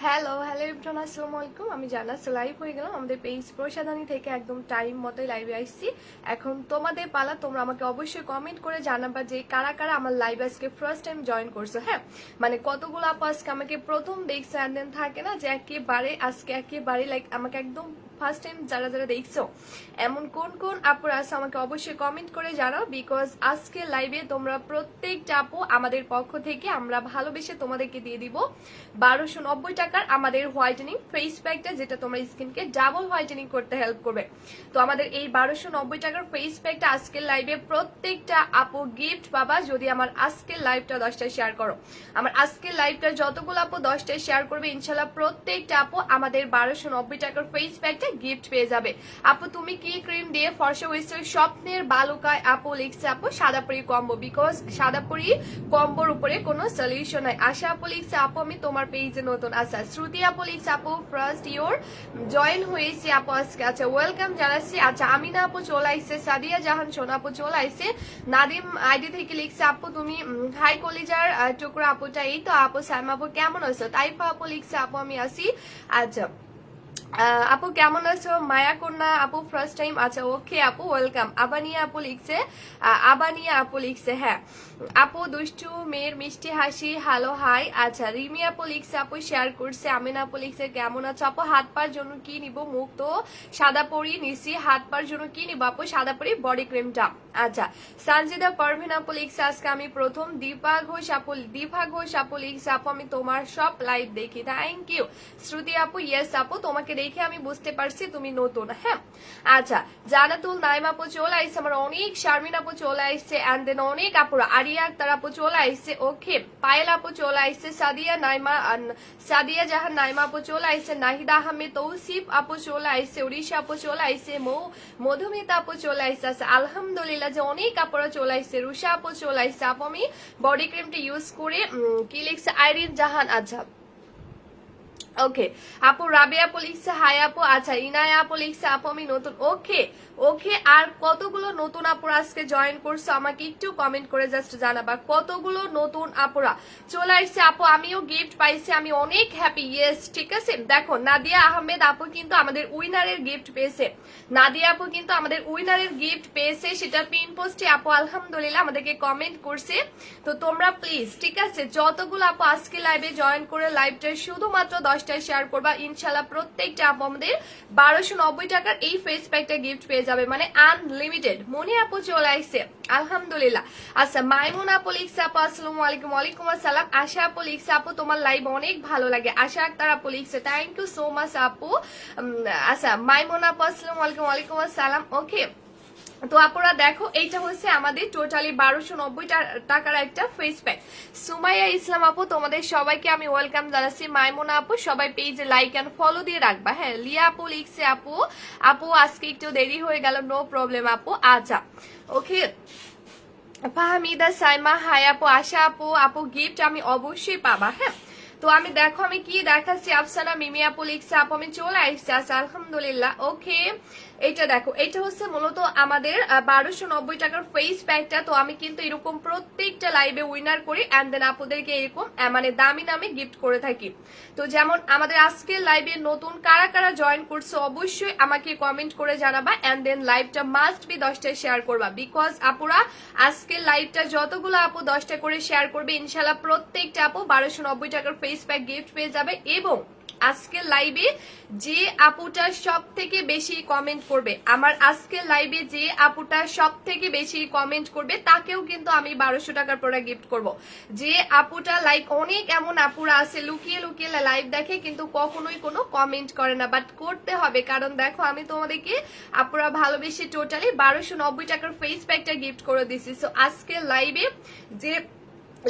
Hello hello everyone, আসসালামু আলাইকুম। আমি জান্নাত লাইভ হয়ে গেলাম আমাদের পেজ প্রসাধনী থেকে, একদম টাইম মতোই লাইভে আসছি। এখন তোমাদের পালা, তোমরা আমাকে অবশ্যই কমেন্ট করে জানাবা যে কারা কারা আমার লাইভ আজকে ফার্স্ট টাইম জয়েন করছো। হ্যাঁ, মানে কতগুলো আপু আজকে আমাকে প্রথম দেখছো, অ্যান্ড দেন থাকে না যে একেবারে আজকে একেবারে লাইক আমাকে একদম ফার্স্ট টাইম যারা যারা দেখছো, এমন কোন কোন আপুরা আছে আমাকে অবশ্যই কমেন্ট করে জানাও। বিকজ আজকে লাইভে তোমরা প্রত্যেকটা আপু আমাদের পক্ষ থেকে আমরা ভালোবেসে তোমাদেরকে দিয়ে দিব 1290 টাকার আমাদের হোয়াইটেনিং ফেস প্যাকটা, যেটা তোমরা স্কিনকে ডাবল হোয়াইটেনিং করতে হেল্প করবে। তো আমাদের এই 1290 টাকার ফেস প্যাকটা আজকের লাইভে প্রত্যেকটা আপু গিফট পাবা যদি আমার আজকের লাইভটা 10টায় শেয়ার করো। আমার আজকের লাইভটা যতগুলো আপু 10টায় শেয়ার করবে, ইনশাল্লাহ প্রত্যেকটা আপু আমাদের 1290 টাকার ফেস প্যাকটা গিফট পেয়ে যাবে। আপু তুমি কি ক্রিম দিয়ে ফর্সা হয়েছে? স্বপ্নের বালুকায় আপু লিখছে আপু সাদাপুরি কম্বো, বিকজ সাদাপুরি কম্বোর উপরে কোনো সলিউশন নাই। আশা আপু লিখছে আপু আমি তোমার পেজে নতুন। আচ্ছা, শ্রুতি আপু লিখছে আপু ফার্স্ট ইয়োর জয়েন হয়েছে আপু আজকে। আচ্ছা, ওয়েলকাম জানাচ্ছি। আচ্ছা, আমিনা আপু চলে আইসে, সাদিয়া জাহান সোনা আপু চলে আইসে, নাদিম আইডি থেকে লিখছে আপু তুমি হাই কলিজার টুকরা আপুটা। এই তো আপু সাইমা আপু কেমন আছো? তাইফা আপু লিখছে আপু আমি আসি। আচ্ছা আপু কেমন আছো? মায়া কন্যা আপু ফার্স্ট টাইম। আচ্ছা ওকে আপু ওয়েলকাম। আবানিয়া আপু লিখছে, আবানিয়া আপু লিখছে হ্যাঁ আপু দুষ্টু মেয়ের মিষ্টি হাসি হ্যালো হাই। আচ্ছা, রিমি আপু লিখছে আপু শেয়ার করছে। আমিনা আপু লিখছে কেমন আছো আপু? হাত পার জন্য কি নিব? মুখ তো সাদা পরি নিছি, হাত পার জন্য কি নিব আপু? সাদা পরি বডি ক্রিমটা। আচ্ছা, সানজিদা পারভিন আপু লিখছে আজকে আমি প্রথম। দীপা ঘোষ আপু লিখছে আপু আমি তোমার সব লাইভ দেখি, থ্যাংক ইউ। শ্রুতি আপু ইয়েস আপু তোমাকে দেখে আমি বুঝতে পারছি তুমি নতুন। হ্যাঁ, আচ্ছা, জানাতুল নাইম আপু চলে আইসে, আমার অনেক শারমিন আপু চলে আইসে, অ্যান্ড দেন অনেক আপুরা, আরিয়া আক্তার আপু চলে আইসে, ওকে পায়েল আপু চলে আইসে, সাদিয়া জাহান নাইমা আপু চলে আইসে, নাহিদা আহমেদ, তৌসিফ আপু চলে আইসে, উড়িষ্যা আপু চলে আইসে, মধুমিতা আপু চলে আইসে। আচ্ছা, আলহামদুলিল্লাহ যে অনেক আপুরা চলে আইসে। রুষা আপু চলে আইসে আপু আমি বডি ক্রিমটা ইউজ করে কি লিখছে আইরিন জাহান। আচ্ছা ওকে আপু, রাবিয়া আপু লিখছে হাই আপু। আচ্ছা, ইনায়া আপু লিখছে আপু আমি নতুন। ওকে ওকে, আর কতগুলো নতুন আপুরা আজকে জয়েন করছো আমাকে একটু কমেন্ট করে জাস্ট জানাবা কতগুলো নতুন আপুরা চলে আসছে। আপু আমিও গিফট পাইছি, আমি অনেক হ্যাপি। ইয়েস ঠিক আছে, দেখো নাদিয়া আহমেদ আপু কিন্তু আমাদের উইনারের গিফট পেয়েছে। নাদিয়া আপু কিন্তু আমাদের উইনারের গিফট পেয়েছে, সেটা পিন পোস্টে আপু আলহামদুলিল্লাহ আমাদেরকে কমেন্ট করছে। তো তোমরা প্লিজ ঠিক আছে যতগুলো আপু আজকে লাইভে জয়েন করে লাইভটা শুধুমাত্র 10টায় শেয়ার করবা, ইনশাল্লাহ প্রত্যেকটা আপু আমাদের 1290 টাকার এই ফেস প্যাকটা গিফট পেয়ে যাবে, মানে আনলিমিটেড। মনি আপু চলে আসছে আলহামদুলিল্লাহ। আচ্ছা, মাইমুন আপু লিখছে আপু আসসালামু আলাইকুম। ওয়ালাইকুম আসসালাম। আশা আপু লিখছে আপু তোমার লাইভ অনেক ভালো লাগে। আশা আক্তার আপু লিখছে থ্যাংক ইউ সো মাচ আপু। আচ্ছা, মাইমুন আপু আসসালামু আলাইকুম। ওয়ালাইকুম আসসালাম। ওকে, তো আপুরা দেখো এইটা হচ্ছে আমাদের টোটালি 1290 টাকার একটা ফেস প্যাক। সুমাইয়া ইসলাম আপু তোমাদের সবাইকে আমি ওয়েলকাম জানাচ্ছি। মাইমুনা আপু সবাই পেজে লাইক এন্ড ফলো দিয়ে রাখবা। হ্যাঁ, লিয়া আপু লিখছে আপু আপু আজকে একটু দেরি হয়ে গেল, নো প্রবলেম আপু। আচ্ছা ওকে, ফাহমিদা সাইমা হাই আপু। আশা আপু আপু গিফট আমি অবশ্যই পাবা। হ্যাঁ, তো আমি দেখো আমি কি দেখাচ্ছি। আফসানা মিমি আপু লিখছে আপু আমি চলে আসছি। আচ্ছা আলহামদুলিল্লাহ। ওকে, এটা দেখো এটা হচ্ছে মূলত আমাদের 1290 টাকার ফেস প্যাকটা। তো আমি কিন্তু এরকম প্রত্যেকটা লাইভে উইনার করি, অ্যান্ড দেন আপুদেরকে এরকম মানে দামি দামি গিফট করে থাকি। তো যেমন আমাদের আজকের লাইভে নতুন কারা কারা জয়েন করছো অবশ্যই আমাকে কমেন্ট করে জানাবা, অ্যান্ড দেন লাইভটা মাস্ট বি 10টায় শেয়ার করবা। বিকজ আপুরা আজকের লাইভটা যতগুলো আপু 10টা করে শেয়ার করবে, ইনশাল্লাহ প্রত্যেকটা আপু 1290 টাকার ফেস প্যাক গিফট পেয়ে যাবে। এবং আজকের লাইভে যে আপুটা সব থেকে বেশি কমেন্ট করবে, আমার আজকের লাইভে যে আপুটা সব থেকে বেশি কমেন্ট করবে তাকেও কিন্তু আমি 1200 টাকার প্রোডাক্ট গিফট করব। যে আপুটা লাইক অনেক এমন আপুরা আছে লুকিয়ে লুকিয়ে লাইভ দেখে কিন্তু কখনোই কোনো কমেন্ট করে না, বাট করতে হবে। কারণ দেখো আমি তোমাদেরকে আপুরা ভালোবেসে টোটালি 1290 টাকার ফেস প্যাকটা গিফট করে দিছি। সো আজকের লাইভে যে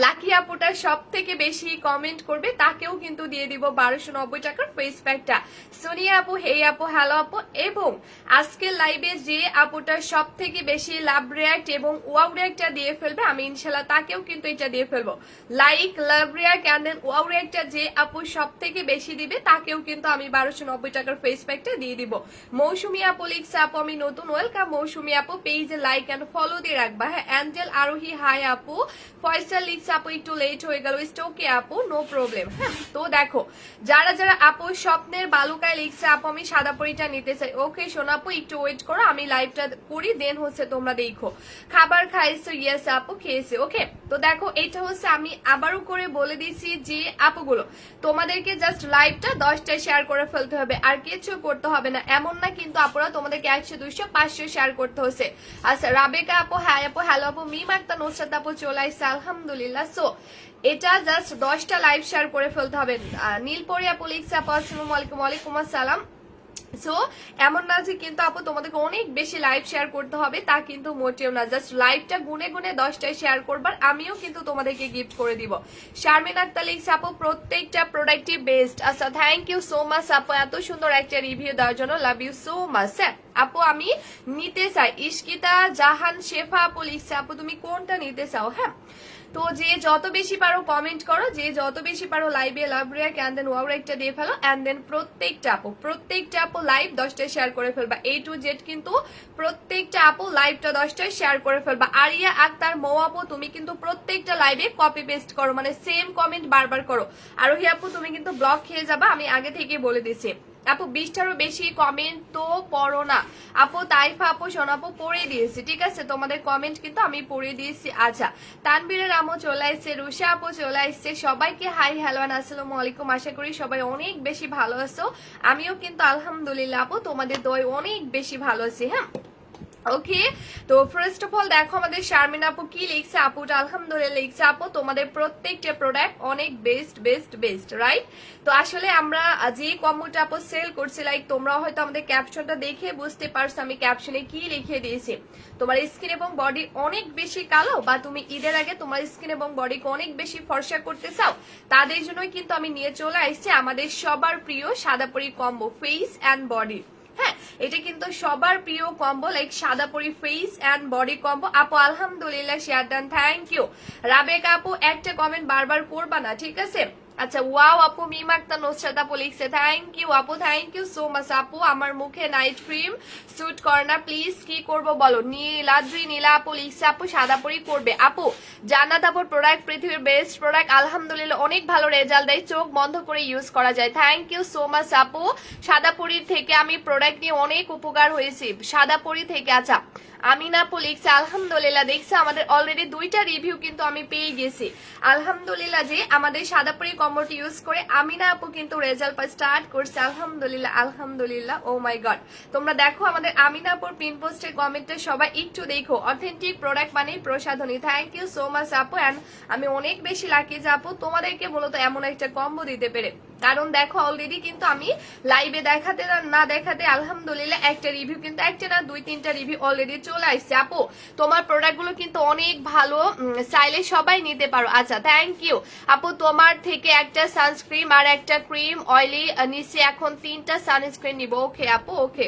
লাকি আপুটা সব থেকে বেশি কমেন্ট করবে তাকেও কিন্তু দিয়ে দিব 1290 টাকার ফেস প্যাকটা। সোনিয়া আপু হেই আপু হ্যালো আপু। এবং আজকের লাইভে যে আপুটা সব থেকে বেশি লাভ রিয়াক্ট এবং ওয়াও রিয়াক্টটা দিয়ে ফেলবে, আমি ইনশাল্লাহ তাকেও কিন্তু এটা দিয়ে ফেলবো। Like love react and then wow রিয়াক্টটা যে আপু সব থেকে বেশি দিবে তাকেও কিন্তু আমি 1290 টাকার ফেস প্যাকটা দিয়ে দিব। মৌসুমী আপু লিখছে আপু আমি নতুন। ওয়েলকাম মৌসুমী আপু, পেজে লাইক এন্ড ফলো দিয়ে রাখবা। হ্যাঁ, অ্যাঞ্জেল আরোহী হাই আপু। ফয়সাল লিখছে লিখছে আপু একটু লেট হয়ে গেল, ইটস ওকে আপু, নো প্রবলেম। হ্যাঁ, তো দেখো যারা যারা আপু স্বপ্নের বালুকায় লিখছে আপু আমি সাদা পরিটা নিতে চাই, ওকে শোনো আপু একটু ওয়েট করো, আমি লাইভটা করি, দেন হচ্ছে তোমরা দেখো। খাবার খাইছো? ইয়েস আপু খেয়েছে। ওকে, তো দেখো এটা হচ্ছে আমি আবারও করে বলে দিচ্ছি যে আপুগুলো তোমাদেরকে জাস্ট লাইভটা 10টায় শেয়ার করে ফেলতে হবে, আর কিছু করতে হবে না। এমন না কিন্তু আপুরা তোমাদেরকে 100 200 500 শেয়ার করতে হচ্ছে। আচ্ছা রাবেকা আপু, হ্যাঁ আপু, হ্যালো আপু, মিম আক্তার, নুসরাত আপু চলে আসছে, আলহামদুলিল্লাহ। সো এটা জাস্ট 10টা লাইভ শেয়ার করে ফেলতে হবে। নীলপরি আপু লিখছে আপু আসসালামু আলাইকুম। ওয়ালাইকুম আসসালাম। সো এমন না যে কিন্তু আপু তোমাদেরকে অনেক বেশি লাইভ শেয়ার করতে হবে, তা কিন্তু মোটেও না। জাস্ট লাইভটা গুনে গুনে 10টায় শেয়ার করবার, আমিও কিন্তু তোমাদেরকে গিফট করে দিব। শারমিন আক্তার লিখছে আপু প্রত্যেকটা প্রোডাক্টই বেস্ট। আচ্ছা থ্যাংক ইউ সো মাচ আপু এত সুন্দর একটা রিভিউ দেওয়ার জন্য, লাভ ইউ সো মাচ। হ্যাঁ আপু আমি নিতে চাই। ইশকিতা জাহান শেফা আপু লিখছে আপু তুমি কোনটা নিতে চাও। হ্যাঁ, তো যে যত বেশি পারো কমেন্ট করো, যে যত বেশি পারো লাইভে লাভ রিয়াক এন্ড দেন ওয়াও একটা দিয়ে ফেলো, এন্ড দেন প্রত্যেকটা আপু লাইভ 10টায় শেয়ার করে ফেলবা। A to Z কিন্তু প্রত্যেকটা আপু লাইভটা 10টায় শেয়ার করে ফেলবা। আরিয়া আক্তার মৌ আপু তুমি কিন্তু প্রত্যেকটা লাইভে কপি পেস্ট করো, মানে সেম কমেন্ট বারবার করো। আরোহী আপু তুমি কিন্তু ব্লক খেয়ে যাবা, আমি আগে থেকে বলে দিছি। আপু 20টারও বেশি কমেন্ট তো পড়ো না আপু। তাইফা আপু সোনাপু পড়ে দিয়েছি, ঠিক আছে, তোমাদের কমেন্ট কিন্তু আমি পড়ে দিয়েছি। আচ্ছা তানবীরের আমও চলে আসছে, রুষা আপু চলে আসছে, সবাইকে হাই হ্যালো আসসালামু আলাইকুম। আশা করি সবাই অনেক বেশি ভালো আছো, আমিও কিন্তু আলহামদুলিল্লাহ আপু তোমাদের দয় অনেক বেশি ভালো আছি। হ্যাঁ ওকে, তো ফার্স্ট অফ অল দেখো আমাদের শারমিন আপু কি লিখছে। আপুটা আলহামদুলিল্লাহ লিখছে আপু তোমাদের প্রত্যেকটা প্রোডাক্ট অনেক বেস্ট বেস্ট বেস্ট, রাইট। তো আসলে আমরা যে কম্বোটা আপু সেল করছি, লাইক তোমরা হয়তো আমাদের ক্যাপশনটা দেখে বুঝতে পারছো আমি ক্যাপশনে কি লিখে দিয়েছি। তোমার স্কিন এবং বডি অনেক বেশি কালো, বা তুমি ঈদের আগে তোমার স্কিন এবং বডিকে অনেক বেশি ফর্সা করতে চাও, তাদের জন্যই কিন্তু আমি নিয়ে চলে আসছি আমাদের সবার প্রিয় Sadapori combo face and body. হ্যাঁ এটা কিন্তু সবার প্রিয় combo, like Sadapori face and body combo. আপু আলহামদুলিল্লাহ share done, thank you. Rabeka আপু একটা কমেন্ট বারবার করবা না, ঠিক আছে। আচ্ছা ওয়াও আপু, মিম আক্তার, নুসরাত আপু লিখছে থ্যাংক ইউ আপু, থ্যাংক ইউ সো মাচ আপু। আমার মুখে নাইট ক্রিম স্যুট করে না, প্লিজ কি করব বলো। নীলাদ্রি নীলা আপু লিখছে আপু সাদাপরি করবে। আপু জান্নাত আপুর প্রোডাক্ট পৃথিবীর বেস্ট প্রোডাক্ট, আলহামদুলিল্লাহ অনেক ভালো রেজাল্ট দেয়, চোখ বন্ধ করে ইউজ করা যায়। থ্যাংক ইউ সো মাচ আপু। সাদাপরির থেকে আমি প্রোডাক্ট নিয়ে অনেক উপকার হয়েছি সাদাপরি থেকে। আচ্ছা আমিনা আপু লিখছে আলহামদুলিল্লাহ, দেখছে আমাদের অলরেডি 2টা রিভিউ কিন্তু আমি পেয়ে গেছি আলহামদুলিল্লাহ, যে আমাদের সাদাপরি কম্বোটি ইউজ করে আমিনা আপু কিন্তু রেজাল্ট স্টার্ট করছে আলহামদুলিল্লাহ আলহামদুলিল্লাহ। ও মাই গড, তোমরা দেখো আমাদের আমিনা আপুর পিন পোস্টের কমেন্টে সবাই একটু দেখো, অথেন্টিক প্রোডাক্ট মানে প্রসাধনী। থ্যাংক ইউ সো মাচ আপু, এন্ড আমি অনেক বেশি লাকি যে আপু তোমাদেরকে মূলত এমন একটা কম্বো দিতে পেরে। কারণ দেখো অলরেডি কিন্তু আমি লাইভে দেখাতে না দেখাতে আলহামদুলিল্লাহ একটা রিভিউ কিন্তু একটা না 2-3টা রিভিউ অলরেডি চলে আসছে। আপু তোমার প্রোডাক্ট গুলো কিন্তু অনেক ভালো, চাইলে সবাই নিতে পারো। আচ্ছা থ্যাংক ইউ আপু। তোমার থেকে একটা সানস্ক্রিন আর একটা ক্রিম অয়েলি নিচে, এখন 3টা সানস্ক্রিন নিব। ওকে আপু, ওকে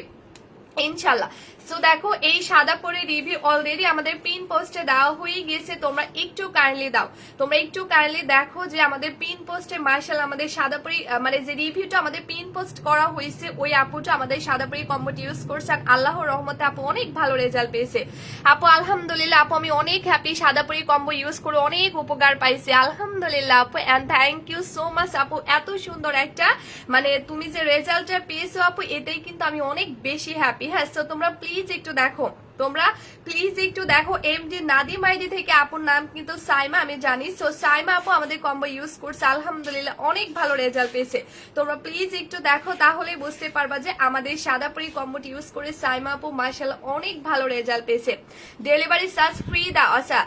ইনশাল্লাহ। সো দেখো এই সাদাপরি রিভিউ অলরেডি আমাদের পিন পোস্টে দেওয়া হয়ে গেছে, তোমরা একটু কাইন্ডলি দাও, তোমরা একটু কাইন্ডলি দেখো যে আমাদের পিন পোস্টে মার্শাল্লাহ আমাদের সাদাপরি মানে যে রিভিউটা আমাদের পিন পোস্ট করা হয়েছে, ওই আপুটা আমাদের সাদাপরি কম্বোটি ইউজ করছে, আর আল্লাহর রহমতে আপু অনেক ভালো রেজাল্ট পেয়েছে। আপু আলহামদুলিল্লাহ আপু আমি অনেক হ্যাপি, সাদাপরি কম্বো ইউজ করে অনেক উপকার পাইছি আলহামদুলিল্লাহ আপু, and thank you so much আপু। এত সুন্দর একটা মানে তুমি যে রেজাল্টটা পেয়েছো আপু, এটাই কিন্তু আমি অনেক বেশি হ্যাপি। হ্যাঁ, সো তোমরা প্লিজ একটু দেখো, তোমরা প্লিজ একটু দেখো। এমডি নাদিম আইডি থেকে আপুর নাম কিন্তু সাইমা, আমি জানি। সো সাইমা আপু আমাদের কম্বো ইউজ করছে আলহামদুলিল্লাহ অনেক ভালো রেজাল্ট পেয়েছে। তোমরা প্লিজ একটু দেখো, তাহলেই বুঝতে পারবা যে আমাদের সাদাপরি কম্বোটি ইউজ করে সাইমা আপু মাশাআল্লাহ অনেক ভালো রেজাল্ট পেয়েছে। ডেলিভারি চার্জ ফ্রি দাও। আচ্ছা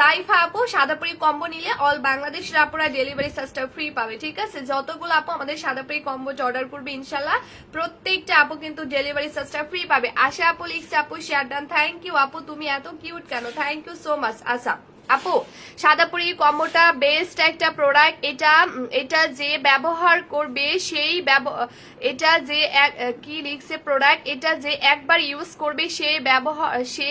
তাইফা আপু সাদাপরি কম্বো নিলে অল বাংলাদেশের আপুরা ডেলিভারি চার্জটা ফ্রি পাবে, ঠিক আছে। যতগুলো আপু আমাদের সাদাপরি কম্বোটা অর্ডার করবে ইনশাল্লাহ প্রত্যেকটা আপু কিন্তু ডেলিভারি চার্জটা ফ্রি পাবে। আশা আপু লিখছে আপু শেয়ার ডান, থ্যাংক ইউ আপু, তুমি এত কিউট কেন, থ্যাংক ইউ সো মাচ। আচ্ছা আপু সাদাপরি কম্বোটা বেস্ট একটা প্রোডাক্ট, এটা যে ব্যবহার করবে সেই এটা যে কি লিখছে প্রোডাক্ট, এটা যে একবার ইউজ করবে সে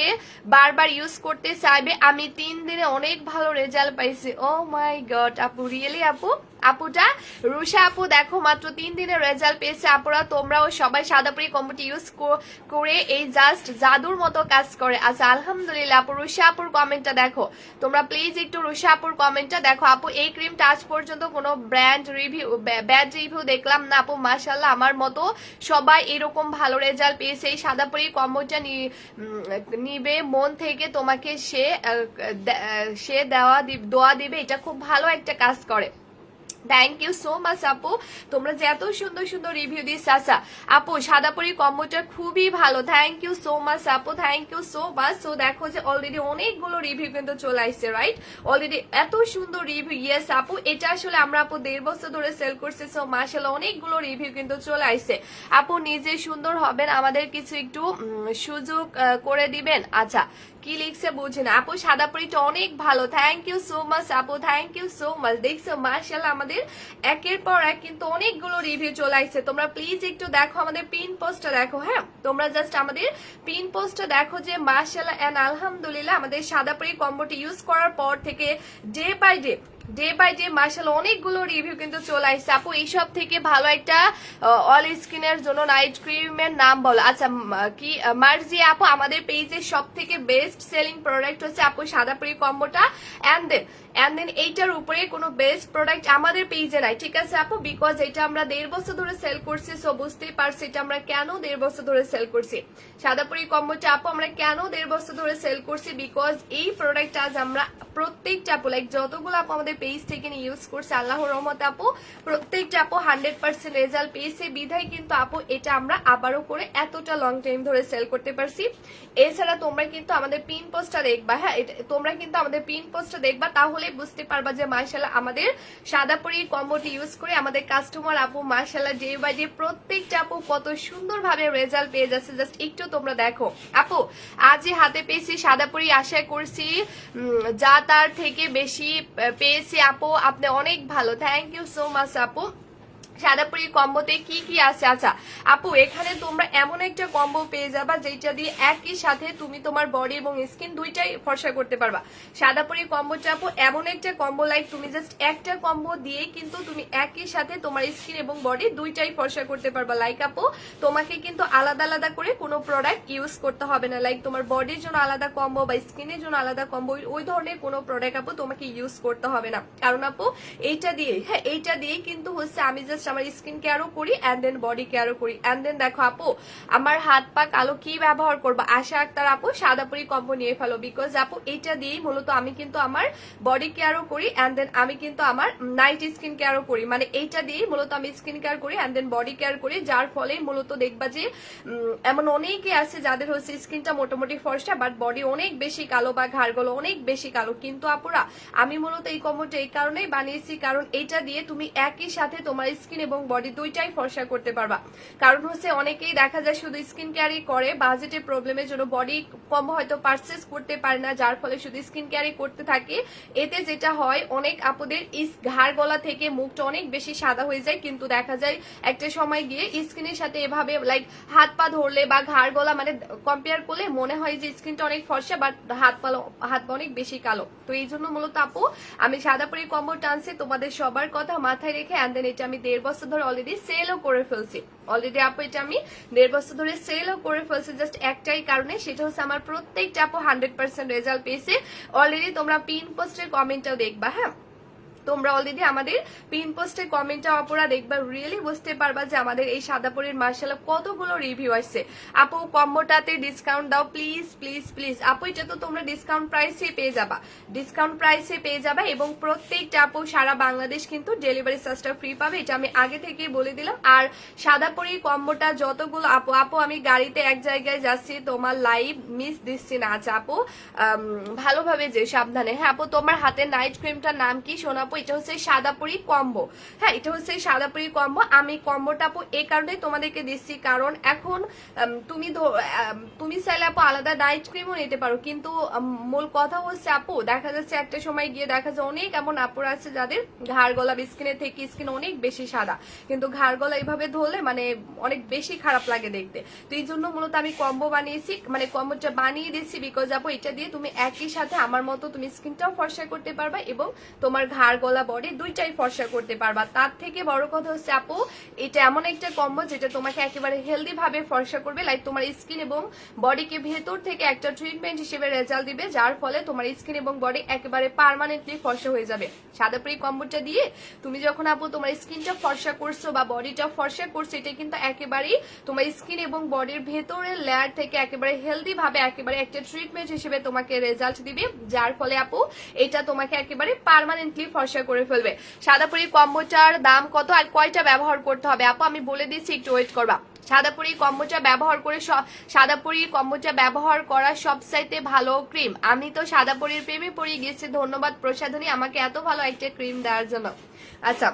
বারবার ইউজ করতে চাইবে। আমি 3 দিনে অনেক ভালো রেজাল্ট পাইছি। ও মাই গড আপু, রিয়েলি আপু আপুটা রুষা আপু দেখো মাত্র 3 দিনের রেজাল্ট পেয়েছে। আপুরা তোমরাও সবাই সাদাপুরি কম্বোটি ইউজ করে এই জাস্ট জাদুর মতো কাজ করে। আচ্ছা আলহামদুলিল্লাহ আপু। রুষা আপুর কমেন্টটা দেখো তোমরা প্লিজ একটু রুষা আপুর কমেন্টটা দেখো। আপু এই ক্রিমটা আজ পর্যন্ত কোনো ব্র্যাড রিভিউ দেখলাম না আপু, মাশাআল্লাহ আমার মতো সবাই এরকম ভালো রেজাল্ট পেয়েছে। এই সাদাপুরি কম্বোটা নিবে মন থেকে, তোমাকে সে দোয়া দিবে, এটা খুব ভালো একটা কাজ করে। থ্যাংক ইউ সো মাচ আপু, তোমরা যে এত সুন্দর সুন্দর রিভিউ দিস। আচ্ছা আপু সাদাপুরি কম্বোটা খুবই ভালো, থ্যাংক ইউ সো মাচ আপু, thank you so much. So দেখো যে অলরেডি অনেকগুলো রিভিউ কিন্তু চলে আসছে, রাইট? অলরেডি এত সুন্দর রিভিউ। ইয়েস আপু, এটা আসলে আমরা আপু 1.5 বছর ধরে সেল করছি। সো মাশাআল্লাহ অনেকগুলো রিভিউ কিন্তু চলে আসছে। আপু নিজে সুন্দর হবেন, আমাদের কিছু একটু সুযোগ করে দিবেন। আচ্ছা কি লিখছে বুঝি না আপু। সাদাপুরিটা অনেক ভালো, থ্যাংক ইউ সো মাচ আপু, থ্যাংক ইউ সো মাচ। দেখছো মাশাআল্লাহ আমাদের একের পর এক কিন্তু অনেকগুলো রিভিউ চলে আসছে। তোমরা প্লিজ একটু দেখো আমাদের পিন পোস্টটা দেখো। হ্যাঁ তোমরা জাস্ট আমাদের পিন পোস্টটা দেখো যে মাশাআল্লাহ এন্ড আলহামদুলিল্লাহ আমাদের সাদাপুরি কম্বোটি ইউজ করার পর থেকে ডে বাই ডে মাশাআল্লাহ অনেকগুলো রিভিউ কিন্তু চলে আসছে। আপু এইসব থেকে ভালো একটা অল স্কিনের জন্য নাইট ক্রিমের নাম বলো। আচ্ছা কি মার্জি আপু, আমাদের পেজের সব থেকে বেস্ট সেলিং প্রোডাক্ট হচ্ছে আপু সাদাপুরি কম্বোটা। এন্ড দেন এইটার উপরে কোনো বেস্ট প্রোডাক্ট আমাদের পেজে নাই, ঠিক আছে আপু? বিকজ এটা আমরা 1.5 বছর ধরে সেল করছি। সো বুঝতেই পারছি এটা আমরা কেন 1.5 বছর ধরে সেল করছি। সাদাপুরি কম্বোটা আপু আমরা কেন 1.5 বছর ধরে সেল করছি, বিকজ এই প্রোডাক্ট আজ আমরা প্রত্যেকটা আপু লাইক যতগুলো আপু আমাদের পেজ থেকে নিয়ে ইউজ করছে আল্লাহর রহমতে আপু প্রত্যেকটা আপু 100% রেজাল্ট পেয়েছে। বিধায় কিন্তু আপু এটা আমরা আবারও করে এতটা লং টাইম ধরে সেল করতে পারছি। এছাড়া তোমরা কিন্তু আমাদের পিন পোস্টটা দেখবা। হ্যাঁ তোমরা কিন্তু আমাদের পিন পোস্টটা দেখবা, তাহলে বুঝতে পারবা যে মাশাআল্লাহ আমাদের সাদাপুরি কম্বোটি ইউজ করে আমাদের কাস্টমার আপু মাশাআল্লাহ ডে বাই ডে প্রত্যেকটা আপু কত সুন্দরভাবে রেজাল্ট পেয়ে যাচ্ছে। জাস্ট একটু তোমরা দেখো আপু, আজই হাতে পেয়েছি সাদাপুরি, আশা করছি যা তার থেকে বেশি পেয়েছি আপু। আপনি অনেক ভালো, থ্যাংক ইউ সো মাচ আপু। সাদাপুরি কম্বোতে কি কি আছে? আচ্ছা আপু এখানে তোমরা এমন একটা কম্বো পেয়ে যাবা যেটা দিয়ে একই সাথে তুমি তোমার বডি এবং স্কিন দুইটাই ফর্সা করতে পারবা। সাদাপুরি কম্বোটা আপু এমন একটা কম্বো লাইক তুমি জাস্ট একটা কম্বো দিয়েই কিন্তু তুমি একই সাথে তোমার স্কিন এবং বডি দুইটাই ফর্সা করতে পারবা। লাইক আপু তোমাকে কিন্তু আলাদা আলাদা করে কোনো প্রোডাক্ট ইউজ করতে হবে না, লাইক তোমার বডির জন্য আলাদা কম্বো বা স্কিনের জন্য আলাদা কম্বো ওই ধরনের কোনো প্রোডাক্ট আপু তোমাকে ইউজ করতে হবে না। কারণ আপু এইটা দিয়ে এইটা দিয়ে কিন্তু হচ্ছে আমি জাস্ট আমার স্কিন কেয়ারও করি এন্ড দেন বডি কেয়ারও করি। এন্ড দেন দেখো আপু আমার হাত পা কালো কি ব্যবহার করবো, আশা আক্তার আপু সাদাপুরি কম্বো নিয়ে ফেলো। বিকজ আপু এইটা দিয়েই মূলত আমি কিন্তু আমার বডি কেয়ারও করি এন্ড দেন আমি কিন্তু আমার নাইট স্কিন কেয়ারও করি। মানে এইটা দিয়েই মূলত আমি স্কিন কেয়ার করি এন্ড দেন বডি কেয়ার করি, যার ফলে মূলত দেখবা যে এমন অনেকে আছে যাদের হচ্ছে স্কিনটা মোটামুটি ফর্সা বাট বডি অনেক বেশি কালো বা ঘাড়গুলো অনেক বেশি কালো। কিন্তু আপুরা আমি মূলত এই কম্বোটা এই কারণেই বানিয়েছি কারণ এইটা দিয়ে তুমি একই সাথে তোমার স্কিন এবং বডি দুইটাই ফর্সা করতে পারবা। কারণ হচ্ছে অনেকেই দেখা যায় শুধু স্কিন কেয়ারই করে, বাজেটের প্রবলেমের জন্য বডি কম্বো হয়তো পারচেস করতে পারে না, যার ফলে শুধু স্কিন কেয়ারই করতে থাকে। এতে যেটা হয় অনেক আপুদের ঘাড় গলা থেকে মুখটা অনেক বেশি সাদা হয়ে যায়, কিন্তু দেখা যায় একটা সময় গিয়ে স্কিনের সাথে এভাবে লাইক হাত পা ধরলে বা ঘাড় গলা মানে কম্পেয়ার করলে মনে হয় যে স্কিনটা অনেক ফর্সা বাট হাত পা অনেক বেশি কালো। তো এই জন্য মূলত আপু আমি সাদাপুরি কম্বো টানছি তোমাদের সবার কথা মাথায় রেখে। এন্ড দেন এটা আমি 1.5 বছর ধরে অলরেডি সেলও করে ফেলছি। অলরেডি আপু এটা আমি 1.5 বছর ধরে সেলও করে ফেলছি জাস্ট একটাই কারণে, সেটা হচ্ছে আমার প্রত্যেকটা আপু 100% রেজাল্ট পেয়েছে। অলরেডি তোমরা পিন পোস্টের কমেন্টটাও দেখবা। হ্যাঁ তোমরা অলরেডি আমাদের পিন পোস্টে কমেন্টটা অপরা দেখবা, রিয়েলি বুঝতে পারবা যে আমাদের এই সাদাপুরির মাশাআল্লাহ কতগুলো রিভিউ আসছে। আপু কম্বোটাতে ডিসকাউন্ট দাও প্লিজ প্লিজ প্লিজ। আপু এটা তো তোমরা ডিসকাউন্ট প্রাইসে পেয়ে যাবা, ডিসকাউন্ট প্রাইসে পেয়ে যাবা এবং প্রত্যেকটা আপু সারা বাংলাদেশ কিন্তু ডেলিভারি চার্জটা ফ্রি পাবে, এটা আমি আগে থেকেই বলে দিলাম। আর সাদাপুরি কম্বোটা যতগুলো আপু আমি গাড়িতে এক জায়গায় যাচ্ছি, তোমার লাইভ মিস দিচ্ছি না। আচ্ছা আপু ভালোভাবে যে সাবধানে। হ্যাঁ আপু তোমার হাতে নাইট ক্রিমটার নাম কি শোনা? এটা হচ্ছে সাদাপুরি কম্বো। হ্যাঁ এটা হচ্ছে সাদাপুরি কম্বো। আমি কম্বোটা আপু এই কারণে তোমাদেরকে দিচ্ছি কারণ এখন তুমি চাইলে আপু আলাদা নাইট ক্রিমও নিতে পারো, কিন্তু মূল কথা হচ্ছে আপু দেখা যাচ্ছে একটা সময় গিয়ে দেখা যায় অনেক এমন আপুর আছে যাদের ঘাড় গলা স্কিনের থেকে স্কিন অনেক বেশি সাদা, কিন্তু ঘাড় গলা এইভাবে ধরলে মানে অনেক বেশি খারাপ লাগে দেখতে। তো এই জন্য মূলত আমি কম্বো বানিয়েছি, মানে কম্বোটা বানিয়ে দিচ্ছি বিকজ আপু এটা দিয়ে তুমি একই সাথে আমার মতো তুমি স্কিনটাও ফর্সা করতে পারবা এবং তোমার ঘাড় গলা বডি দুইটাই ফর্সা করতে পারবা। তার থেকে বড় কথা হচ্ছে আপু এটা এমন একটা কম্বো যেটা তোমাকে একেবারে হেলদি ভাবে ফর্সা করবে, লাইক তোমার স্কিন এবং বডিকে ভেতর থেকে একটা ট্রিটমেন্ট হিসেবে রেজাল্ট দিবে, যার ফলে তোমার স্কিন এবং বডি একেবারে পার্মানেন্টলি ফর্সা হয়ে যাবে। সাদাপুরি কম্বোটা দিয়ে তুমি যখন আপু তোমার স্কিনটা ফর্সা করছো বা বডিটা ফর্সা করছো, এটা কিন্তু একেবারেই তোমার স্কিন এবং বডির ভেতরের লেয়ার থেকে একেবারে হেলদি ভাবে একেবারে একটা ট্রিটমেন্ট হিসেবে তোমাকে রেজাল্ট দিবে, যার ফলে আপু এটা তোমাকে একেবারে পার্মানেন্টলি ফর্সা করে ফেলবে। সাদাপুরি কম্বোটার দাম কত আর কয়টা ব্যবহার করতে হবে আপু আমি বলে দিচ্ছি, একটু ওয়েট করবা। সাদাপুরি কম্বোটা ব্যবহার করে সাদাপুরি কম্বোটা ব্যবহার করা সবচাইতে ভালো ক্রিম। আমি তো সাদাপুরির প্রেমে পড়ে গেছি, ধন্যবাদ প্রসাধনী আমাকে এত ভালো একটা ক্রিম দেওয়ার জন্য। আচ্ছা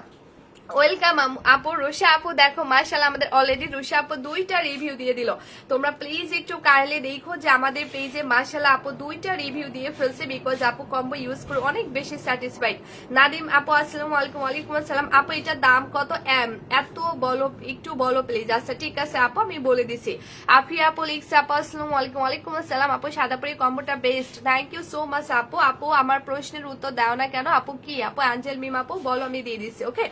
ওয়েলকাম আপু। রুষা আপু দেখো মাশাআল্লাহ আমাদের অলরেডি রুষা আপু 2টা রিভিউ দিয়ে দিল। তোমরা প্লিজ একটু কাইন্ডলি দেখো যে আমাদের পেজে মাশাআল্লাহ আপু 2টা রিভিউ দিয়ে ফেলছে, বিকজ আপু কম্বো ইউজ করে অনেক বেশি স্যাটিসফাইড। নাদিম আপু আসসালামু আলাইকুম। ওয়ালাইকুম আসসালাম আপু এটার দাম কত এত বলো একটু বলো প্লিজ। আচ্ছা ঠিক আছে আপু আমি বলে দিছি। আফিয়া আপু লিখছে আপু আসসালামু আলাইকুম। ওয়ালাইকুম আসসালাম আপু সাদাপুরি কম্বোটা best, thank you so much আপু। আপু আমার প্রশ্নের উত্তর দাও না কেন আপু? কি আপু? অ্যাঞ্জেল মিম আপু বলো, আমি দিয়ে দিচ্ছি। ওকে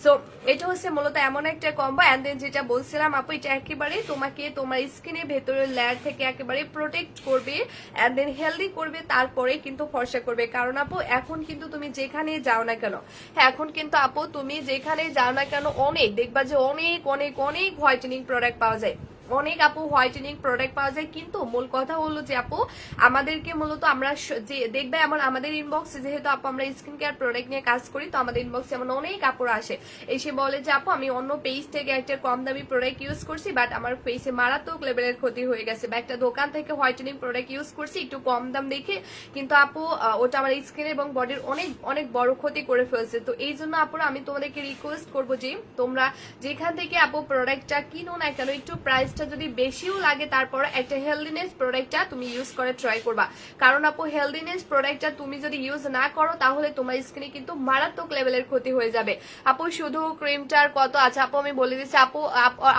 সো এটা হচ্ছে মূলত এমন একটা কম্বো, এন্ড দেন যেটা বলছিলাম আপু এটা একেবারে তোমাকে তোমার স্কিনের ভেতরের লেয়ার থেকে একেবারে প্রোটেক্ট করবে এন্ড দেন হেলদি করবে, তারপরে কিন্তু ফর্সা করবে। কারণ আপু এখন কিন্তু তুমি যেখানে যাও না কেন, হ্যাঁ এখন কিন্তু আপু তুমি যেখানে যাও না কেন অনেক দেখবা যে অনেক অনেক অনেক হোয়াইটেনিং প্রোডাক্ট পাওয়া যায়, অনেক আপু হোয়াইটেনিং প্রোডাক্ট পাওয়া যায়। কিন্তু মূল কথা হলো যে আপু আমাদেরকে মূলত আমরা যে দেখবে এমন আমাদের ইনবক্সে যেহেতু আপু আমরা স্কিন কেয়ার প্রোডাক্ট নিয়ে কাজ করি, তো আমাদের ইনবক্সে এমন অনেক আপুরা আসে এসে বলে যে আপু আমি অন্য পেজ থেকে একটা কম দামি প্রোডাক্ট ইউজ করছি বাট আমার ফেসে মারাত্মক লেভেলের ক্ষতি হয়ে গেছে, বা একটা দোকান থেকে হোয়াইটেনিং প্রোডাক্ট ইউজ করছি একটু কম দাম দেখে, কিন্তু আপু ওটা আমার স্কিন এবং বডির অনেক অনেক বড় ক্ষতি করে ফেলছে। তো এই জন্য আপুরা আমি তোমাদেরকে রিকোয়েস্ট করবো যে তোমরা যেখান থেকে আপু প্রোডাক্টটা কিনো না কেন একটু প্রাইসটা যদি বেশিও লাগে তারপর একটা হেলদিনেস প্রোডাক্টটা তুমি ইউজ করে ট্রাই করবা। কারণ আপু হেলদিনেস প্রোডাক্টটা তুমি যদি ইউজ না করো তাহলে তোমার স্কিনে কিন্তু মারাত্মক লেভেলের ক্ষতি হয়ে যাবে। আপু শুধু ক্রিমটার কত? আচ্ছা আপু আমি বলে দিচ্ছি আপু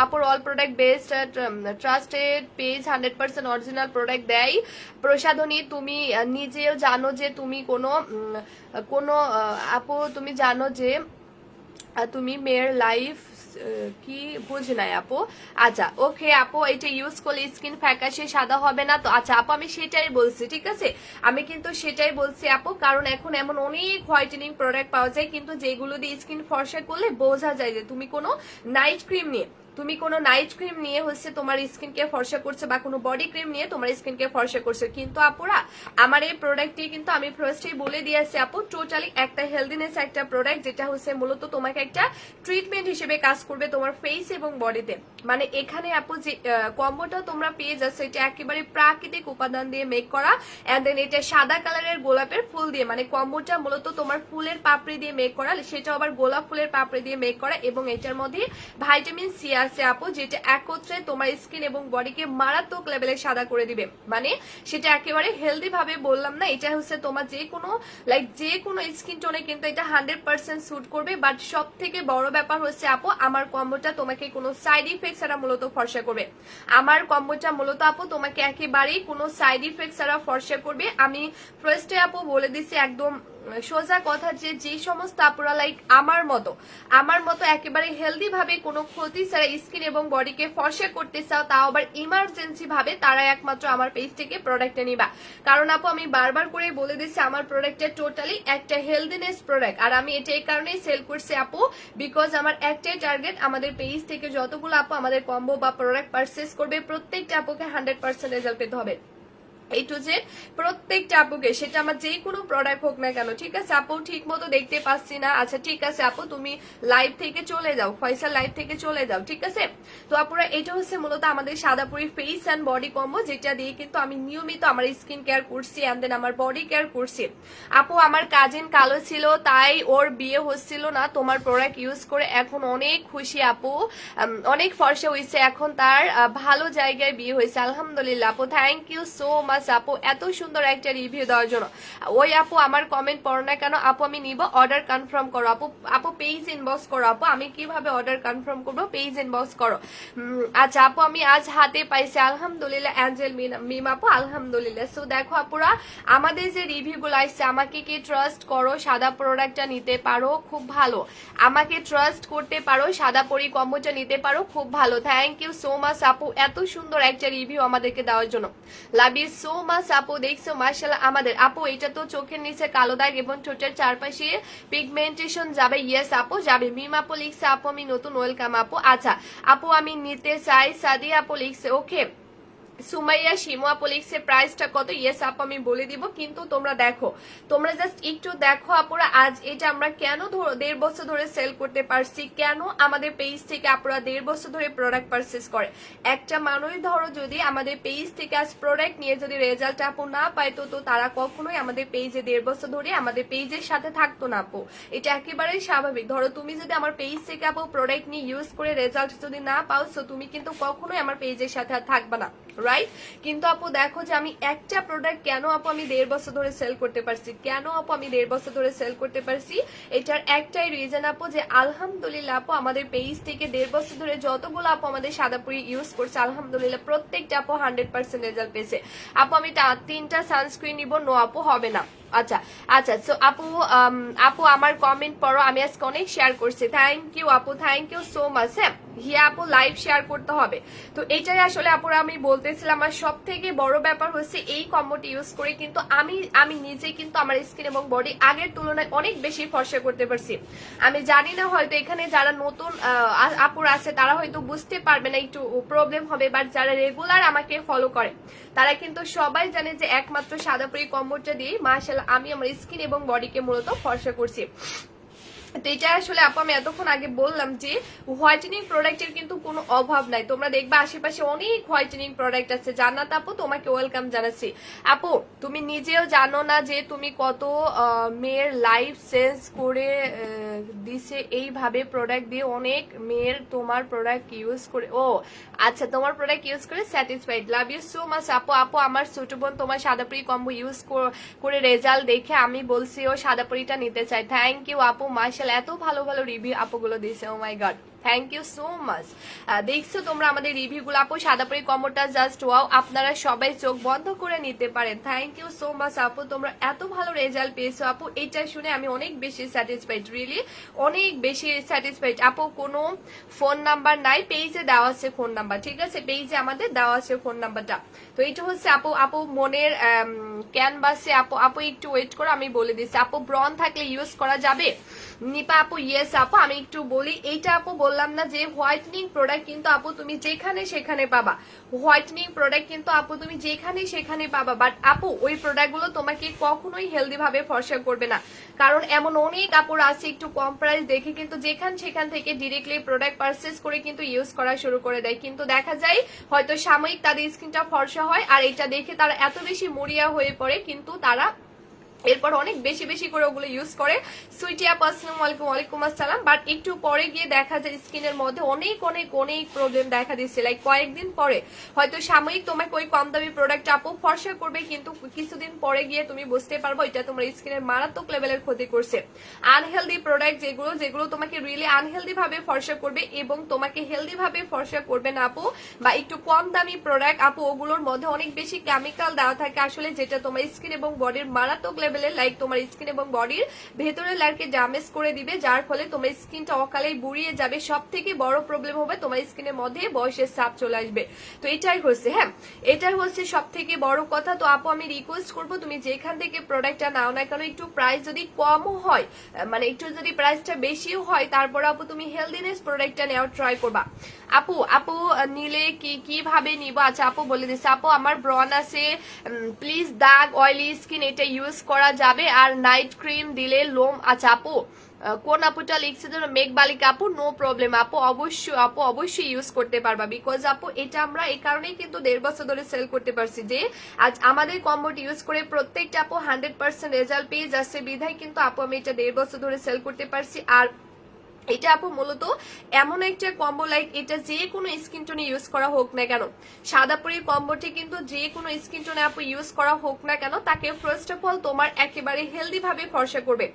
আপুর all product best trusted page 100% original product দেয় প্রসাধনী। তুমি নিজেও জানো যে তুমি কোনো আপু তুমি জানো যে তুমি মেয়ের লাইফ কি বুঝি নাই আপু। আচ্ছা ওকে আপু এটা ইউজ করলে স্কিন ফ্যাকাশে সাদা হবে না তো? আচ্ছা আপু আমি সেটাই বলছি, ঠিক আছে আমি কিন্তু সেটাই বলছি আপু, কারণ এখন এমন অনেক হোয়াইটেনিং প্রোডাক্ট পাওয়া যায় কিন্তু যেগুলো দিয়ে স্কিন ফর্সা করলে বোঝা যায় যে তুমি কোনো নাইট ক্রিম নিয়ে হচ্ছে তোমার স্কিনকে ফর্সা করছে বা কোনো বডি ক্রিম নিয়ে তোমার স্কিনকে ফর্সা করছে। কিন্তু আপুরা আমার এই প্রোডাক্টটি কিন্তু আমি ফার্স্টেই বলে দিয়েছি আপু টোটালি একটা হেলদিনেস একটা প্রোডাক্ট যেটা হচ্ছে মূলত তোমাকে একটা ট্রিটমেন্ট হিসেবে কাজ করবে তোমার ফেস এবং বডিতে। মানে এখানে আপু যে কম্বোটা তোমরা পেয়ে যাচ্ছ এটা একেবারে প্রাকৃতিক উপাদান দিয়ে মেক করা, এন্ড দেন এটা সাদা কালারের গোলাপের ফুল দিয়ে, মানে কম্বোটা মূলত তোমার ফুলের পাপড়ি দিয়ে মেক করা, সেটা আবার গোলাপ ফুলের পাপড়ি দিয়ে মেক করা, এবং এটার মধ্যে ভাইটামিন সি আছে আপু যেটা একত্রে তোমার স্কিন এবং বডিকে মারাত্মক লেভেলে সাদা করে দিবে। মানে সেটা একেবারে হেলদি ভাবে বললাম না, এটা হচ্ছে তোমার যে কোনো স্কিন টোনে কিন্তু এটা 100% স্যুট করবে। বাট সব থেকে বড় ব্যাপার হচ্ছে আপু আমার কম্বোটা তোমাকে কোনো সাইড ইফেক্ট ছাড়া মূলত ফর্সা করবে। আমার কম্বোটা মূলত আপু তোমাকে একেবারেই কোনো সাইড ইফেক্ট ছাড়া ফর্সা করবে। আমি ফার্স্টে আপু বলে দিছি একদম সোজা কথা যে সমস্ত আপুরা লাইক আমার মতো একেবারে হেলদি ভাবে কোনো ক্ষতি ছাড়া স্কিন এবং বডিকে ফর্সা করতে চাও, তাও আবার ইমার্জেন্সি ভাবে, তারা একমাত্র আমার পেজ থেকে প্রোডাক্টটা নিবা। কারণ আপু আমি বারবার করে বলে দিচ্ছি আমার প্রোডাক্টটা টোটালি একটা হেলদিনেস প্রোডাক্ট, আর আমি এটা এই কারণেই সেল করছি আপু বিকজ আমার একটাই টার্গেট আমাদের পেজ থেকে যতগুলো আপু আমাদের কম্বো বা প্রোডাক্ট পারচেস করবে প্রত্যেকটা আপুকে 100% রেজাল্ট পেতে হবে। এই টু জেড প্রত্যেকটা আপুকে, সেটা আমার যে কোনো প্রোডাক্ট হোক না কেন, ঠিক আছে আপু ঠিক মতো দেখতে পাচ্ছি না, আচ্ছা ঠিক আছে আপু তুমি লাইভ থেকে চলে যাও, ফয়সাল লাইভ থেকে চলে যাও, ঠিক আছে। তো আপুরা এটা হচ্ছে মূলত আমাদের সাদাপুরি ফেস অ্যান্ড বডি কম্বো, যেটা দিয়ে কিন্তু আমি নিয়মিত আমার স্কিন কেয়ার করছি অ্যান্ড দেন আমার বডি কেয়ার করছি। আপু আমার কাজিন কালো ছিল তাই ওর বিয়ে হচ্ছিল না, তোমার প্রোডাক্ট ইউজ করে এখন অনেক খুশি আপু, অনেক ফর্সা হয়েছে, এখন তার ভালো জায়গায় বিয়ে হয়েছে আলহামদুলিল্লাহ আপু, thank you so much much আপু এত সুন্দর একটা রিভিউ দেওয়ার জন্য। ওই আপু আমার কমেন্ট পড়ো না কেন আপু, আমি নিব, অর্ডার কনফার্ম করো আপু। আপু পেজ ইনবক্স করো আপু, আমি কিভাবে অর্ডার কনফার্ম করবো, পেজ ইনবক্স করো। আচ্ছা আপু আমি আজ হাতে পাইছি আলহামদুলিল্লাহ, অ্যাঞ্জেল মিম আপু আলহামদুলিল্লাহ। সো দেখো আপুরা, আমাদের যে রিভিউ গুলো আসছে, আমাকে কি ট্রাস্ট করো, সাদা প্রোডাক্টটা নিতে পারো, খুব ভালো। আমাকে ট্রাস্ট করতে পারো, সাদা পরি কম্বোটা নিতে পারো, খুব ভালো। থ্যাংক ইউ সো মাচ আপু এত সুন্দর একটা রিভিউ আমাদেরকে দেওয়ার জন্য, লাভ ইউ সো মাচ আপু। দেখছো মাশাআল্লাহ আমাদের আপু, এটা তো চোখের নিচে কালো দাগ এবং ঠোঁটের চারপাশে পিগমেন্টেশন যাবে। ইয়েস আপু যাবে। মিম আপু লিখছে আপু আমি নতুন, ওয়েলকাম আপু। আচ্ছা আপু আমি নিতে চাই, সাদি আপু লিখছে ওকে। সুমাইয়া শিমু আপু লিখছে প্রাইসটা কত, ইয়েস আপু আমি বলে দিব, কিন্তু তোমরা দেখো, তোমরা জাস্ট একটু দেখো আপুরা, আজ এটা আমরা কেন 1.5 বছর ধরে সেল করতে পারছি, কেন আমাদের পেজ থেকে আপুরা 1.5 বছর ধরে প্রোডাক্ট পারচেস করে। একটা মানুষ ধরো যদি আমাদের পেজ থেকে আজ প্রোডাক্ট নিয়ে যদি রেজাল্ট আপু না পাইতো, তো তারা কখনোই আমাদের পেজে 1.5 বছর ধরে আমাদের পেজের সাথে থাকতো না আপু। এটা একেবারেই স্বাভাবিক। ধরো তুমি যদি আমার পেজ থেকে আপু প্রোডাক্ট নিয়ে ইউজ করে রেজাল্ট যদি না পাও, তো তুমি কিন্তু কখনোই আমার পেজের সাথে আর থাকবে না, রাইট। কিন্তু আপু দেখো যে আমি একটা প্রোডাক্ট কেন আপু আমি 1.5 বছর ধরে সেল করতে পারছি, কেন আপু আমি 1.5 বছর ধরে সেল করতে পারছি, এটার একটাই রিজন আপু যে আলহামদুলিল্লাহ আপু আমাদের পেজ থেকে 1.5 বছর ধরে যতগুলো আপু আমাদের সাদাপুরি ইউজ করছে আলহামদুলিল্লাহ প্রত্যেকটা আপু 100% রেজাল্ট পেয়েছে। আপু আমি 3টা সানস্ক্রিন নিব, নো আপু হবে না। আচ্ছা আচ্ছা সো আপু আপু আমার কমেন্ট পড়ো, আমি আজকে অনেক শেয়ার করছি, থ্যাংক ইউ আপু, থ্যাংক ইউ সো মাচ। হ্যাঁ হিয়া আপু লাইভ শেয়ার করতে হবে, তো এটাই আসলে আপুরা আমি বলতেছিলাম। আর সব থেকে বড় ব্যাপার হচ্ছে এই কম্বোটি ইউজ করে কিন্তু আমি নিজে কিন্তু আমার স্কিন এবং বডি আগের তুলনায় অনেক বেশি ফর্সা করতে পারছি। আমি জানি না হয়তো এখানে যারা নতুন আপুরা আছে তারা হয়তো বুঝতে পারবে না, একটু প্রবলেম হবে, বাট যারা রেগুলার আমাকে ফলো করে তারা কিন্তু সবাই জানে যে একমাত্র সাদাপুরি কম্বোটা দিয়ে মাশাআল্লাহ আমি আমার স্কিন এবং বডিকে মূলত ফর্সা করছি। তো এটা আসলে আপু আমি এতক্ষণ আগে বললাম যে হোয়াইটেনিং প্রোডাক্টের কিন্তু কোনো অভাব নাই। তোমরা দেখবা আশেপাশে অনেক হোয়াইটেনিং প্রোডাক্ট আছে। জান্নাত আপু তোমাকে ওয়েলকাম জানাচ্ছি। আপু তুমি নিজেও জানো না যে তুমি কত মেয়ের লাইফ চেঞ্জ করে দিছে এইভাবে প্রোডাক্ট দিয়ে। অনেক মেয়ের তোমার প্রোডাক্ট ইউজ করে, ও আচ্ছা তোমার প্রোডাক্ট ইউজ করে satisfied, love you so much আপু। আপু আমার ছোট বোন তোমার সাদাপুরি কম্বো ইউজ করে রেজাল্ট দেখে আমি বলছি ও সাদাপুরিটা নিতে চাই। থ্যাংক ইউ আপু, মাশাআল্লাহ এত ভালো ভালো রিভিউ আপুগুলো দিয়েছে, oh my god thank you so much. দেখছো তোমরা আমাদের রিভিউ গুলো আপু, সাদাপুরি কম্বোটা জাস্ট ওয়াও, আপনারা সবাই চোখ বন্ধ করে নিতে পারেন। থ্যাংক ইউ সো মাচ আপু, তোমরা এত ভালো রেজাল্ট পেয়েছো আপু, এটা শুনে আমি অনেক বেশি স্যাটিসফাইড, রিয়েলি অনেক বেশি স্যাটিসফাইড আপু। কোনো ফোন নাম্বার নাই, পেজে দেওয়া আছে ফোন নাম্বার, ঠিক আছে, পেজে আমাদের দেওয়া আছে ফোন নাম্বারটা। তো এইটা হচ্ছে আপু আপু মনের ক্যানভাসে আপু আপু একটু ওয়েট করো আমি বলে দিচ্ছি। আপু ব্রন থাকলে ইউজ করা যাবে নিপা আপু, ইয়েস আপু আমি একটু বলি। এইটা আপু বললাম না যে হোয়াইটনিং প্রোডাক্ট কিন্তু আপু তুমি যেখানে সেখানে পাবা, হোয়াইটনিং প্রোডাক্ট কিন্তু আপু তুমি যেখানে সেখানে পাবা, বাট আপু ওই প্রোডাক্টগুলো তোমাকে কখনোই হেলদি ভাবে ফর্সা করবে না। কারণ এমন অনেক আপুর আছে একটু কম প্রাইস দেখে কিন্তু সেখান থেকে ডিরেক্টলি প্রোডাক্ট পারচেস করে কিন্তু ইউজ করা শুরু করে দেয়, কিন্তু দেখা যায় হয়তো সাময়িক তাদের স্কিনটা ফর্সা হয় আর এটা দেখে তারা এত বেশি মরিয়া হয়ে পড়ে, কিন্তু তারা এরপর অনেক বেশি বেশি করে ওগুলো ইউজ করে। সুইটি আপু আসসালামু আলাইকুম। ওয়ালাইকুম আসসালাম। বাট একটু পরে গিয়ে দেখা যায় স্কিনের মধ্যে অনেক অনেক অনেক প্রবলেম দেখা দিচ্ছে, লাইক কয়েকদিন পরে হয়তো সাময়িক তোমাকে ওই কম দামি প্রোডাক্ট আপু ফর্সা করবে, কিন্তু কিছুদিন পরে গিয়ে তুমি বুঝতে পারবো এটা তোমার স্কিনের মারাত্মক লেভেলের ক্ষতি করছে। আনহেলদি প্রোডাক্ট যেগুলো তোমাকে রিয়েলি আনহেলদি ভাবে ফর্সা করবে এবং তোমাকে হেলদি ভাবে ফর্সা করবে না আপু, বা একটু কম দামি প্রোডাক্ট আপু ওগুলোর মধ্যে অনেক বেশি কেমিক্যাল দেওয়া থাকে আসলে, যেটা তোমার স্কিন এবং বডির মারাত্মক লাইক তোমার স্কিন এবং বডির ভেতরের লেয়ারকে ড্যামেজ করে দিবে, যার ফলে তোমার স্কিনটা অকালেই বুড়িয়ে যাবে। সব থেকে বড় প্রবলেম হবে তোমার স্কিনের মধ্যে বয়সের ছাপ চলে আসবে। তো এটাই হচ্ছে, হ্যাঁ এটাই হচ্ছে সব থেকে বড় কথা। তো আপু আমি রিকোয়েস্ট করবো তুমি যেখান থেকে প্রোডাক্টটা নাও না কেন, একটু প্রাইস যদি কমও হয়, মানে একটু যদি প্রাইসটা বেশিও হয়, তারপর আপু তুমি হেলদিনেস প্রোডাক্টটা নেওয়ার ট্রাই করবা। আপু আপু নিলে কিভাবে নিব? আচ্ছা আপু বলে দিচ্ছে, আপু আমার ব্রন আছে প্লিজ, দাগ অয়েলি স্কিন এটা ইউজ করা যাবে, আর নাইট ক্রিম দিলে লোম। আচ্ছা আপু কোন আপুটা লিখছে যেন মেঘবালিকা আপু, নো প্রবলেম আপু, অবশ্যই ইউজ করতে পারবা, বিকজ আপু এটা আমরা এই কারণেই কিন্তু 1.5 বছর ধরে সেল করতে পারছি যে আজ আমাদের কম্বোটি ইউজ করে প্রত্যেকটা আপু 100% রেজাল্ট পেয়ে যাচ্ছে, বিধায় কিন্তু আপু আমি এটা 1.5 বছর ধরে সেল করতে পারছি। আর এটা আপু মূলত এমন একটা কম্বো, লাইক এটা যে কোনো স্কিন টোনে ইউজ করা হোক না কেন, সাদাপুরি কম্বোটি কিন্তু যে কোনো স্কিন টোনে আপু ইউজ করা হোক না কেন, তাকে ফার্স্ট অফ অল তোমার একেবারে হেলদি ভাবে ফর্সা করবে।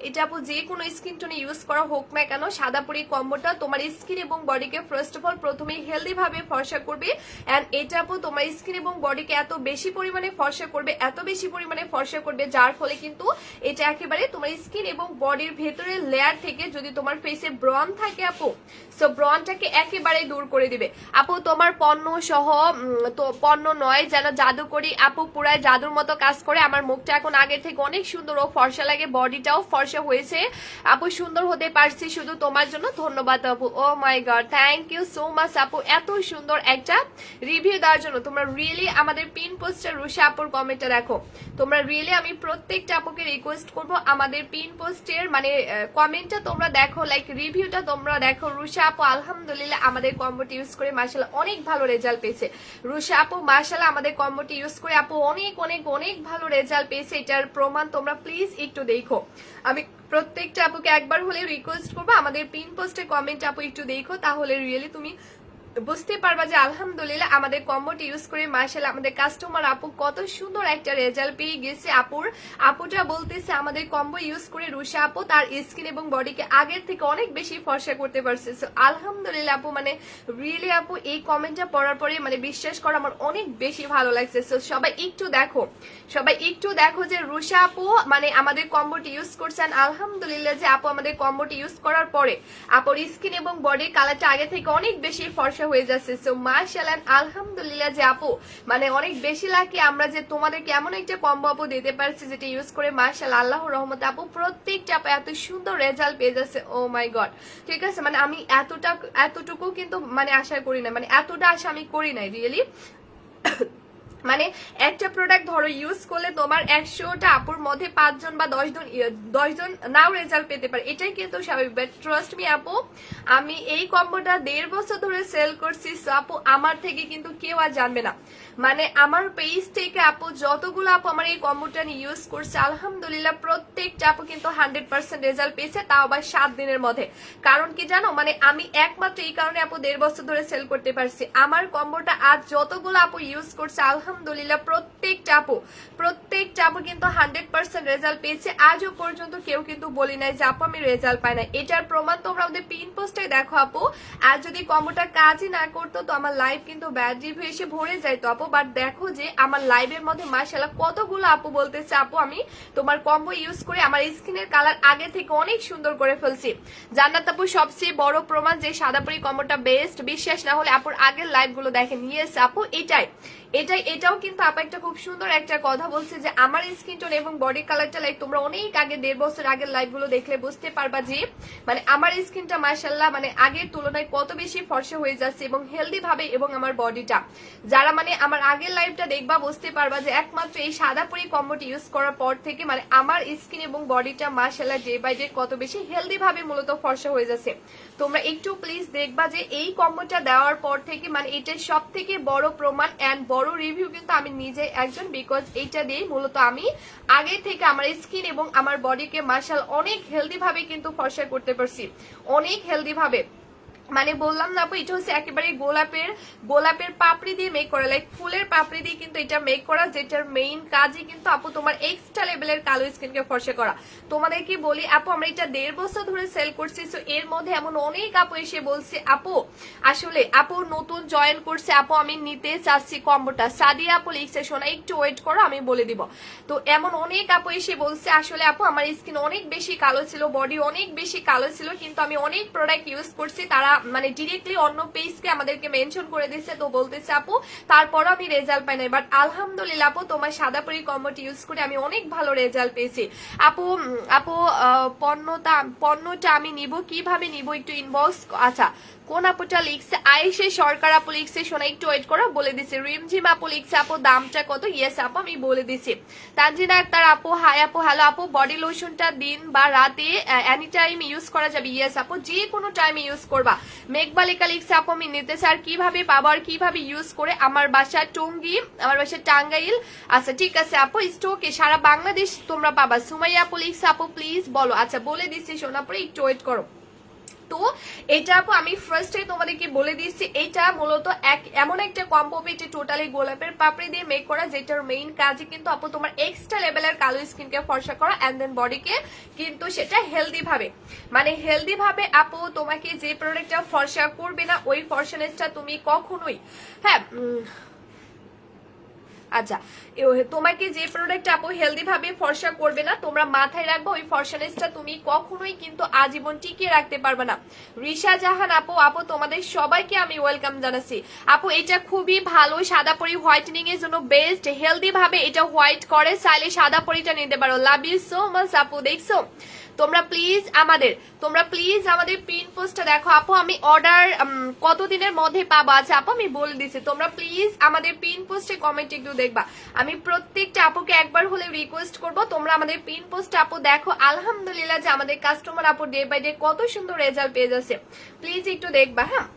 এটা আপু যে কোনো স্কিন টোনে ইউজ করা হোক না কেন, সাদাপুরি কম্বোটা তোমার স্কিন এবং বডিকে ফার্স্ট অফ অল প্রথমেই হেলদি ভাবে ফর্সা করবে। এন্ড এটা আপু তোমার স্কিন এবং বডিকে এত বেশি পরিমাণে ফর্সা করবে, এত বেশি পরিমাণে ফর্সা করবে, যার ফলে কিন্তু এটা একেবারে তোমার স্কিন এবং বডির ভেতরের লেয়ার থেকে যদি তোমার ফেসে ব্রন থাকে আপু, সো ব্রনটাকে একেবারে দূর করে দিবে। আপু তোমার পণ্য সহ তো পণ্য নয়, যেন জাদুকরি আপু পুরাই জাদুর মতো কাজ করে। আমার মুখটা এখন আগের থেকে অনেক সুন্দর ও ফর্সা লাগে, বডিটাও ফর্সা হয়েছে আপু, সুন্দর হতে পারছি শুধু তোমার জন্য। ধন্যবাদ আপু, oh my god, thank you so much আপু এত সুন্দর একটা রিভিউ দেওয়ার জন্য। তোমরা রিয়েলি আমাদের পিন পোস্টার রুষা আপুর কমেন্টটা দেখো, তোমরা রিয়েলি আমি প্রত্যেকটা আপুকে রিকোয়েস্ট করব আমাদের পিন পোস্টের মানে কমেন্টটা তোমরা দেখো, লাইক রিভিউটা তোমরা দেখো। রুষা আপু আলহামদুলিল্লাহ আমাদের কম্বোটি ইউজ করে মাশাআল্লাহ অনেক ভালো রেজাল্ট পেয়েছে। রুষা আপু মাশাআল্লাহ আমাদের কম্বোটি ইউজ করে আপু অনেক অনেক অনেক ভালো রেজাল্ট পেয়েছে, এটার প্রমাণ তোমরা প্লিজ একটু দেখো। আমি প্রত্যেকটা আপুকে একবার হলেও রিকোয়েস্ট করবো আমাদের পিন পোস্টে কমেন্ট আপু একটু দেখো, তাহলে রিয়েলি তুমি বুঝতে পারবা যে আলহামদুলিল্লাহ আমাদের কম্বোটি ইউজ করে মাশাআল্লাহ আমাদের কাস্টমার আপু কত সুন্দর একটা রেজাল্ট পেয়ে গেছে। আপুটা বলতেছে আমাদের কম্বো ইউজ করে রুষা আপু তার স্কিন এবং বডিকে আগের থেকে অনেক বেশি ফর্সা করতে পারছে। সো আলহামদুলিল্লাহ আপু, মানে রিয়েলি আপু এই কমেন্টটা পড়ার পরে মানে বিশ্বাস করো আমার অনেক বেশি ভালো লাগছে। সো সবাই একটু দেখো যে রুষা আপু মানে আমাদের কম্বোটি ইউজ করছেন, আলহামদুলিল্লাহ যে আপু আমাদের কম্বোটি ইউজ করার পরে আপুর স্কিন এবং বডির কালারটা আগে থেকে অনেক বেশি ফর্সা হয়ে যাচ্ছে। সো মাশাআল্লাহ আলহামদুলিল্লাহ যে আপু মানে অনেক বেশি লাকি আমরা যে তোমাদেরকে এমন একটা কম্বো আপু দিতে পারছি যেটা ইউজ করে মাশাআল্লাহ আল্লাহর রহমতে আপু প্রত্যেকটা আপু এত সুন্দর রেজাল্ট পেয়ে যাচ্ছে। ও মাই গড, ঠিক আছে, মানে আমি এতটুকু কিন্তু মানে আশা করি না, মানে এতটা আশা আমি করি নাই রিয়েলি। মানে একটা প্রোডাক্ট ধরো ইউজ করলে তোমার 100টা আপুর মধ্যে 5 জন বা 10 জন নাও রেজাল্ট পেতে পারে, এটাই কিন্তু স্বাভাবিক। বাট ট্রাস্ট মি আপু, আমি এই কম্বোটা 1.5 বছর ধরে সেল করছি। সো আপু আমার থেকে কিন্তু কেউ আর জানবে না, মানে আমার পেজ থেকে আপু যতগুলো আপু আমার এই কম্বোটা নিয়ে ইউজ করছে আলহামদুলিল্লাহ প্রত্যেকটা আপু কিন্তু 100% রেজাল্ট পেয়েছে, তাও আবার 7 দিনের মধ্যে। কারণ কি জানো, মানে আমি একমাত্র এই কারণে আপু 1.5 বছর ধরে সেল করতে পারছি। আমার কম্বোটা আজ যতগুলো আপু ইউজ করছে আলহামদুলিল্লাহ প্রত্যেকটা আপু কিন্তু 100% রেজাল্ট পেয়েছে। আজও পর্যন্ত কেউ কিন্তু বলি নাই যে আপু আমি রেজাল্ট পাই না। এটার প্রমাণ তোমরা আমাদের পিন পোস্টে দেখো আপু। আর যদি কম্বোটা কাজই না করতো তো আমার লাইভ কিন্তু ব্যাড রিভিউ এসে ভরে যাইতো আপু। বাট দেখো যে আমার লাইভের মধ্যে মাশাআল্লাহ কতগুলো আপু বলতেছে আপু আমি তোমার কম্বো ইউজ করে আমার স্কিনের কালার আগে থেকে অনেক সুন্দর করে ফেলছি। জান্নাত আপু সবচেয়ে বড় প্রমাণ যে সাদাপুরি কম্বোটা বেস্ট, বিশ্বাস না হলে আপুর আগের লাইভ গুলো দেখেন। ইয়েস আপু এটাও কিন্তু আপা একটা খুব সুন্দর একটা কথা বলছে যে আমার স্কিন টোন এবং বডি কালারটা লাইক তোমরা অনেক আগে 1.5 বছর আগের লাইভ গুলো দেখলে বুঝতে পারবা যে মানে আমার স্কিনটা মাশাআল্লাহ মানে আগের তুলনায় কত বেশি ফর্সা হয়ে যাচ্ছে এবং হেলদি ভাবে, এবং আমার বডিটা যারা মানে আমার আগের লাইভটা দেখবা বুঝতে পারবা যে একমাত্র এই সাদাপুরি কম্বোটি ইউজ করার পর থেকে মানে আমার স্কিন এবং বডিটা মাশাআল্লাহ ডে বাই ডে কত বেশি হেলদি ভাবে মূলত ফর্সা হয়ে যাচ্ছে। তোমরা একটু প্লিজ দেখবা যে এই কম্বোটা দেওয়ার পর থেকে মানে এটা সব থেকে বড় প্রমাণ এন্ড বড় রিভিউ কিন্তু আমি নিজে একজন, বিকজ এইটা দিয়ে মূলত আমি আগে থেকে আমার স্কিন এবং আমার বডিকে মাশাআল্লাহ অনেক হেলদি ভাবে কিন্তু ফর্সা করতে পারছি, অনেক হেলদি ভাবে। মানে বললাম না আপু, এটা হচ্ছে একেবারে গোলাপের পাপড়ি দিয়ে মেক করা, লাইক ফুলের পাপড়ি দিয়ে কিন্তু এটা মেক করা, যেটার মেইন কাজই কিন্তু আপু তোমার এক্সট্রা লেভেলের কালো স্কিনকে ফর্সা করা। তোমাদের কি বলি আপু, আমরা এটা 1.5 বছর ধরে সেল করছি। সো এর মধ্যে এমন অনেক আপু এসে বলছে আপু আসলে আপু নতুন জয়েন করছে, আপু আমি নিতে চাচ্ছি কম্বোটা। সাদিয়া আপু লিখছে শোনা একটু ওয়েট করো আমি বলে দিব। তো এমন অনেক আপু এসে বলছে আসলে আপু আমার স্কিন অনেক বেশি কালো ছিল, বডি অনেক বেশি কালো ছিল, কিন্তু আমি অনেক প্রোডাক্ট ইউজ করছি, তারা মানে ডিরেক্টলি অন্য পেজকে আমাদেরকে মেনশন করে দিচ্ছে। তো বলতেছে আপু তারপরও আমি রেজাল্ট পাই নাই, বাট আলহামদুলিল্লাহ আপু তোমার সাদাপুরি কম্বোটি ইউজ করে আমি অনেক ভালো রেজাল্ট পেয়েছি। আপু পণ্যটা আমি নিব, কিভাবে নিব একটু ইনবক্স। আচ্ছা কোন আপুটা লিখছে, আয়েশে সরকার আপু লিখছে শোনা একটু ওয়েট করো বলে দিছে। রিমঝিম আপু লিখছে আপু দামটা কত, ইয়েস আপু আমি বলে দিছি। তানজিনা আক্তার আপু হাই আপু হ্যালো আপু, বডি লোশনটা দিন বা রাতে এনি টাইম ইউজ করা যাবে, ইয়েস আপু যে কোনো টাইমে ইউজ করবা। মেঘবালিকা লিখছে আপু আমি নিতে চাই, আর কিভাবে পাবো আর কিভাবে ইউজ করে, আমার বাসা টঙ্গী, আমার বাসা টাঙ্গাইল। আচ্ছা ঠিক আছে আপু স্টকে সারা বাংলাদেশ তোমরা পাবা। সুমাইয়া আপু লিখছে আপু প্লিজ বলো, আচ্ছা বলে দিচ্ছি শোনা পরে একটু ওয়েট করো। তো এটা আপু আমি ফার্স্টে তোমাদেরকে বলে দিচ্ছি, এটা মূলত এমন একটা কম্বো পেটে টোটালি গোলাপের পাপড়ি দিয়ে মেক করা, যেটার মেইন কাজই কিন্তু আপু তোমার এক্সট্রা লেভেলের কালো স্কিনকে ফর্সা করা এন্ড দেন বডিকে কিন্তু সেটা হেলদি ভাবে, মানে হেলদি ভাবে আপু তোমাকে যে প্রোডাক্টটা ফর্সা করবে না ওই ফর্সানেসটা তুমি কখনোই, হ্যাঁ আচ্ছা, তোমাকে যে প্রোডাক্ট আপু হেলদি ভাবে ফর্সা করবে না, তোমরা মাথায় রাখবো ওই ফর্সানেসটা তুমি কখনোই কিন্তু আজীবন টিকিয়ে রাখতে পারবে না। রিশা জাহান আপু তোমাদের সবাইকে আমি ওয়েলকাম জানাচ্ছি। আপু এটা খুবই ভালো, সাদা পরি হোয়াইটেনিং এর জন্য বেস্ট, হেলদি ভাবে এটা হোয়াইট করে, চাইলে সাদা পরিটা নিতে পারো। লাভ ইউ সো মাচ আপু। দেখছো তোমরা প্লিজ আমাদের পিন পোস্টটা দেখো আপু, আমি অর্ডার কতদিনের মধ্যে পাবো আচ্ছা আপু আমি বলে দিচ্ছি, তোমরা প্লিজ আমাদের পিন পোস্টে কমেন্ট একটু দেখবা। আমি প্রত্যেকটা আপুকে একবার হলে রিকোয়েস্ট করব তোমরা আমাদের পিন পোস্ট আপু দেখো, আলহামদুলিল্লাহ যে আমাদের কাস্টমার আপু ডে বাই ডে কত সুন্দর রেজাল্ট পেয়ে যাচ্ছে, প্লিজ একটু দেখবা। হ্যাঁ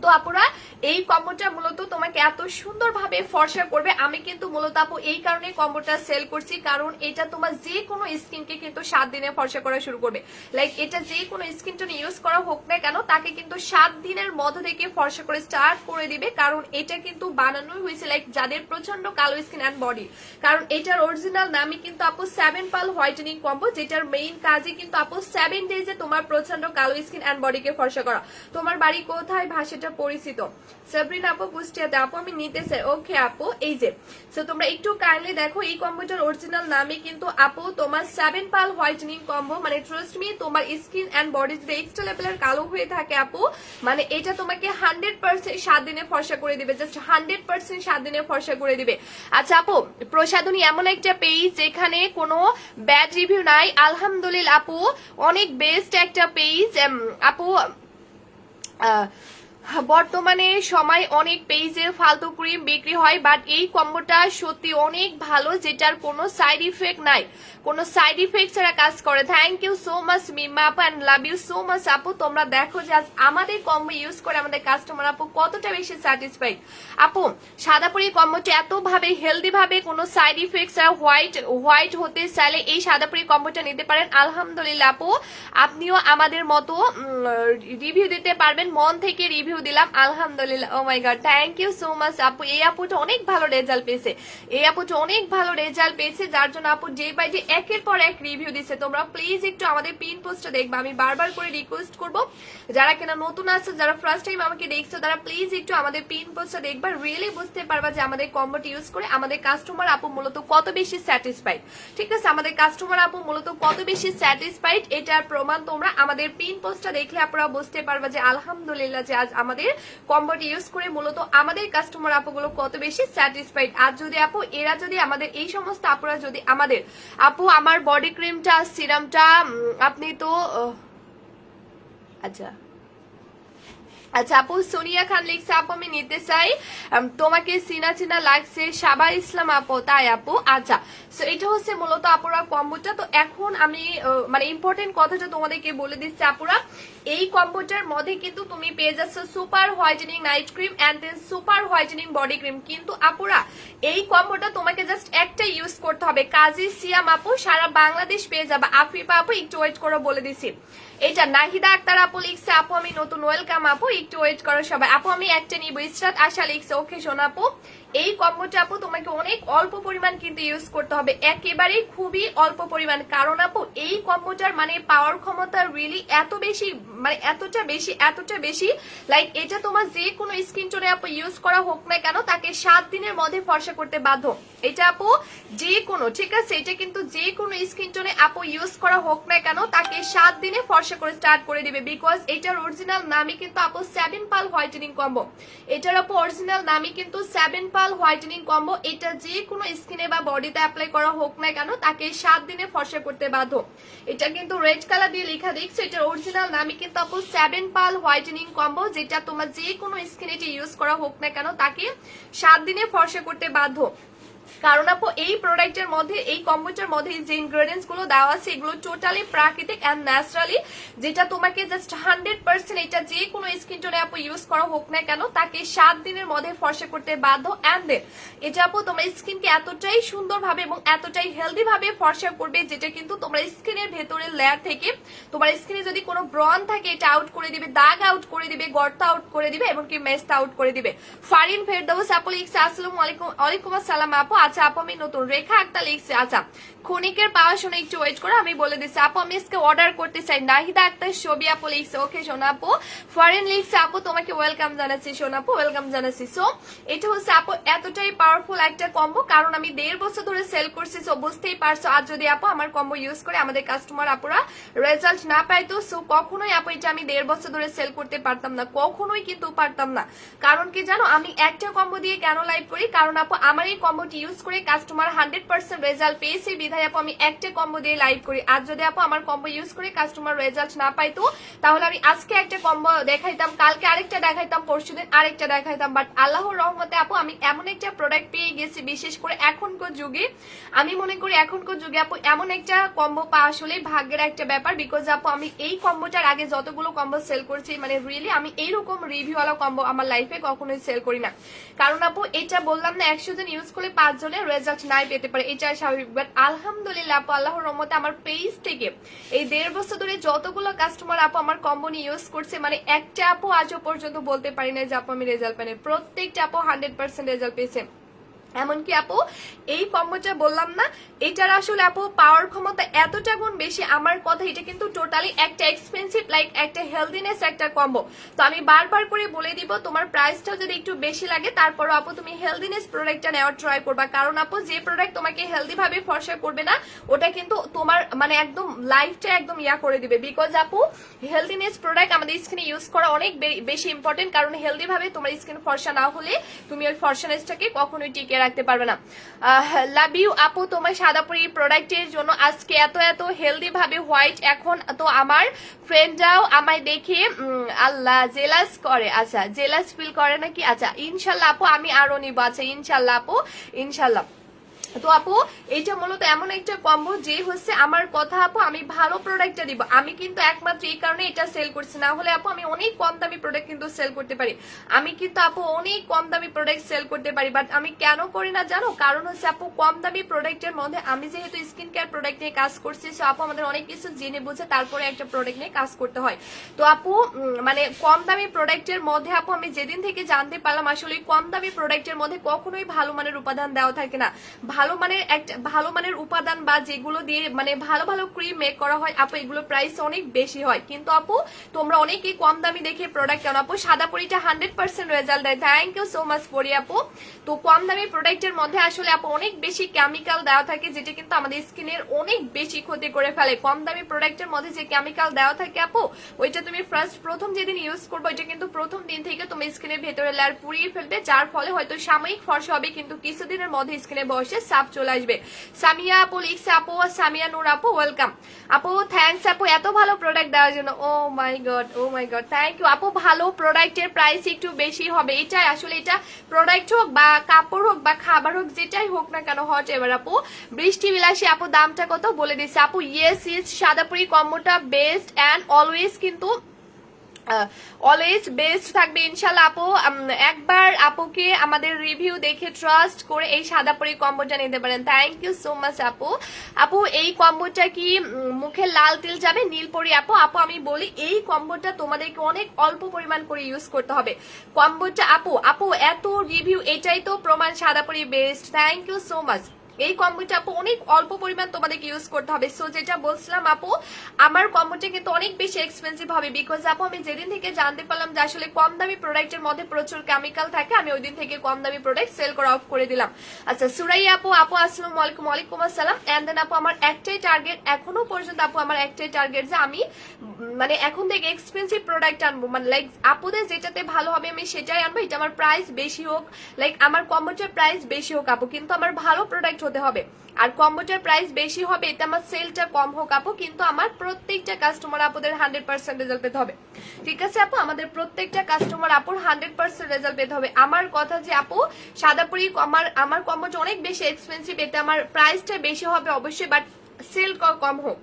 তো আপুরা এই কম্বোটা মূলত তোমাকে এত সুন্দরভাবে ফর্সা করবে, আমি কিন্তু মূলত আপু এই কারণে কম্বোটা সেল করছি, কারণ এটা তোমার যে কোনো স্কিনকে কিন্তু 7 দিনে ফর্সা করা শুরু করবে। লাইক এটা যে কোনো স্কিন টোন ইউজ করা হোক না কেন তাকে কিন্তু 7 দিনের মধ্য থেকে ফর্সা করে স্টার্ট করে দিবে, কারণ এটা কিন্তু বানানোই হয়েছে লাইক যাদের প্রচন্ড কালো স্কিন অ্যান্ড বডি, কারণ এটার অরিজিনাল নামই কিন্তু আপু 7 পাল হোয়াইটেনিং কম্বো, যেটার মেইন কাজই কিন্তু আপু 7 ডেজে তোমার প্রচন্ড কালো স্কিন অ্যান্ড বডিকে ফর্সা করা। তোমার বাড়ি কোথায় ভাষাটা পরিচিত? সাবরিনা আপু কুষ্টিয়াতে। আপু আমি নিতে চাই। ওকে আপু এই যে সো তোমরা একটু কাইন্ডলি দেখো, এই কম্বোটার অরিজিনাল নামই কিন্তু আপু তোমার 7 পাল হোয়াইটেনিং কম্বো, মানে ট্রাস্ট মি তোমার স্কিন এন্ড বডি যদি এক্সট্রা লেভেলের কালো হয়ে থাকে আপু, মানে এটা তোমাকে 100% 7 দিনে ফর্সা করে দিবে, জাস্ট 100% 7 দিনে ফর্সা করে দিবে। আচ্ছা আপু প্রসাধনী এমন একটা পেজ যেখানে কোনো ব্যাড রিভিউ নাই, আলহামদুলিল্লাহ আপু অনেক বেস্ট একটা পেজ আপু। বর্তমানে সময় অনেক পেজে ফালতু ক্রিম বিক্রি হয়, বাট এই কম্বোটা সত্যি অনেক ভালো, যেটার কোনো সাইড ইফেক্ট নাই, কোনো সাইড ইফেক্ট ছাড়া কাজ করে। Thank you so much Mima আপু and love you so much আপু। তোমরা দেখো যে আমাদের কম্বো ইউজ করে আমাদের কাস্টমার আপু কতটা বেশি স্যাটিসফাইড। আপু সাদাপুরি কম্বোটা এত ভাবে হেলদি ভাবে কোনো সাইড ইফেক্ট ছাড়া হোয়াইট হতে চাইলে এই সাদাপুরি কম্বোটা নিতে পারেন। আলহামদুলিল্লাহ আপু আপনিও আমাদের মতো রিভিউ দিতে পারবেন, মন থেকে রিভিউ দিলাম আলহামদুলিল্লাহ। Oh my god thank you so much আপু। এই আপুটা অনেক ভালো রেজাল্ট পেয়েছে, যার জন্য আপু ডে বাই ডে একের পর এক রিভিউ দিচ্ছে। তোমরা প্লিজ একটু আমাদের পিন পোস্টটা দেখবা, আমি বারবার করে রিকোয়েস্ট করব যারা কিনা নতুন আছে, যারা ফার্স্ট টাইম আমাকে দেখছো তারা প্লিজ একটু আমাদের পিন পোস্টটা দেখবা, রিয়েলি বুঝতে পারবা যে আমাদের কম্বোটি ইউজ করে আমাদের কাস্টমার আপু মূলত কত বেশি স্যাটিসফাইড। ঠিক আছে, আমাদের কাস্টমার আপু মূলত কত বেশি স্যাটিসফাইড এটার প্রমাণ তোমরা আমাদের পিন পোস্টটা দেখলে আপনারা বুঝতে পারবা যে আলহামদুলিল্লাহ যে আজ আমাদের কম্বোটি ইউজ করে মূলত আমাদের কাস্টমার আপুগুলো কত বেশি স্যাটিসফাইড। আর যদি আপু এরা যদি আমাদের এই সমস্ত আপুরা যদি আমাদের আপু আমার বডি ক্রিমটা সিরামটা আপনি তো আচ্ছা আচ্ছা আপু সোনিয়া খান লিখছে আপু আমি নিতে চাই, তোমাকে চিনা চিনা লাগছে, সাবা ইসলাম আপু। তাই আপু আচ্ছা সো এটা হচ্ছে মূলত আপুরা কম্বোটা। তো এখন আমি মানে ইম্পর্টেন্ট কথাটা তোমাদেরকে বলে দিচ্ছি আপুরা, এই কম্বোটার মধ্যে কিন্তু তুমি পেয়ে যাচ্ছ super whitening night cream and then super whitening body cream. কিন্তু আপুরা এই কম্বোটা তোমাকে জাস্ট একটা ইউজ করতে হবে, কাজী সিয়াম আপু সারা বাংলাদেশ পেয়ে যাবে। আফিফা আপু একটু ওয়েট করো বলে দিছি। এটা নাহিদা আক্তার আপু লিখছে আপু আমি নতুন, ওয়েলকাম আপু একটু ওয়েট করো সবাই। আপু আমি একটা নিব। ইসরাত আশা লিখছে ওকে শোনা আপু এই কম্বোটা আপু তোমাকে অনেক অল্প পরিমাণ কিন্তু ইউজ করতে হবে, একেবারে খুবই অল্প পরিমাণ, কারণ আপু এই কম্বোটার মানে পাওয়ার ক্ষমতা রিয়েলি এত বেশি, মানে এতটা বেশি লাইক এটা তোমার যে কোনো স্কিন টোনে আপু ইউজ করা হোক না কেন তাকে 7 দিনের মধ্যে ফর্সা করতে বাধ্য। এটা আপু যে কোনো, ঠিক আছে, এটা কিন্তু যে কোনো স্কিন টোনে আপু ইউজ করা হোক না কেন তাকে 7 দিনে ফর্সা করে স্টার্ট করে দিবে, বিকজ এটার অরিজিনাল নামই কিন্তু আপু 7 পাল হোয়াইটেনিং কম্বো। এটার আপু অরিজিনাল নামই কিন্তু 7 পাল হোয়াইটেনিং কম্বো। এটা যে কোনো স্কিনে বা বডিতে অ্যাপ্লাই করা হোক না কেন তাকে 7 দিনে ফর্সা করতে বাধ্য। এটা কিন্তু রেড কালার দিয়ে লেখা দেখছো, এটার অরিজিনাল নামই কিন্তু আপু 7 পাল হোয়াইটেনিং কম্বো, যেটা তোমার যে কোনো স্কিনে ইউজ করা হোক না কেন তাকে 7 দিনে ফর্সা করতে বাধ্য। কারণ আপু এই প্রোডাক্টের মধ্যে এই কম্বোটার মধ্যে যে ইনগ্রেডিয়েন্টস গুলো দেওয়া আছে এগুলো টোটালি প্রাকৃতিক এন্ড ন্যাচারালি, যেটা তোমাকে জাস্ট 100% এটা যে কোনো স্কিন টোনে আপু ইউজ করা হোক না কেন তাকে 7 দিনের মধ্যে ফর্সা করতে বাধ্য। এন্ড দেন এটা আপু তোমার স্কিনকে এতটাই সুন্দরভাবে এবং এতটাই হেলদি ভাবে ফর্সা করবে, যেটা কিন্তু তোমার স্কিনের ভেতরের লেয়ার থেকে তোমার স্কিনে যদি কোনো ব্রন থাকে এটা আউট করে দিবে, দাগ আউট করে দিবে, গর্ত আউট করে দিবে, এমনকি মেস্ট আউট করে দিবে। ফারিন ফেরদৌস আপু লিখছে আসসালামু আলাইকুম। ওয়ালাইকুম আসসালাম আপু। আচ্ছা আপু আমি নতুন। রেখা আক্তার লিখছে আচ্ছা ক্ষণিকের পাওয়া শুনে একটু ওয়েট করো, আমি বলে দিচ্ছি আপু আমি আজকে অর্ডার করতে চাই। নাহিদা আক্তার ছবি আপু লিখছে ওকে সোনা আপু। ফরেন লিখছে আপু তোমাকে ওয়েলকাম জানাচ্ছি সোনা আপু, ওয়েলকাম জানাচ্ছি। সো এটা হচ্ছে আপু এতটাই পাওয়ারফুল একটা কম্বো, কারণ আমি 1.5 বছর ধরে সেল করছি। সো বুঝতেই পারছো আর যদি আপু আমার কম্বো ইউজ করে আমাদের কাস্টমার আপুরা রেজাল্ট না পাইতো, সো কখনোই আপু এটা আমি 1.5 বছর ধরে সেল করতে পারতাম না, কখনোই কিন্তু পারতাম না। কারণ কি জানো আমি একটা কম্বো দিয়ে কেন লাইভ করি, কারণ আপু আমার এই কম্বোটি ইউজ করে কাস্টমার 100% রেজাল্ট পেয়েছে বিধায় আপু আমি একটা কম্বো দিয়ে লাইভ করি। আর যদি আপু আমার কম্বো ইউজ করে কাস্টমার রেজাল্ট না পাইতো তাহলে আমি আজকে একটা কম্বো দেখাইতাম, কালকে আরেকটা দেখাইতাম, পরশুদিন আরেকটা দেখাইতাম। বাট আল্লাহর রহমতে আপু আমি এমন একটা প্রোডাক্ট পেয়ে গেছি, বিশেষ করে এখনকার যুগে আমি মনে করি এখনকার যুগে আপু এমন একটা কম্বো পাওয়া আসলে ভাগ্যের একটা ব্যাপার। বিকজ আপু আমি এই কম্বোটার আগে যতগুলো কম্বো সেল করছি মানে রিয়েলি আমি এইরকম রিভিউওয়ালা কম্বো আমার লাইফে কখনোই সেল করি না। কারণ আপু এটা বললাম না 100 জন ইউজ করলে 5 জনের রেজাল্ট নাই পেতে পারে, এটা স্বাভাবিক। বাট আলহামদুলিল্লাহ আপু আল্লাহর রহমতে আমার পেজ থেকে এই 1.5 বছর ধরে যতগুলো কাস্টমার আপু আমার কম্বো নিয়ে ইউজ করছে মানে একটা আপু আজও পর্যন্ত বলতে পারি না যে আপু আমি রেজাল্ট পাইনি, প্রত্যেকটা আপু 100% রেজাল্ট পেয়েছে। এমনকি আপু এই কম্বোটা বললাম না এটার আসলে আপু পাওয়ার ক্ষমতা এতটা গুণ বেশি। আমার কথা এটা কিন্তু টোটালি একটা এক্সপেন্সিভ লাইক একটা হেলদিনেস একটা কম্বো। তো আমি বারবার করে বলে দিব তোমার প্রাইসটা যদি একটু বেশি লাগে তারপরও আপু তুমি হেলদিনেস প্রোডাক্টটা নেওয়ার ট্রাই করবা, কারণ আপু যে প্রোডাক্ট তোমাকে হেলদি ভাবে ফর্সা করবে না ওটা কিন্তু তোমার মানে একদম লাইফটা একদম ইয়া করে দিবে। বিকজ আপু হেলদিনেস প্রোডাক্ট আমাদের স্কিনে ইউজ করা অনেক বেশি ইম্পর্টেন্ট, কারণ হেলদি ভাবে তোমার স্কিন ফর্সা না হলে তুমি ওই ফর্সানেসটাকে কখনোই টিকে রাখতে পারবে না। লাভ ইউ আপু তোমার সাদাপুরি প্রোডাক্টের জন্য আজকে এত এত হেলদি ভাবে হোয়াইট। এখন তো আমার ফ্রেন্ডরাও আমায় দেখে আল্লাহ জেলাস করে, আচ্ছা জেলাস ফিল করে নাকি? আচ্ছা ইনশাল্লাহ আপু আমি আরো নিবো, আচ্ছা ইনশাল্লাহ আপু ইনশাল্লাহ। তো আপু এটা মূলত এমন একটা কম্বো যে হচ্ছে আমার কথা আপু আমি ভালো প্রোডাক্টটা দিব। আমি কিন্তু একমাত্র এই কারণে এটা সেল করছি, না হলে আপু আমি অনেক কম দামি প্রোডাক্ট কিন্তু সেল করতে পারি। আমি কিন্তু আপু অনেক কম দামি প্রোডাক্ট সেল করতে পারি, বাট আমি কেন করি না জানো? কারণ হচ্ছে আপু কম দামি প্রোডাক্টের মধ্যে আমি যেহেতু স্কিন কেয়ার প্রোডাক্ট নিয়ে কাজ করছি, সো আপু আমাদের অনেক কিছু জেনে বুঝে তারপরে একটা প্রোডাক্ট নিয়ে কাজ করতে হয়। তো আপু মানে কম দামি প্রোডাক্টের মধ্যে আপু আমি যেদিন থেকে জানতে পারলাম আসলে কম দামি প্রোডাক্টের মধ্যে কখনোই ভালো মানের উপাদান দেওয়া থাকে না। ভালো মানের উপাদান বা যেগুলো দিয়ে মানে ভালো ভালো ক্রিম মেক করা হয় আপু এগুলো প্রাইস অনেক বেশি হয়, কিন্তু আপু তোমরা অনেকেই কম দামি দেখে প্রোডাক্ট কেন। আপু সাদা পরিটা 100% রেজাল্ট দেয়, থ্যাংক ইউ সো মাচ পরি আপু। তো কম দামি প্রোডাক্টের মধ্যে আসলে আপু অনেক বেশি কেমিক্যাল দেওয়া থাকে যেটা কিন্তু আমাদের স্কিনের অনেক বেশি ক্ষতি করে ফেলে। কম দামি প্রোডাক্টের মধ্যে যে কেমিক্যাল দেওয়া থাকে আপু ওইটা তুমি প্রথম যেদিন ইউজ করবে ওইটা কিন্তু প্রথম দিন থেকে তুমি স্কিনের ভেতরে লেয়ার পুড়িয়ে ফেলবে, যার ফলে হয়তো সাময়িক ফর্সা হবে কিন্তু কিছুদিনের মধ্যে স্কিনের বয়সে সাপ চলে আসবে। সামিয়া আপু লিখছে আপু, সামিয়া নূর আপু ওয়েলকাম আপু, থ্যাংকস আপু এত ভালো প্রোডাক্ট দেওয়ার জন্য। ও মাই গড থ্যাংক ইউ আপু। ভালো প্রোডাক্টের প্রাইস একটু বেশি হবে, এটাই আসলে এটা প্রোডাক্ট হোক বা কাপড় হোক বা খাবার হোক যেটাই হোক না কেন হট এবার। আপু বৃষ্টি বিলাসী আপু দামটা কত বলে দিচ্ছে আপু? ইয়েস সাদাপুরি কম্বোটা বেস্ট অ্যান্ড অলওয়েজ কিন্তু অলওয়েজ বেস্ট থাকবে ইনশাল্লাহ আপু। একবার আপুকে আমাদের রিভিউ দেখে ট্রাস্ট করে এই সাদাপুরি কম্বোটা নিতে পারেন, থ্যাংক ইউ সো মাচ আপু। আপু এই কম্বোটা কি মুখে লাল তিল যাবে? নীলপরি আপু আমি বলি এই কম্বোটা তোমাদেরকে অনেক অল্প পরিমাণ করে ইউজ করতে হবে কম্বোটা। আপু এত রিভিউ এটাই তো প্রমাণ Sadapuri best, thank you so much. এই কম্বোটা আপু অনেক অল্প পরিমাণ তোমাদেরকে ইউজ করতে হবে। সো যেটা বলছিলাম আপু আমার কম্বোটা কিন্তু অনেক বেশি এক্সপেন্সিভ হবে, বিকজ আপু আমি যেদিন থেকে জানতে পারলাম যে আসলে কম দামি প্রোডাক্টের মধ্যে প্রচুর কেমিক্যাল থাকে আমি ওই দিন থেকে কম দামি প্রোডাক্ট সেল করা অফ করে দিলাম। আচ্ছা সুরাইয়া আপু আসসালামু আলাইকুম। ওয়ালাইকুম আসসালাম। এন্ড দেন আপু আমার একটাই টার্গেট এখনো পর্যন্ত আপু আমার একটাই টার্গেট যে আমি মানে এখন থেকে এক্সপেন্সিভ প্রোডাক্ট আনবো, মানে লাইক আপুদের যেটাতে ভালো হবে আমি সেটাই আনবো। এটা আমার প্রাইস বেশি হোক, লাইক আমার কম্বোটার প্রাইস বেশি হোক আপু, কিন্তু আমার ভালো প্রোডাক্ট হতে হবে। আর কম্বোটার প্রাইস বেশি হবে, এটা আমার সেলটা কম হোক আপু, কিন্তু আমার প্রত্যেকটা কাস্টমার আপুদের 100% রেজাল্ট পেতে হবে। ঠিক আছে আপু, আমাদের প্রত্যেকটা কাস্টমার আপুর 100% রেজাল্ট পেতে হবে। আমার কথা যে আপু সাদাপুরি আমার কম্বোটা অনেক বেশি এক্সপেন্সিভ, এটা আমার প্রাইসটা বেশি হবে অবশ্যই, বাট সেল কম হোক,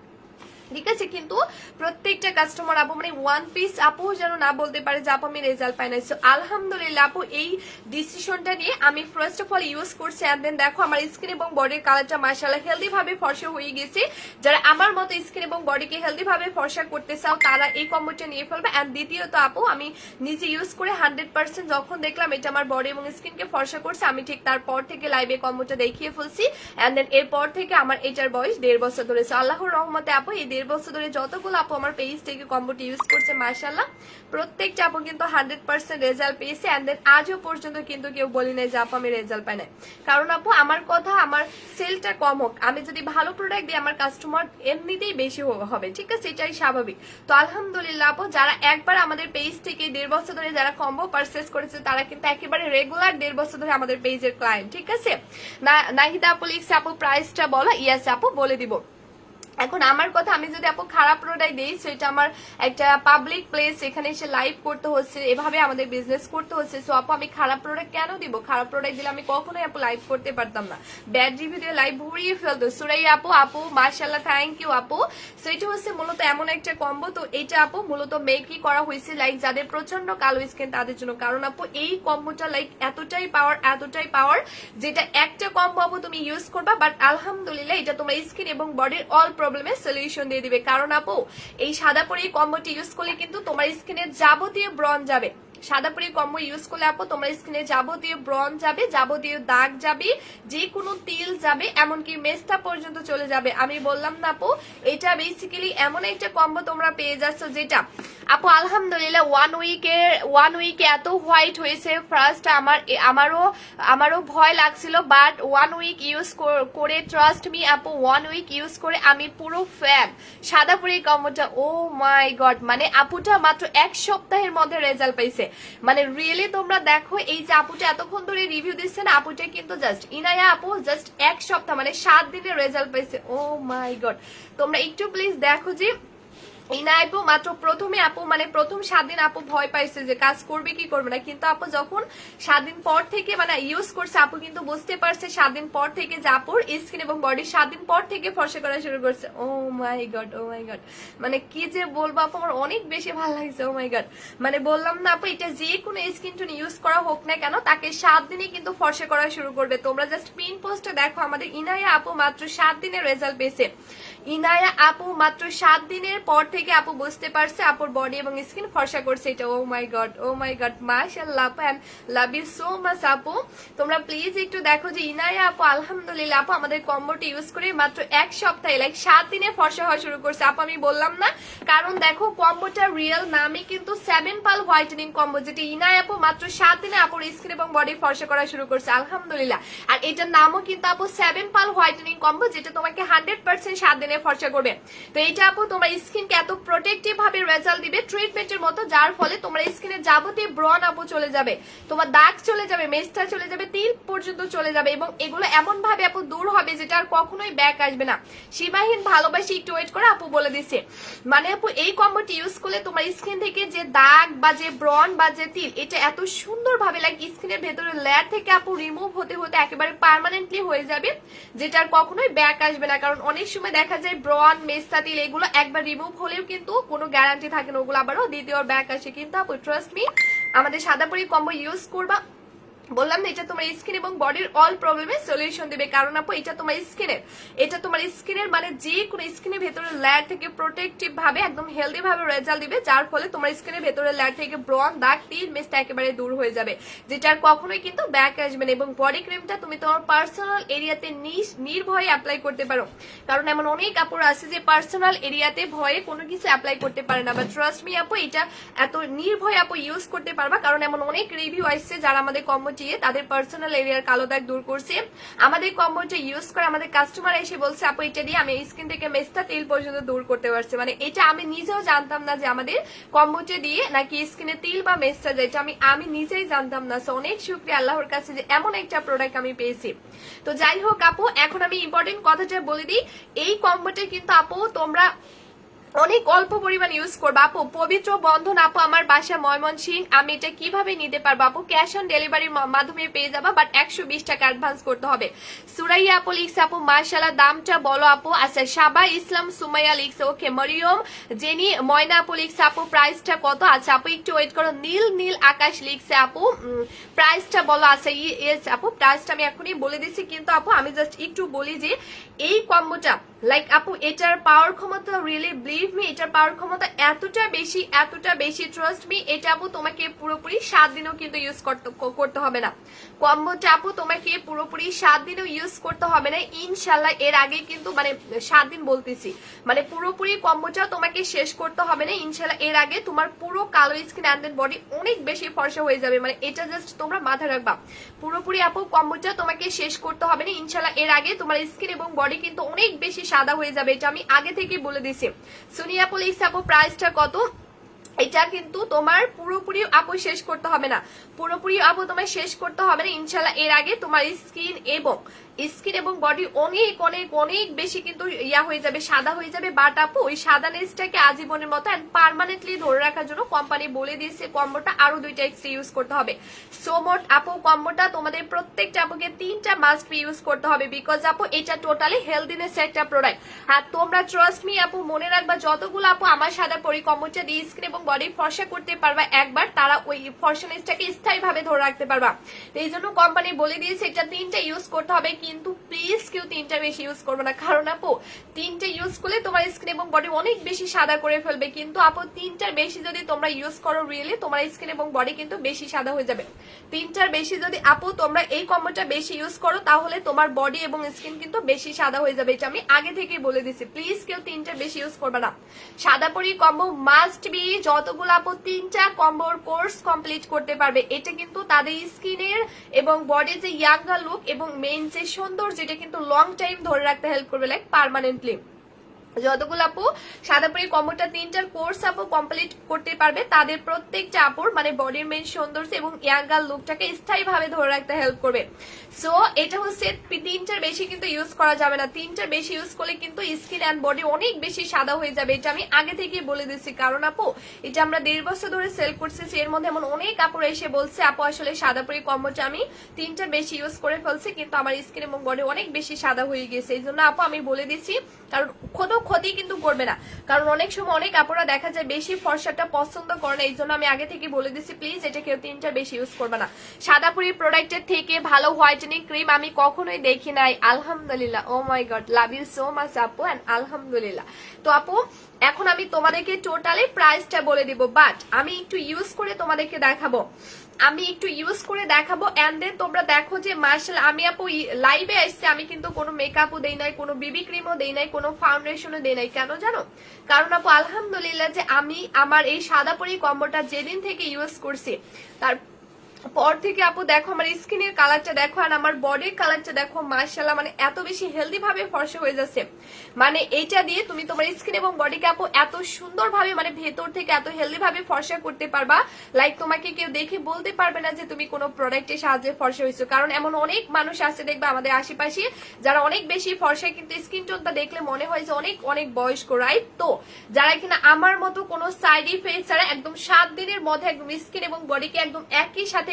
ঠিক আছে। কিন্তু প্রত্যেকটা কাস্টমার আপু মানে ওয়ান পিস আপু যেন না বলতে পারে যে আপু আমি রেজাল্ট পাই না। সো আলহামদুলিল্লাহ আপু এই ডিসিশনটা নিয়ে আমি ফার্স্ট অফ অল ইউজ করছি, এন্ড দেন দেখো আমার স্কিন এবং বডির কালারটা মাশাআল্লাহ হেলদি ভাবে ফর্সা হয়ে গেছে। যারা আমার মতো স্কিন এবং বডিকে হেলদি ভাবে ফর্সা করতে চাও তারা এই কম্বোটা নিয়ে ফেলবে। এন্ড দ্বিতীয়ত আপু আমি নিজে ইউজ করে 100% যখন দেখলাম এটা আমার বডি এবং স্কিনকে ফর্সা করছে, আমি ঠিক তারপর থেকে লাইভে কম্বোটা দেখিয়ে ফেলছি। এন্ড দেন এরপর থেকে আমার এটার বয়স 1.5 বছর ধরেছে আল্লাহর রহমতে আপু। এই 1.5 বছর ধরে যতগুলো আপু আমার পেজ থেকে কম্বোটি ইউজ করছে মাশাআল্লাহ প্রত্যেকটা আপু কিন্তু 100% রেজাল্ট পেয়েছে। এন্ড দেন আজও পর্যন্ত কিন্তু কেউ বলি নাই যে আপু আমি রেজাল্ট পাই না। কারণ আপু আমার কথা আমার সেলটা কম হোক, আমি যদি ভালো প্রোডাক্ট দিই আমার কাস্টমার এমনিতেই বেশি হবে, ঠিক আছে, এটাই স্বাভাবিক। তো আলহামদুলিল্লাহ আপু যারা একবার আমাদের পেজ থেকে 1.5 বছর ধরে যারা কম্বো পারচেজ করেছে তারা কিন্তু একেবারে রেগুলার 1.5 বছর ধরে আমাদের পেজের ক্লায়েন্ট, ঠিক আছে। নাহিদা আপু লিখছে আপু প্রাইসটা বলো, ইয়াস আপু বলে দিব। এখন আমার কথা আমি যদি আপু খারাপ প্রোডাক্ট দিই সেটা আমার একটা পাবলিক প্লেস, এখানে এসে লাইভ করতে হচ্ছে, এভাবে আমাদের বিজনেস করতে হচ্ছে। সো আপু আমি খারাপ প্রোডাক্ট কেন দিব? খারাপ প্রোডাক্ট দিলে আমি কখনোই আপু লাইভ করতে পারতাম না, ব্যাড রিভিউ দিয়ে লাইভ ভরিয়ে ফেলতো। সুরাই আপু মাশাআল্লাহ থ্যাংক ইউ আপু। সো এটা হচ্ছে মূলত এমন একটা কম্বো, তো এটা আপু মূলত মেকই করা হয়েছে লাইক যাদের প্রচন্ড কালো স্কিন তাদের জন্য। কারণ আপু এই কম্বোটা লাইক এতটাই পাওয়ার যেটা একটা কম্বো আপু তুমি ইউজ করবা, বাট আলহামদুলিল্লাহ এটা তোমার স্কিন এবং বডির অল প্রবলেমের সলিউশন দিয়ে দিবে। কারণ আপু এই সাদাপুরি কম্বোটি ইউজ করলে কিন্তু তোমার স্কিনের যাবতীয় ব্রণ যাবে। সাদাপুরি কম্বো ইউজ করলে আপু তোমার স্কিনে যাবতীয় ব্রণ যাবে, যাবতীয় দাগ যাবে, যে কোনো তিল যাবে, এমনকি মেস্তা পর্যন্ত চলে যাবে। আমি বললাম না আপু এটা বেসিক্যালি এমন একটা কম্বো তোমরা পেয়ে যাচ্ছ যেটা আপু আলহামদুলিল্লাহ ওয়ান উইকে এত হোয়াইট হয়েছে। ফার্স্ট আমারও ভয় লাগছিল, বাট 1 উইক ইউজ করে ট্রাস্ট মি আপু 1 উইক ইউজ করে আমি পুরো ফ্যান সাদাপুরি কম্বোটা। ও মাই গড, মানে আপুটা মাত্র 1 সপ্তাহের মধ্যে রেজাল্ট পাইছে। মানে রিয়েলি তোমরা দেখো এই যে আপুটা এতক্ষণ ধরে রিভিউ দিচ্ছে না, আপুটা কিন্তু জাস্ট ইনায়া আপু জাস্ট 1 সপ্তাহ মানে 7 দিনের রেজাল্ট পাইছে। ও মাই গড, তোমরা একটু প্লিজ দেখো যে ইনায়া আপু মাত্র প্রথমে আপু মানে প্রথম 7 দিন আপু ভয় পাইছে যে কাজ করবে কি করবে না, কিন্তু আপু যখন 7 দিন পর থেকে মানে ইউজ করছে আপু কিন্তু বুঝতে পারছে 7 দিন পর থেকে যে আপুর স্কিন এবং বডি 7 দিন পর থেকে ফর্সা করা শুরু করছে। ও মাই গড, মানে কি যে বলবো আপু আমার অনেক বেশি ভালো লাগছে। ও মাই গড, মানে বললাম না আপু এটা যে কোনো স্কিন টোন ইউজ করা হোক না কেন তাকে 7 দিনে কিন্তু ফর্সা করা শুরু করবে। তোমরা জাস্ট পিন পোস্টে দেখো আমাদের ইনায়া আপু মাত্র 7 দিনের রেজাল্ট পেয়েছে। ইনায়া আপু মাত্র 7 দিনের পর থেকে আপু বুঝতে পারছে আপুর বডি এবং স্কিন ফর্সা করছে এটা। ও মাই গড মাশাআল্লাহ আপু, and love you so much আপু। তোমরা প্লিজ একটু দেখো যে ইনায়া আপু আলহামদুলিল্লাহ আপু আমাদের কম্বোটি ইউজ করে মাত্র 1 সপ্তাহে লাইক 7 দিনে ফর্সা হওয়া শুরু করছে আপু। আমি বললাম না, কারণ দেখো কম্বোটা রিয়েল নামে কিন্তু 7 পাল হোয়াইটেনিং কম্বো, যেটা ইনায়া আপু মাত্র 7 দিনে আপুর স্কিন এবং বডি ফর্সা করা শুরু করছে আলহামদুলিল্লাহ। আর এটার নামও কিন্তু আপু 7 পাল হোয়াইটেনিং কম্বো, যেটা তোমাকে 100% 7 দিনে ফর্সা করবে। তো এটা আপু তোমার স্কিনকে এত প্রোটেক্টিভ ভাবে রেজাল্ট দিবে ট্রিটমেন্টের মতো, যার ফলে তোমার স্কিনে যাবতীয় ব্রণ আপু চলে যাবে, তোমার দাগ চলে যাবে, মেস্তা চলে যাবে, তিল পর্যন্ত চলে যাবে, এবং এগুলো এমন ভাবে আপু দূর হবে যেটা আর কখনোই ব্যাক আসবে না। সীমাহীন ভালোবাসি, একটু ওয়েট করে আপু বলে দিছে। মানে আপু এই কম্বোটি ইউজ করলে তোমার স্কিন থেকে যে দাগ বা যে ব্রণ বা যে তিল এটা এত সুন্দর ভাবে লাইক স্কিনের ভেতরে লেয়ার থেকে আপু রিমুভ হতে হতে একেবারে পার্মানেন্টলি হয়ে যাবে, যেটা আর কখনোই ব্যাক আসবে না। কারণ অনেক সময় দেখা যায় ব্রণ মেস্তা তিল এগুলো একবার রিমুভ হলেও কিন্তু কোনো গ্যারান্টি থাকে না, ওগুলো আবারও দ্বিতীয় ব্যাক আসে। কিন্তু আপু ট্রাস্ট মি আমাদের সাদাপুরি কম্বো ইউজ করবা, বললাম না এটা তোমার স্কিন এবং বডির অল প্রবলেমের সলিউশন দেবে। কারণ আপু এটা তোমার স্কিনের মানে যে কোনো স্কিনের ভেতরে লেয়ার থেকে প্রোটেক্টিভ ভাবে একদম হেলদি ভাবে রেজাল্ট দিবে, যার ফলে তোমার স্কিনের ভেতরে লেয়ার থেকে ব্রণ দাগ তিল মেস্তা একেবারে দূর হয়ে যাবে, যেটা আর কখনোই কিন্তু ব্যাক আসবে না। এবং বডি ক্রিমটা তুমি তোমার পার্সোনাল এরিয়াতে নির্ভয়ে অ্যাপ্লাই করতে পারো, কারণ এমন অনেক আপুর আছে যে পার্সোনাল এরিয়াতে ভয়ে কোনো কিছু অ্যাপ্লাই করতে পারে না, বাট ট্রাস্ট মি আপু এটা এত নির্ভয়ে আপু ইউজ করতে পারবা। কারণ এমন অনেক রিভিউ আসছে যারা আমাদের কম্বো চিয়ে তাদের পার্সোনাল এরিয়ার কালো দাগ দূর করছি। আমাদের কম্বোটা ইউজ করে আমাদের কাস্টমার এসে বলছে আপু এটা দিয়ে আমি স্কিন থেকে মেস্তা তেল পর্যন্ত দূর করতে পারছি। মানে এটা আমি নিজেও জানতাম না যে আমাদের কম্বোটা দিয়ে নাকি স্কিনে তিল বা মেস্তা যায়, এটা আমি নিজেই জানতাম না। অনেক শুকরিয়া আল্লাহর কাছে যে এমন একটা প্রোডাক্ট আমি পেয়েছি। তো যাই হোক আপু, এখন আমি ইম্পর্টেন্ট কথাটা বলে দিই, এই কম্বোটা কিন্তু আপু তোমরা অনেক অল্প পরিমাণ ইউজ করবো আপু। পবিত্র বন্ধন আপু আমার বাসা ময়মনসিংহ, আমি এটা কিভাবে নিতে পারবো আপু? ক্যাশ অন ডেলিভারির মাধ্যমে পেয়ে যাবা, বাট 120 টাকা অ্যাডভান্স করতে হবে। সুরাইয়া আপু লিখছে আপু মাশাআল্লাহ, দামটা বলো আপু। আচ্ছা, সাবা ইসলাম সুমাইয়া লিখছে ওকে। মরিয়ম জেনি ময়না আপু লিখছে আপু প্রাইসটা কত? আচ্ছা আপু একটু ওয়েট করো। নীল নীল আকাশ লিখছে আপু প্রাইসটা বলো। আচ্ছা ইয়েস আপু, প্রাইসটা আমি এখনই বলে দিচ্ছি, কিন্তু আপু আমি জাস্ট একটু বলি যে এই কম্বোটা লাইক আপু এটার পাওয়ার ক্ষমতা রিয়েলি বিলিভ মি, এটার পাওয়ার ক্ষমতা এতটা বেশি ট্রাস্ট মি। এটা আপু তোমাকে পুরোপুরি 7 দিনও কিন্তু ইউজ করতে হবে না। কম্বোটা আপু তোমাকে পুরোপুরি 7 দিনও ইউজ করতে হবে না ইনশাল্লাহ। এর আগে কিন্তু মানে 7 দিন বলতেছি, মানে পুরোপুরি কম্বোটা তোমাকে শেষ করতে হবে না ইনশাল্লাহ। এর আগে তোমার পুরো কালো স্কিন অ্যান্ড দেন বডি অনেক বেশি ফর্সা হয়ে যাবে। মানে এটা জাস্ট তোমরা মাথায় রাখবা, পুরোপুরি আপু কম্বোটা তোমাকে শেষ করতে হবে না ইনশাল্লাহ। এর আগে তোমার স্কিন এবং বডি কিন্তু অনেক বেশি সাদা হয়ে যাবে, এটা আমি আগে থেকে বলে দিছি। সুনিয়া পুলিশ আপু প্রাইসটা কত? এটা কিন্তু তোমার পুরোপুরি আপু শেষ করতে হবে না, পুরোপুরি আপু তোমার শেষ করতে হবে না ইনশাল্লাহ। এর আগে তোমার স্কিন এবং বডি অনেক অনেক অনেক বেশি কিন্তু ইয়া হয়ে যাবে, সাদা হয়ে যাবে। বাট আপু ওই সাদানেসটাকে আজীবনের মতো এন্ড পার্মানেন্টলি ধরে রাখার জন্য কোম্পানি বলে দিয়েছে কম্বোটা আরো 2টা এক্সট্রা ইউজ করতে হবে। সো মোট আপু কম্বোটা তোমাদের প্রত্যেকটা আপুকে 3টা মাস্ট বি ইউজ করতে হবে, বিকজ আপু এটা টোটালি হেলদিনেস একটা প্রোডাক্ট। আর তোমরা ট্রাস্ট মি আপু, মনে রাখবা যতগুলো আপু আমার সাদা পরি কম্বোটা দিয়ে স্কিন এবং বডি ফর্সা করতে পারবা একবার, তারা ওই ফর্সানেসটাকে স্থায়ী ভাবে ধরে রাখতে পারবা। এই জন্য কোম্পানি বলে দিয়েছে এটা 3টা ইউজ করতে হবে, কিন্তু প্লিজ কেউ 3টা বেশি ইউজ করবে না, কারণ আপু 3টে ইউজ করলে তোমার স্কিন এবং বডি অনেক বেশি সাদা করে ফেলবে। কিন্তু আপু 3টার বেশি যদি তোমরা ইউজ করো রিয়েলি তোমার স্কিন এবং বডি কিন্তু বেশি সাদা হয়ে যাবে। 3টার বেশি যদি আপু তোমরা এই কম্বোটা বেশি ইউজ করো তাহলে তোমার বডি এবং স্কিন কিন্তু বেশি সাদা হয়ে যাবে, এটা আমি আগে থেকে বলে দিছি। প্লিজ কেউ 3টার বেশি ইউজ করবে না। সাদা পরি কম্বো মাস্ট বি, যতগুলো আপু 3টা কম্বোর কোর্স কমপ্লিট করতে পারবে এটা কিন্তু তাদের স্কিনের এবং বডির যে ইয়াঙ্গার লুক এবং মেইন যে সুন্দর, যেটা কিন্তু লং টাইম ধরে রাখতে হেল্প করবে লাইক পার্মানেন্টলি। যতগুলো আপু সাদাপুরি কম্বোটা 3টার কোর্স আপু কমপ্লিট করতে পারবে তাদের প্রত্যেকটা আপুর মানে বডির মেইন সৌন্দর্য এবং ইয়াঙ্গার লুকটাকে স্থায়ী ভাবে ধরে রাখতে হেল্প করবে। সো এটা হচ্ছে 3টার বেশি কিন্তু ইউজ করা যাবে না, 3টার বেশি ইউজ করলে কিন্তু স্কিন অ্যান্ড বডি অনেক বেশি সাদা হয়ে যাবে, এটা আমি আগে থেকে বলে দিচ্ছি। কারণ আপু এটা আমরা 1.5 বছর ধরে সেল করতেছি, এর মধ্যে এমন অনেক আপুরা এসে বলছে আপু আসলে সাদাপুরি কম্বোটা আমি 3টার বেশি ইউজ করে ফেলছি কিন্তু আমার স্কিন এবং বডি অনেক বেশি সাদা হয়ে গেছে। এই জন্য আপু আমি বলে দিচ্ছি, কারণ কোনো ক্ষতি কিন্তু করবে না, কারণ অনেক সময় অনেক আপুরা দেখা যায় বেশি ফর্সাটা পছন্দ করে না। এই জন্য আমি আগে থেকে বলে দিচ্ছি প্লিজ এটা কেউ 3টার বেশি ইউজ করবে না। সাদাপুরি প্রোডাক্টের থেকে ভালো হোয়াইটেনিং ক্রিম আমি কখনোই দেখি নাই আলহামদুলিল্লাহ। Oh my god, love you so much আপু এন্ড আলহামদুলিল্লাহ। তো আপু এখন আমি তোমাদেরকে টোটালি প্রাইসটা বলে দিব, বাট আমি একটু ইউজ করে তোমাদেরকে দেখাবো, এন্ড দেন তোমরা দেখো যে মার্শাল্লাহ আমি আপু লাইভে আসছে, আমি কিন্তু কোনো মেকআপও দেই নাই, কোনো বিবি ক্রিমও দেই নাই, কোনো ফাউন্ডেশনও দেই নাই। কেন জানো? কারণ আপু আলহামদুলিল্লাহ যে আমি আমার এই সাদাপুরি কম্বোটা যেদিন থেকে ইউজ করছি তার পর থেকে আপু দেখো আমার স্কিনের কালারটা দেখো আর আমার বডির কালারটা দেখো, মাশাআল্লাহ মানে এত বেশি হেলদি ভাবে ফর্সা হয়ে যাচ্ছে। মানে এইটা দিয়ে তুমি তোমার স্কিন এবং বডিকে আপু এত সুন্দর ভাবে মানে ভেতর থেকে এত হেলদি ভাবে ফর্সা করতে পারবা, লাইক তোমাকে কেউ দেখে বলতে পারবে না যে তুমি কোনো প্রোডাক্টের সাহায্যে ফর্সা হয়েছো। কারণ এমন অনেক মানুষ আছে দেখবা আমাদের আশেপাশে যারা অনেক বেশি ফর্সা, কিন্তু স্কিন টোনটা দেখলে মনে হয় যে অনেক অনেক বয়স্ক, রাইট? তো যারা কিনা আমার মতো কোনো সাইড ইফেক্ট ছাড়া একদম 7 দিনের মধ্যে একদম স্কিন এবং বডিকে একদম একই সাথে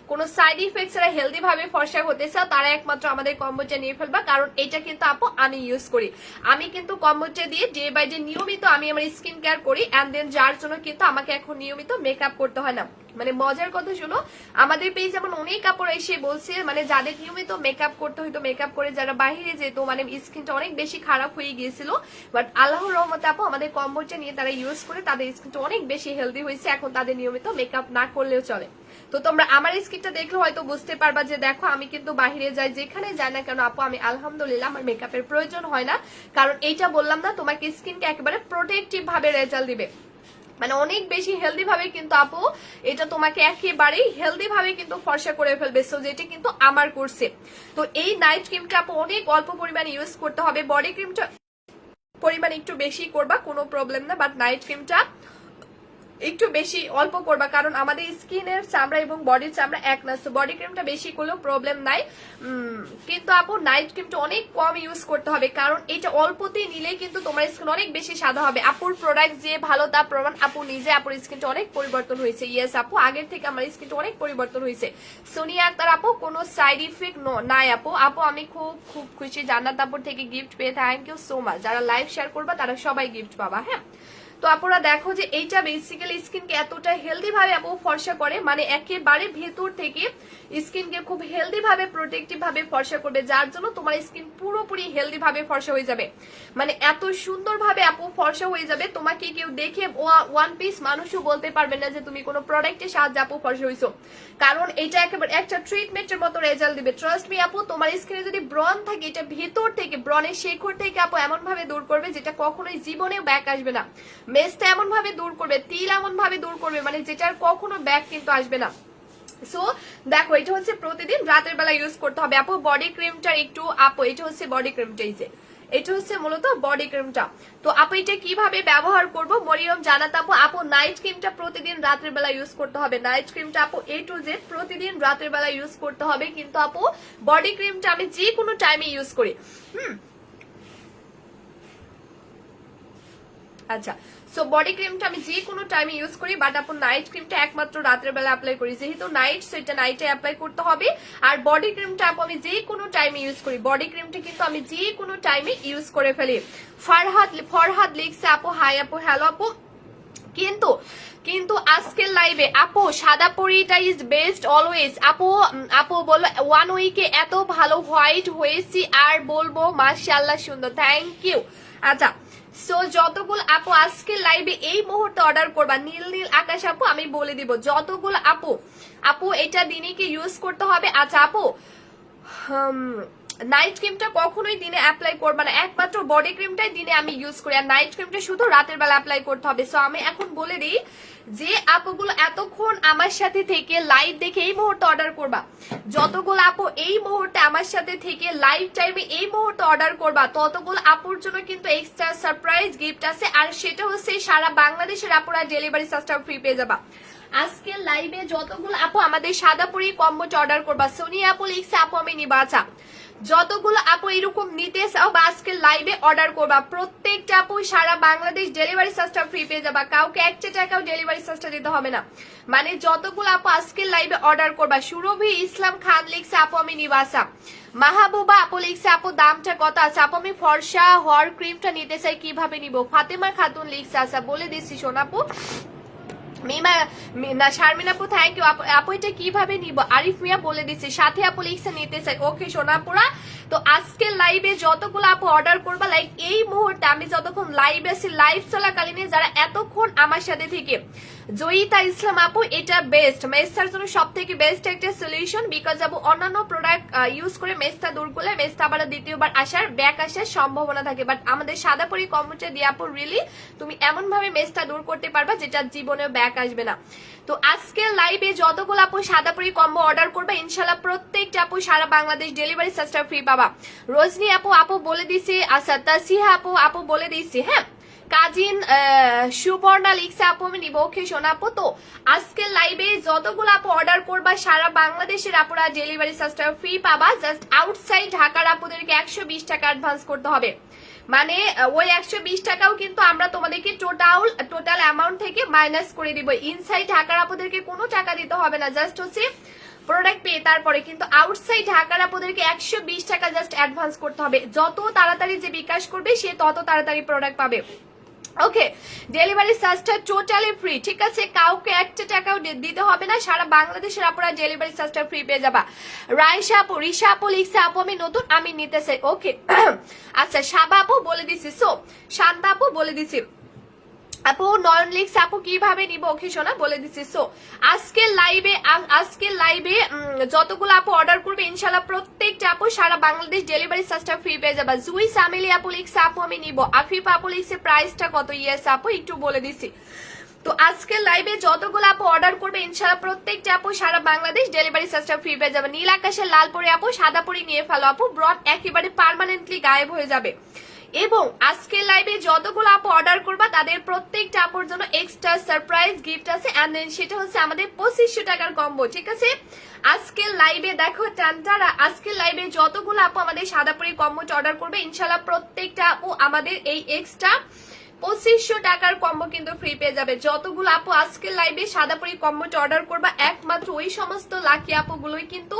কোনো সাইড ইফেক্ট ছাড়া হেলদি ভাবে ফর্সা হতে চাও তারা একমাত্র আমাদের কম্বোটা নিয়ে ফেলবা। কারণ এটা কিন্তু আপু আমি ইউজ করি, আমি কিন্তু কম্বোটা দিয়ে ডে বাই ডে নিয়মিত আমি আমার স্কিন কেয়ার করি, এন্ড দেন যার জন্য কিন্তু আমাকে এখন নিয়মিত মেকআপ করতে হয় না। মানে মজার কথা শুনো, আমাদের পেজ যেমন অনেক কাপড় এসে বলছে মানে যাদের নিয়মিত মেকআপ করতে হইতো, মেকআপ করে যারা বাইরে যেত মানে স্কিনটা অনেক বেশি খারাপ হয়ে গিয়েছিল, বাট আল্লাহর রহমতে আপু আমাদের কম্বোটা নিয়ে তারা ইউজ করে তাদের স্কিনটা অনেক বেশি হেলদি হয়েছে, এখন তাদের নিয়মিত মেকআপ না করলেও চলে। তো তোমরা আমার স্কিনটা দেখলে হয়তো বুঝতে পারবা যে দেখো আমি কিন্তু বাহিরে যাই, যেখানে যাই না কেন আপু আমি আলহামদুলিল্লাহ আমার মেকআপের প্রয়োজন হয় না। কারণ এইটা বললাম না তোমাকে স্কিনকে একেবারে প্রোটেক্টিভ ভাবে রেজাল্ট দিবে। মানে অনেক বেশি হেলদি ভাবে কিন্তু আপু এটা তোমাকে একেবারেই হেলদি ভাবে কিন্তু ফর্সা করে ফেলবে। সো যেটা কিন্তু আমার করছে। তো এই নাইট ক্রিমটা আপু অনেক অল্প পরিমাণে ইউজ করতে হবে, বডি ক্রিমটা পরিমাণ একটু বেশি করবা, কোনো প্রবলেম না, বাট নাইট ক্রিমটা একটু বেশি অল্প করবা, কারণ আমাদের স্কিনের চামড়া এবং বডির চামড়া এক না। সো বডি ক্রিমটা বেশি করলেও প্রবলেম নাই, কিন্তু আপু নাইট ক্রিমটা অনেক কম ইউজ করতে হবে, কারণ এটা অল্পতে নিলেই কিন্তু তোমার স্কিন অনেক বেশি সাদা হবে। আপুর প্রোডাক্ট যে ভালো তা প্রমাণ, আপু নিজে আপুর স্কিনটা অনেক পরিবর্তন হয়েছে। ইয়েস আপু, আগের থেকে আমার স্কিনটা অনেক পরিবর্তন হয়েছে। সোনিয়া আক্তার আপু, কোনো সাইড ইফেক্ট নাই আপু। আপু আমি খুব খুব খুশি, জান্নাত আপুর থেকে গিফট পেয়ে, থ্যাংক ইউ সো মাচ। যারা লাইভ শেয়ার করবা তারা সবাই গিফট পাবা। হ্যাঁ, তো আপুরা দেখো যে এইটা বেসিক্যালি স্কিনকে এতটা হেলদি ভাবে আপু ফর্সা করে, মানে একেবারে ভেতর থেকে স্কিনকে খুব হেলদি ভাবে প্রোটেক্টিভ ভাবে ফর্সা করবে, যার জন্য তোমার স্কিন পুরোপুরি হেলদি ভাবে ফর্সা হয়ে যাবে। মানে এত সুন্দর ভাবে আপু ফর্সা হয়ে যাবে, তোমাকে কেউ দেখে ওয়ান পিস মানুষও বলতে পারবে না যে তুমি কোনো প্রোডাক্টের সাহায্যে আপু ফর্সা হয়েছো, কারণ এটা একেবারে একটা ট্রিটমেন্টের মতো রেজাল্ট দিবে। ট্রাস্ট মি আপু, তোমার স্কিনে যদি ব্রন থাকে এটা ভেতর থেকে, ব্রনের শেকড় থেকে আপু এমন ভাবে দূর করবে যেটা কখনোই জীবনে ব্যাক আসবে না। মেসটা এমন ভাবে দূর করবে, তিল এমন ভাবে দূর করবে, মানে যেটার কখনো ব্যাক কিন্তু আসবে না। সো দেখো, এটা হচ্ছে প্রতিদিন রাতের বেলা ইউজ করতে হবে আপু। বডি ক্রিমটা একটু আপু, এটা হচ্ছে বডি ক্রিমটা, এই যে এটা হচ্ছে মূলত বডি ক্রিমটা। তো আপু এটা কিভাবে ব্যবহার করব মরিয়ম জানাত আপু। আপু নাইট ক্রিমটা প্রতিদিন রাতের বেলা ইউজ করতে হবে। নাইট ক্রিমটা আপু A to Z প্রতিদিন রাতের বেলা ইউজ করতে হবে, কিন্তু আপু বডি ক্রিমটা আমি যে কোনো টাইমে ইউজ করি। আচ্ছা, সো বডি ক্রিমটা আমি যে কোনো টাইমে ইউজ করি, বাট আপু নাইট ক্রিমটা একমাত্র রাতের বেলা অ্যাপ্লাই করি, যেহেতু নাইট, সেটা নাইটে অ্যাপ্লাই করতে হবে। আর বডি ক্রিমটা আপু আমি যে কোনো টাইমে ইউজ করি, বডি ক্রিমটা কিন্তু আমি যে কোনো টাইমে ইউজ করে ফেলি। ফরহাদ লিখছে আপু, হাই আপু, হ্যালো আপু। কিন্তু কিন্তু আজকের লাইভে আপু সাদা পরিটা ইজ বেস্ট অলওয়েজ। আপু বলো 1 উইকে এত ভালো হোয়াইট হয়েছি আর বলবো মাশাআল্লাহ সুন্দর, থ্যাংক ইউ। আচ্ছা, সো যতগুলো আপু আজকে লাইভে এই মুহূর্তে অর্ডার করবা, নীল নীল আকাশ আপু আমি বলে দিব যতগুলো আপু এটা দিনে কি ইউজ করতে হবে। আচ্ছা আপু, নাইট ক্রিমটা কখনোই দিনে অ্যাপ্লাই করবা না, একমাত্র বডি ক্রিমটাই দিনে আমি ইউজ করি, আর নাইট ক্রিমটা শুধু রাতের বেলা অ্যাপ্লাই করতে হবে। সো আমি এখন বলে দিই যে আপুগুলো এতক্ষণ আমার সাথে থেকে লাইভ দেখে এই মুহূর্তে অর্ডার করবা, যতগুলো আপু এই মুহূর্তে আমার সাথে থেকে লাইভ টাইমে এই মুহূর্তে অর্ডার করবা, ততগুলো আপুর জন্য কিন্তু এক্সট্রা সারপ্রাইজ গিফট আছে, আর সেটা হচ্ছে সারা বাংলাদেশের আপুরা ডেলিভারি চার্জটাও ফ্রি পেয়ে যাবা। আজকে লাইভে যতগুলো আপু আমাদের সাদাপুরি কম্বোটা অর্ডার করবা, সোনিয়া আপু লিখছে আপু আমি নিবা। আচ্ছা, যতগুলো আপু এরকম নিতে চাও বা আজকে লাইভে অর্ডার করবা, প্রত্যেকটা আপু সারা বাংলাদেশ ডেলিভারি চার্জটা ফ্রি পেয়ে যাবা, কাউকে 1 টাকাও ডেলিভারি চার্জটা দিতে হবে না। মানে যতগুলো আপু আজকে লাইভে অর্ডার করবা। সুরভি ইসলাম খান লিখছে আপু আমি নিবা। আচ্ছা, মাহবুবা আপু লিখছে আপু দামটা কত আছে। আপু আমি ফর্সা হওয়ার ক্রিমটা নিতে চাই, কিভাবে নিব। ফাতেমা খাতুন লিখছে, আচ্ছা বলে দিচ্ছি সোনাপু। মিমা না শারমিন আপু থ্যাংক ইউ আপু, এটা কিভাবে নিব। আরিফ মিয়া বলে দিচ্ছে, সাথে আপু লিখছে নিতে চাই। ওকে সোনাপুরা, তো আজকের লাইভে যতগুলো আপু অর্ডার করবা, লাইক এই মুহূর্তে আমি যতক্ষণ লাইভ আছি, লাইভ চলাকালীন যারা এতক্ষণ আমার সাথে থেকে, জয়িতা ইসলাম আপু এটা বেস্ট, মেস্তার জন্য সব থেকে বেস্ট একটা সলিউশন, বিকজ আপু অন্যান্য প্রোডাক্ট ইউজ করে মেস্তা দূর করলে মেস্তা আবার দ্বিতীয়বার আসার ব্যাক আসার সম্ভাবনা থাকে, বাট আমাদের সাদাপুরি কম্বোটা দিয়ে আপু রিয়েলি তুমি এমন ভাবে মেস্তা দূর করতে পারবা যেটা জীবনে ব্যাক আসবে না। তো আজকের লাইভে যতগুলো আপু সাদাপুরি কম্বো অর্ডার করবে, ইনশাল্লাহ প্রত্যেকটা আপু সারা বাংলাদেশ ডেলিভারি চার্জটা ফ্রি পাবা। রজনী আপু বলে দিছি। আচ্ছা, তাসিহা আপু বলে দিছি। হ্যাঁ, কাজিন সুবর্ণা লিখছে আপু আমি নিব। ওকে শোনা আপু, তো আজকের লাইভে যতগুলো আপু অর্ডার করবা সারা বাংলাদেশের আপুরা ডেলিভারি চার্জটা ফ্রি পাবা। জাস্ট আউটসাইড ঢাকার আপুদেরকে 120 টাকা অ্যাডভান্স করতে হবে, মানে ওই 120 টাকাও কিন্তু আমরা তোমাদেরকে টোটাল অ্যামাউন্ট থেকে মাইনাস করে দিব। ইনসাইড ঢাকার আপুদেরকে কোনো টাকা দিতে হবে না, জাস্ট হচ্ছে প্রোডাক্ট পেয়ে তারপরে, কিন্তু আউটসাইড ঢাকার আপুদেরকে 120 টাকা জাস্ট অ্যাডভান্স করতে হবে। যত তাড়াতাড়ি যে বিকাশ করবে সে তত তাড়াতাড়ি প্রোডাক্ট পাবে। ওকে, ডেলিভারি চার্জটা টোটালি ফ্রি, ঠিক আছে, কাউকে 1 টাকাও দিতে হবে না, সারা বাংলাদেশের আপুরা ডেলিভারি চার্জটা ফ্রি পেয়ে যাবা। রিশা আপু লিখছে আপু আমি নতুন, আমি নিতে চাই। ওকে আচ্ছা, সাবা আপু বলে দিছি। সো শান্তা আপু বলে দিছি। আপু নয়ন লিখছে আপু কিভাবে নিব। ওকে শোনা বলে দিচ্ছি। সো আজকের লাইভে যতগুলো আপু অর্ডার করবে, ইনশাল্লাহ প্রত্যেকটা আপু সারা বাংলাদেশ ডেলিভারি চার্জটা ফ্রি পেয়ে যাবে। জুই সামিলি আপু লিখছে আপু আমি নিব। আফিফা আপু লিখছে প্রাইসটা কত। ইয়েস আপু একটু বলে দিচ্ছি। তো আজকের লাইভে যতগুলো আপু অর্ডার করবে ইনশাআল্লাহ প্রত্যেকটা আপু সারা বাংলাদেশ ডেলিভারি চার্জটা ফ্রি পেয়ে যাবে। নীল আকাশের লাল পরে আপু সাদা পরে নিয়ে ফেলো আপু, ব্রড একেবারে পার্মানেন্টলি গায়েব হয়ে যাবে। এবং আজকের লাইভে যতগুলো আপু অর্ডার করবা তাদের প্রত্যেকটা আপুর জন্য এক্সট্রা সারপ্রাইজ গিফট আছে, এন্ড দেন সেটা হচ্ছে আমাদের 2500 টাকার কম্বো, ঠিক আছে। আজকের লাইভে দেখো টানটারা, আজকের লাইভে যতগুলো আপু আমাদের সাদাপুরি কম্বোটা অর্ডার করবে ইনশাআল্লাহ প্রত্যেকটা আপু আমাদের এই এক্সট্রা 2500 টাকার কম্বো কিন্তু ফ্রি পেয়ে যাবে। যতগুলো আপু আজকের লাইভে সাদাপুরি কম্বোটা অর্ডার করবা একমাত্র ওই সমস্ত লাকি আপুগুলোই কিন্তু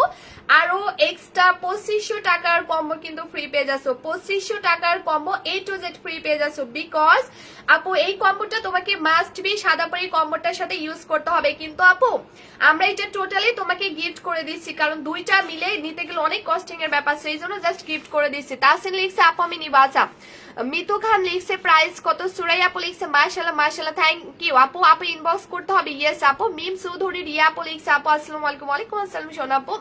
আরো এক্সট্রা 2500 টাকার কম্বো কিন্তু ফ্রি পেয়ে যাচ্ছ। 2500 টাকার combo A to Z free পেয়ে যাচ্ছ, বিকজ আপু এই কম্বোটা তোমাকে মাস্ট বি সাদাপুরি কম্বোটার সাথে ইউজ করতে হবে। কিন্তু আপু আমরা এটা টোটালি তোমাকে গিফট করে দিচ্ছি, কারণ দুইটা মিলে নিতে গেলে অনেক কস্টিং এর ব্যাপার, সেই জন্য জাস্ট গিফট করে দিচ্ছি। তাসিন লিখছে আপু আমি নিবা। আচ্ছা, মিতু খান লিখছে প্রাইস কত, সুরাই আপু লিখছে মাশাআল্লাহ মাশাআল্লাহ থ্যাংক ইউ আপু, আপু ইনবক্স করতে হবে। ইয়েস আপু। মিম চৌধুরী রিয়া আপু লিখছে আপু আসসালামু আলাইকুম। ওয়ালাইকুম আসসালাম সোনা আপু,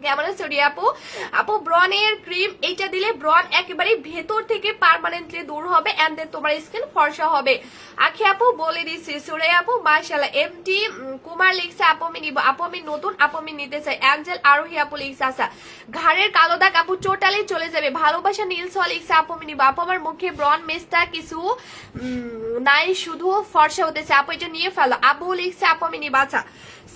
কেমন আছো রিয়া আপু? আপু ব্রনের ক্রিম এইটা দিলে ব্রন একেবারে ভেতর থেকে পার্মানেন্টলি দূর হবে, এন্ড দেন তোমার স্কিন ফর্সা হবে। আখি আপু বলে দিচ্ছি, সুরাই আপু মাশাআল্লাহ। এমটি কুমার লিখছে আপু আমি নিব, আপু আমি নতুন, আপু আমি নিতে চাই। অ্যাঞ্জেল আরোহী আপু লিখছে আচ্ছা ঘাড়ের কালো দাগ আপু টোটালি চলে যাবে। ভালোবাসা নীলস লিখছে আপু আমি নিব, আপু আমার মুখে ব্রন মেস্তা কিছু নাই শুধু ফর্সা হতেছে, আপু এটা নিয়ে ফেলো। আবু লিখছে আপু আমি নিব। আচ্ছা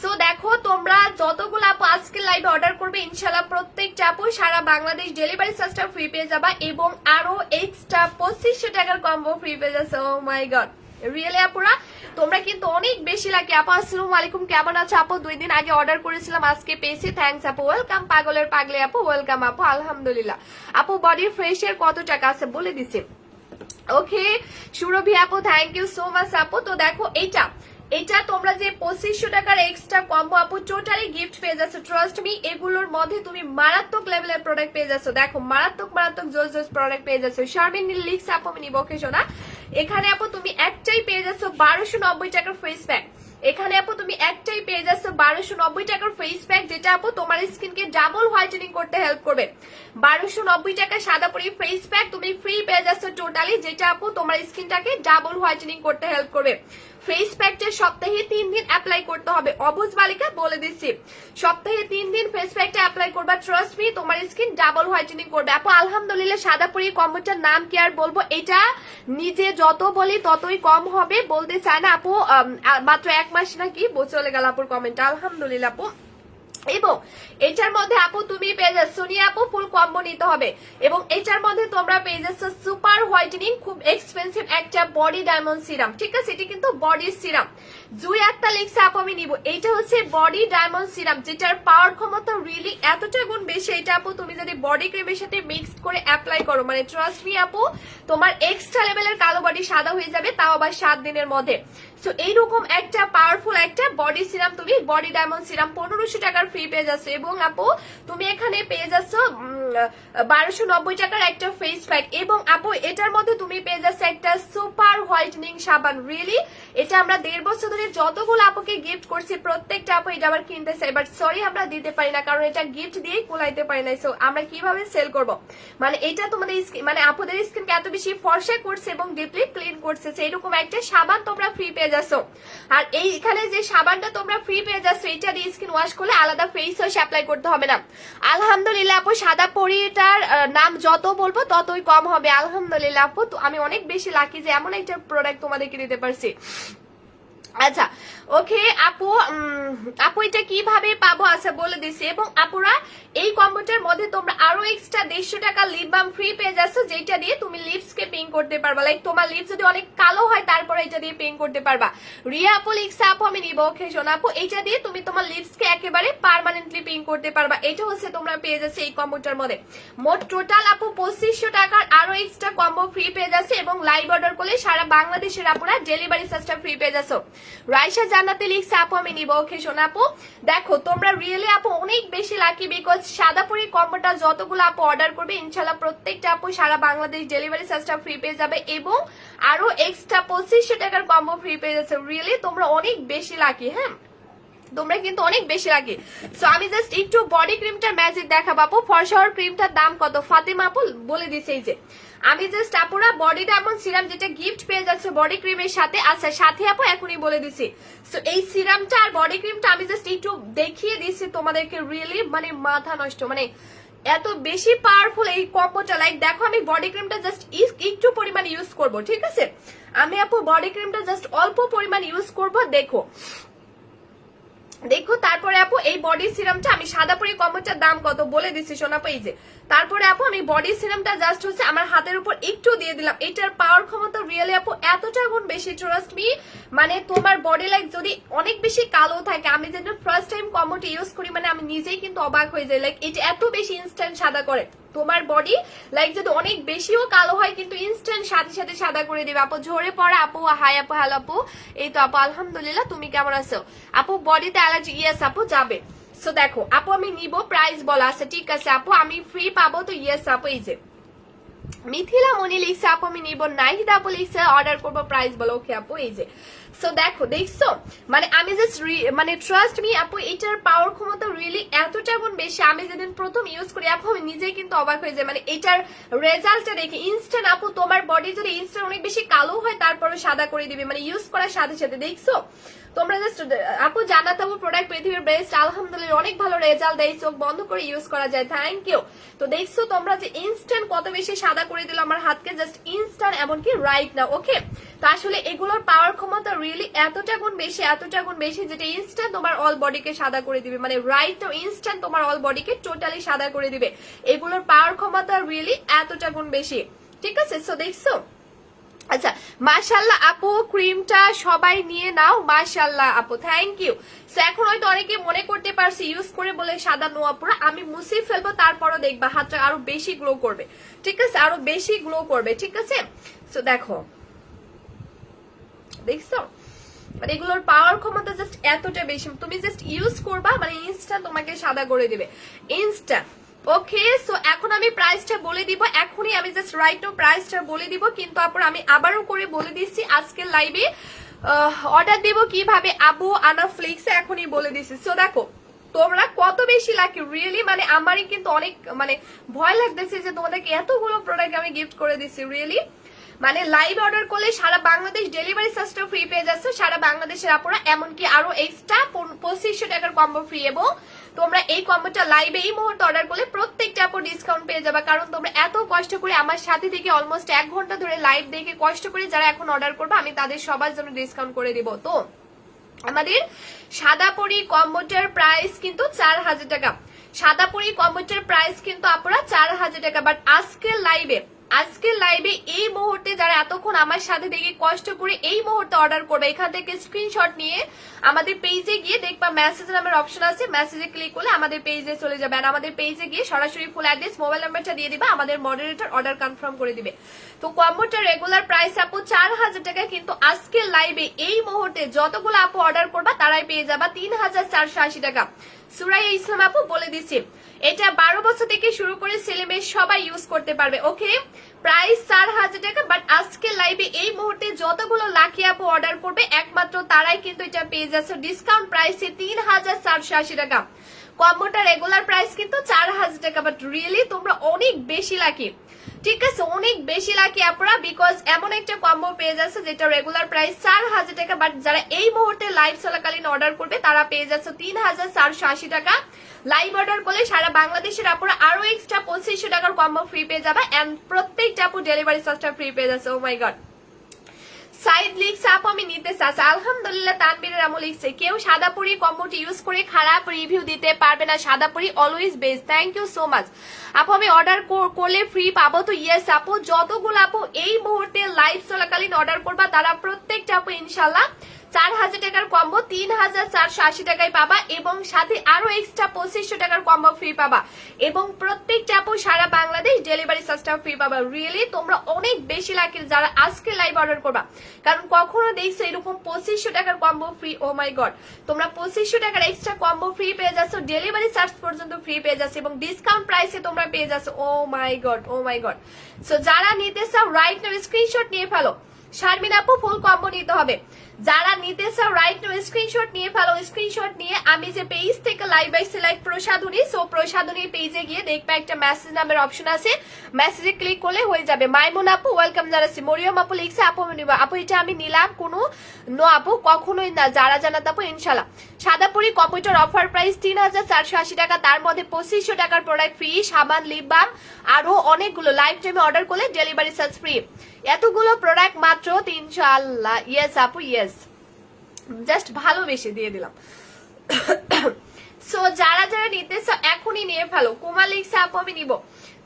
সো দেখো তোমরা যতগুলো আপু আজকে লাইভে অর্ডার করবে ইনশাআল্লাহ প্রত্যেকটা আপু সারা বাংলাদেশ ডেলিভারি চার্জটা ফ্রি পেয়ে যাবা, এবং আরো এক্সট্রা 2500 টাকার কম্বো ফ্রি পেয়ে যাচ্ছে। ও মাই গড, রিয়েলি আপুরা তোমরা কিন্তু অনেক বেশি লাগে। আপু আসসালামু আলাইকুম, কেমন আছো আপু? 2 দিন আগে অর্ডার করেছিলাম, আজকে পেয়েছি, থ্যাঙ্কস আপু। ওয়েলকাম পাগলের পাগলে আপু, ওয়েলকাম আপু, আলহামদুলিল্লাহ। আপু বডি ফ্রেশের কত টাকা আছে বলে দিছি। ওকে সুরভি আপু থ্যাংক ইউ সো মাচ আপু। তো দেখো এটা তোমরা যে 2500 টাকার এক্সট্রা কম্বো আপু টোটালি গিফট পেয়ে যাচ্ছ, ট্রাস্ট মি এগুলোর মধ্যে তুমি মারাত্মক লেভেলের প্রোডাক্ট পেয়ে যাচ্ছ। দেখো মারাত্মক জোস প্রোডাক্ট পেয়ে যাচ্ছ। শারমিন লিখস আপু আমি নিব। ওকে শোনা, এখানে আপু তুমি একটাই পেয়ে যাচ্ছ 1290 টাকার ফেস প্যাক। এখানে আপু তুমি একটাই পেয়ে যাচ্ছ 1290 টাকার ফেস প্যাক, যেটা আপু তোমার স্কিনকে ডাবল হোয়াইটেনিং করতে হেল্প করবে। 1290 টাকা সাদা পরি ফেস প্যাক তুমি ফ্রি পেয়ে যাচ্ছ টোটালি, যেটা আপু তোমার স্কিনটাকে ডাবল হোয়াইটেনিং করতে হেল্প করবে। ফেস প্যাকটা সপ্তাহে 3 দিন অ্যাপ্লাই করতে হবে, অবুজ বালিকা বলে দিচ্ছি, সপ্তাহে 3 দিন ফেস প্যাকটা অ্যাপ্লাই করবা, ট্রাস্ট মি তোমার স্কিন ডাবল হোয়াইটেনিং করবে। আপু আলহামদুলিল্লাহ সাদা পরি কম্বোটার নাম কি আর বলবো, এটা নিজে যত বলি ততই কম হবে, বলতে চায় না আপু। মাত্র 1 মাস নাকি চলে গেল আপুর কমেন্ট, আলহামদুলিল্লাহ আপু। এবং এটার মধ্যে আপু তুমি পেয়ে যাচ্ছ সোনিয়া আপু ফুল কম্বো নিতে হবে, এবং এটার মধ্যে তোমরা পেয়ে যাচ্ছ সুপার হোয়াইটেনিং খুব এক্সপেন্সিভ একটা বডি ডায়মন্ড সিরাম, ঠিক আছে, এটি কিন্তু বডি সিরাম। জুই একটা লিখছে আপু আমি নিব, এইটা হচ্ছে বডি ডায়মন্ড সিরাম, যেটার পাওয়ার ক্ষমতা রিয়েলি এতটা গুণ বেশি। এটা আপু তুমি যদি বডি ক্রিমের সাথে মিক্স করে অ্যাপ্লাই করো, মানে ট্রাস্ট মি আপু তোমার এক্সট্রা লেভেলের কালো বডি সাদা হয়ে যাবে, তাও আবার 7 দিনের মধ্যে। সো এইরকম একটা পাওয়ারফুল একটা বডি সিরাম তুমি বডি ডায়মন্ড সিরাম 1500 টাকার ফ্রি পেয়ে যাচ্ছ, এবং আপু তুমি এখানে পেয়ে যাচ্ছ 1290 টাকার একটা ফেস প্যাক, এবং আপু এটার মধ্যে তুমি পেয়ে যাচ্ছ একটা সুপার হোয়াইটেনিং সাবান। রিয়েলি এটা আমরা 1.5 বছর ধরে যতগুলো আপুকে গিফট করছি প্রত্যেকটা আপু এটা আবার কিনতে চাই, বাট সরি আমরা দিতে পারি না, কারণ এটা গিফট দিয়েই কুলাইতে পারি না। সো আমরা কিভাবে সেল করব, মানে এটা তোমাদের মানে আপুদের স্কিনকে এত বেশি ফর্সা করছে এবং ডিপলি ক্লিন করছে, সেইরকম একটা সাবান তোমরা ফ্রি পেয়ে যাচ্ছ। আর এইখানে যে সাবানটা তোমরা ফ্রি পেয়ে যাচ্ছ, এটা দিয়ে স্কিন ওয়াশ করলে আলাদা ফেস ওয়াশ অ্যাপ্লাই করতে হবে না। আলহামদুলিল্লাহ আপু সাদা পরিটার নাম যত বলবো ততই কম হবে। আলহামদুলিল্লাহ আপু, তো আমি অনেক বেশি লাকি যে এমন একটা প্রোডাক্ট তোমাদেরকে দিতে পারছি। আচ্ছা ওকে আপু, আপু এটা কিভাবে পাবো আচ্ছা বলে দিছি। এবং আপুরা এই কম্বোটার মধ্যে তোমরা আরো এক্সট্রা 150 টাকা লিপ বাম ফ্রি পেয়ে যাচ্ছ, যেটা দিয়ে তুমি লিপস কে পিং করতে পারবা, লাইক তোমার লিপস যদি অনেক কালো হয় তারপরে এটা দিয়ে পিং করতে পারবা। রিয়া আপু লিখছে আপু আমি নিব। ওকে শোনা আপু, এটা দিয়ে তুমি তোমার লিপস কে একেবারে পার্মানেন্টলি পিং করতে পারবা। এটা হচ্ছে তোমরা পেয়ে যাচ্ছে এই কম্বোটার মধ্যে। মোট টোটাল আপু 2500 টাকার আরো এক্সট্রা কম্বো ফ্রি পেয়ে যাচ্ছে, এবং লাইভ অর্ডার করলে সারা বাংলাদেশের আপুরা ডেলিভারি চার্জটা ফ্রি পেয়ে যাচ্ছ। রাইসা জান্নাতে লিখছে আপু আমি নিব। ওকে শোনা আপু, দেখো তোমরা রিয়েলি আপু অনেক বেশি লাকি, বিকজ সাদাপুরি কম্বোটা যতগুলো আপু অর্ডার করবে ইনশাল্লাহ প্রত্যেকটা আপু সারা বাংলাদেশ ডেলিভারি চার্জটা ফ্রি পেয়ে যাবে, এবং আরো এক্সট্রা 2500 টাকার কম্বো ফ্রি পেয়ে যাচ্ছে। রিয়েলি তোমরা অনেক বেশি লাকি, হ্যাঁ তোমরা কিন্তু অনেক বেশি লাগে। সো আমি জাস্ট একটু বডি ক্রিমটার ম্যাজিক দেখাবো আপু। ফরশাওয়ার ক্রিমটার দাম কত ফাতেমা আপু বলে দিছে, এই যে আমি জাস্ট আপুরা বডি ডায়মন্ড সিরাম যেটা গিফট পেয়ে যাচ্ছে বডি ক্রিমের সাথে, আচ্ছা সাথে আপু এখনই বলে দিছি। সো এই সিরামটা আর বডি ক্রিমটা আমি জাস্ট একটু দেখিয়ে দিচ্ছি তোমাদেরকে, রিয়েলি মানে মাথা নষ্ট, মানে এত বেশি পাওয়ারফুল এই কম্বোটা। লাইক দেখো আমি বডি ক্রিমটা জাস্ট একটু পরিমাণ ইউজ করব, ঠিক আছে? আমি আপু বডি ক্রিমটা জাস্ট অল্প পরিমাণ ইউজ করব, দেখো দেখো। তারপরে আপু এই বডি সিরামটা আমি সাদা পরি কম্বোটার দাম কত বলে দিচ্ছি সোনাপা, এই যে। তারপরে আপু আমি বডি সিরামটা জাস্ট হচ্ছে আমার হাতের উপর একটু দিয়ে দিলাম। এটার পাওয়ার ক্ষমতা রিয়েলি আপু এতটা গুণ বেশি, ট্রাস্ট মি। মানে তোমার বডি লাইক যদি অনেক বেশি কালো থাকে, আমি যেটা ফার্স্ট টাইম কম্বোটা ইউজ করি, মানে আমি নিজেই কিন্তু অবাক হয়ে যাই, লাইক এটা এত বেশি ইনস্ট্যান্ট সাদা করে তোমার বডি। লাইক যদি অনেক বেশিও কালো হয় কিন্তু ইনস্ট্যান্ট সাথে সাথে সাদা করে দিবে। আপু ঝরে পড়া আপু, হাই আপু, হ্যালো আপু। এই তো আপু আলহামদুলিল্লাহ, তুমি কেমন আছো আপু? বডিতে অ্যালার্জি, ইয়েস আপু যাবে। সো দেখো আপু আমি নিব, প্রাইস বলা আছে, ঠিক আছে আপু আমি ফ্রি পাবো তো, ইয়েস আপু। এই যে মিথিলা মনি লিখছে আপু আমি নিব, নাহিদ আপু লিখছে অর্ডার করবো, প্রাইস বলো, ওকে আপু। এই যে সো দেখো দেখছো, মানে আমি জাস্ট মানে ট্রাস্ট মি আপু, এটার পাওয়ার ক্ষমতা রিয়েলি এতটা গুণ বেশি। আমি যেদিন প্রথম ইউজ করি আপু আমি নিজেই কিন্তু অবাক হয়ে যাই, মানে এটার রেজাল্টটা দেখে ইনস্ট্যান্ট আপু তোমার বডি যদি ইনস্ট্যান্ট অনেক বেশি কালো হয় তারপরে সাদা করে দিবে, মানে ইউজ করার সাথে সাথে। দেখছো তোমরা জাস্ট আপু জানাতে হবে প্রোডাক্ট পৃথিবীর বেস্ট, আলহামদুলিল্লাহ অনেক ভালো রেজাল্ট দেয়, চোখ বন্ধ করে ইউজ করা যায়, থ্যাংক ইউ। তো দেখছো তোমরা যে ইনস্ট্যান্ট কত বেশি সাদা করে দিল আমার হাতকে, জাস্ট ইনস্ট্যান্ট, এমনকি রাইট না, ওকে। তো আসলে এগুলোর পাওয়ার ক্ষমতা রিয়েলি এতটা গুণ বেশি, এতটা গুণ বেশি, যেটা ইনস্ট্যান্ট তোমার অল বডিকে সাদা করে দিবে, মানে রাইট না ইনস্ট্যান্ট তোমার অল বডিকে টোটালি সাদা করে দিবে। এগুলোর পাওয়ার ক্ষমতা রিয়েলি এতটা গুণ বেশি, ঠিক আছে? সো দেখছো, আচ্ছা মাশাআল্লাহ আপু ক্রিমটা সবাই নিয়ে নাও, মাশাআল্লাহ আপু, থ্যাংক ইউ। সো এখন হয়তো অনেকে মনে করতে পারছে ইউজ করে বলে সাদা নোয়া পুরা, আমি মুছে ফেলবো, তারপরও দেখবা হাতটা আরো বেশি গ্লো করবে, ঠিক আছে? আরো বেশি গ্লো করবে, ঠিক আছে? সো দেখো দেখছো, মানে এগুলোর পাওয়ার ক্ষমতা জাস্ট এতটা বেশি, তুমি জাস্ট ইউজ করবা মানে ইনস্ট্যান্ট তোমাকে সাদা করে দিবে, ইনস্ট্যান্ট, ওকে। সো এখন আমি প্রাইসটা বলে দিব, এখনই আমি জাস্ট রাইট নো প্রাইসটা বলে দিব, কিন্তু তারপর আমি আবারও করে বলে দিচ্ছি আজকের লাইভে অর্ডার দিব কিভাবে, আবু আনাফ্লিক্সে এখনই বলে দিচ্ছি। সো দেখো তোমরা কত বেশি লাকি রিয়েলি, মানে আমারই কিন্তু অনেক মানে ভয় লাগতেছে যে তোমাদেরকে এতগুলো প্রোডাক্ট আমি গিফট করে দিচ্ছি রিয়েলি। মানে লাইভ অর্ডার করলে সারা বাংলাদেশ ডেলিভারি চার্জটা ফ্রি পেয়ে যাচ্ছে সারা বাংলাদেশের আপুরা, এমনকি আরো এক্সট্রা 2500 টাকার কম্বো ফ্রি। এবং তোমরা এই কম্বোটা লাইভে এই মুহূর্তে অর্ডার করলে প্রত্যেকটা আপু ডিসকাউন্ট পেয়ে যাবে, কারণ তোমরা এত কষ্ট করে আমার সাথে থেকে অলমোস্ট 1 ঘন্টা ধরে লাইভ দেখে কষ্ট করে যারা এখন অর্ডার করবে, আমি তাদের সবার জন্য ডিসকাউন্ট করে দিব। তো আমাদের সাদাপরি কম্বোটার প্রাইস কিন্তু 4000 টাকা, সাদাপরি কম্বোটার প্রাইস কিন্তু আপুরা 4000 টাকা। বাট আজকের লাইভে এই মুহূর্তে যারা এতক্ষণ আমার সাথে দেখে কষ্ট করে এই মুহূর্তে অর্ডার করবে, এখান থেকে স্ক্রিনশট নিয়ে আমাদের পেজে গিয়ে দেখবা মেসেজ নামের অপশন আছে, মেসেজে ক্লিক করলে আমাদের পেজে চলে যাবে, আর আমাদের পেজে গিয়ে সরাসরি ফুল অ্যাড্রেস মোবাইল নাম্বারটা দিয়ে দিবা, আমাদের মডারেটর অর্ডার কনফার্ম করে দিবে। তো কম্বোটার রেগুলার প্রাইস আপু 4000 টাকা, কিন্তু আজকের লাইভে এই মুহূর্তে যতগুলো আপু অর্ডার করবা তারাই পেয়ে যাবা 3480 টাকা। সুরাইয়া ইসলাম আপু বলে দিচ্ছি, এটা 12 বছর থেকে শুরু করে ছেলে মেয়ে সবাই ইউজ করতে পারবে, ওকে। প্রাইস 4000 টাকা, বাট আজকে লাইভে এই মুহূর্তে যতগুলো লাকি আপু অর্ডার করবে একমাত্র তারাই কিন্তু এটা পেয়ে যাচ্ছে ডিসকাউন্ট প্রাইসে 3480 টাকা। কম্বোটা রেগুলার প্রাইস কিন্তু 4000 টাকা, বাট রিয়েলি তোমরা অনেক বেশি লাকি, ঠিক আছে? অনেক বেশি লাকি আপনারা, বিকজ এমন একটা কম্বো পেয়ে যাচ্ছে যেটা রেগুলার প্রাইস 4000 টাকা, বাট যারা এই মুহূর্তে লাইভ চলাকালীন অর্ডার করবে তারা পেয়ে যাচ্ছে 3480 টাকা। লাইভ অর্ডার করলে সারা বাংলাদেশের আপনারা আরো এক্সট্রা 2500 টাকার কম্বো ফ্রি পেয়ে যাবে, এন্ড প্রত্যেকটা আপু ডেলিভারি চার্জটা ফ্রি পেয়ে যাচ্ছে। ও মাই গড, সাইড লিখছে আপু আমি নিতে চাচ্ছি, আলহামদুলিল্লাহ। তানবীরের আমল লিখছে কেউ সাদাপুরি কম্বোটি ইউজ করে খারাপ রিভিউ দিতে পারবে না, Sadapuri always best, thank you so much আপু। আমি অর্ডার করলে ফ্রি পাবো তো? ইয়েস আপু, যতগুলো আপু এই মুহূর্তে লাইভ চলাকালীন অর্ডার করবা তারা প্রত্যেকটা আপু ইনশাল্লাহ 4000 টাকার কম্বো 3480 টাকায় পাবা, এবং সাথে আরো এক্সট্রা 2500 টাকার কম্বো ফ্রি পাবা, এবং প্রত্যেকটা আপু সারা বাংলাদেশ ডেলিভারি চার্জটা ফ্রি পাবা। রিয়েলি তোমরা অনেক বেশি লাকি যারা আজকে লাইভ অর্ডার করবা, কারণ কখনো দেখছো এরকম 2500 টাকার combo free. O my god, তোমরা 2500 টাকার এক্সট্রা কম্বো ফ্রি পেয়ে যাচ্ছ, ডেলিভারি চার্জ পর্যন্ত ফ্রি পেয়ে যাচ্ছে, এবং ডিসকাউন্ট প্রাইসে তোমরা পেয়ে যাচ্ছ। ও my god, O my god. So যারা নিতে চাও রাইট নাও স্ক্রিনশট নিয়ে ফেলো। শারমিন আপু ফুল কম্বো নিতে হবে, যারা নিতে চাও রাইট নো স্ক্রিনশট নিয়ে ফেলো, স্ক্রিনশট নিয়ে আমি যে পেজ থেকে লাইভ আইছি লাইক প্রসাধনী, সো প্রসাধনীর পেজে গিয়ে দেখবে একটা মেসেজ নামের অপশন আছে, মেসেজে ক্লিক করলে হয়ে যাবে। মাইমুন আপু ওয়েলকাম জানাচ্ছি, মরিয়ম আপু লিখছে আপু নিব, আপু এটা আমি নিলাম কোনো নো আপু কখনোই না, যারা জানাতে আপু ইনশাল্লাহ। সাদাপুরি কম্পিউটার অফার প্রাইস 3480 টাকা, তার মধ্যে 2500 টাকার প্রোডাক্ট ফ্রি, সাবান লিপ বাম আরো অনেকগুলো, লাইভ টাইমে অর্ডার করলে ডেলিভারি চার্জ ফ্রি, এতগুলো প্রোডাক্ট মাত্র 300। আল্লাহ ইয়েস আপু ইয়েস, জাস্ট ভালোবেসে দিয়ে দিলাম। সো যারা যারা নিতে চাও এখনই নিয়ে ফেলো, কুমার লিখছে আপু আমি নিব,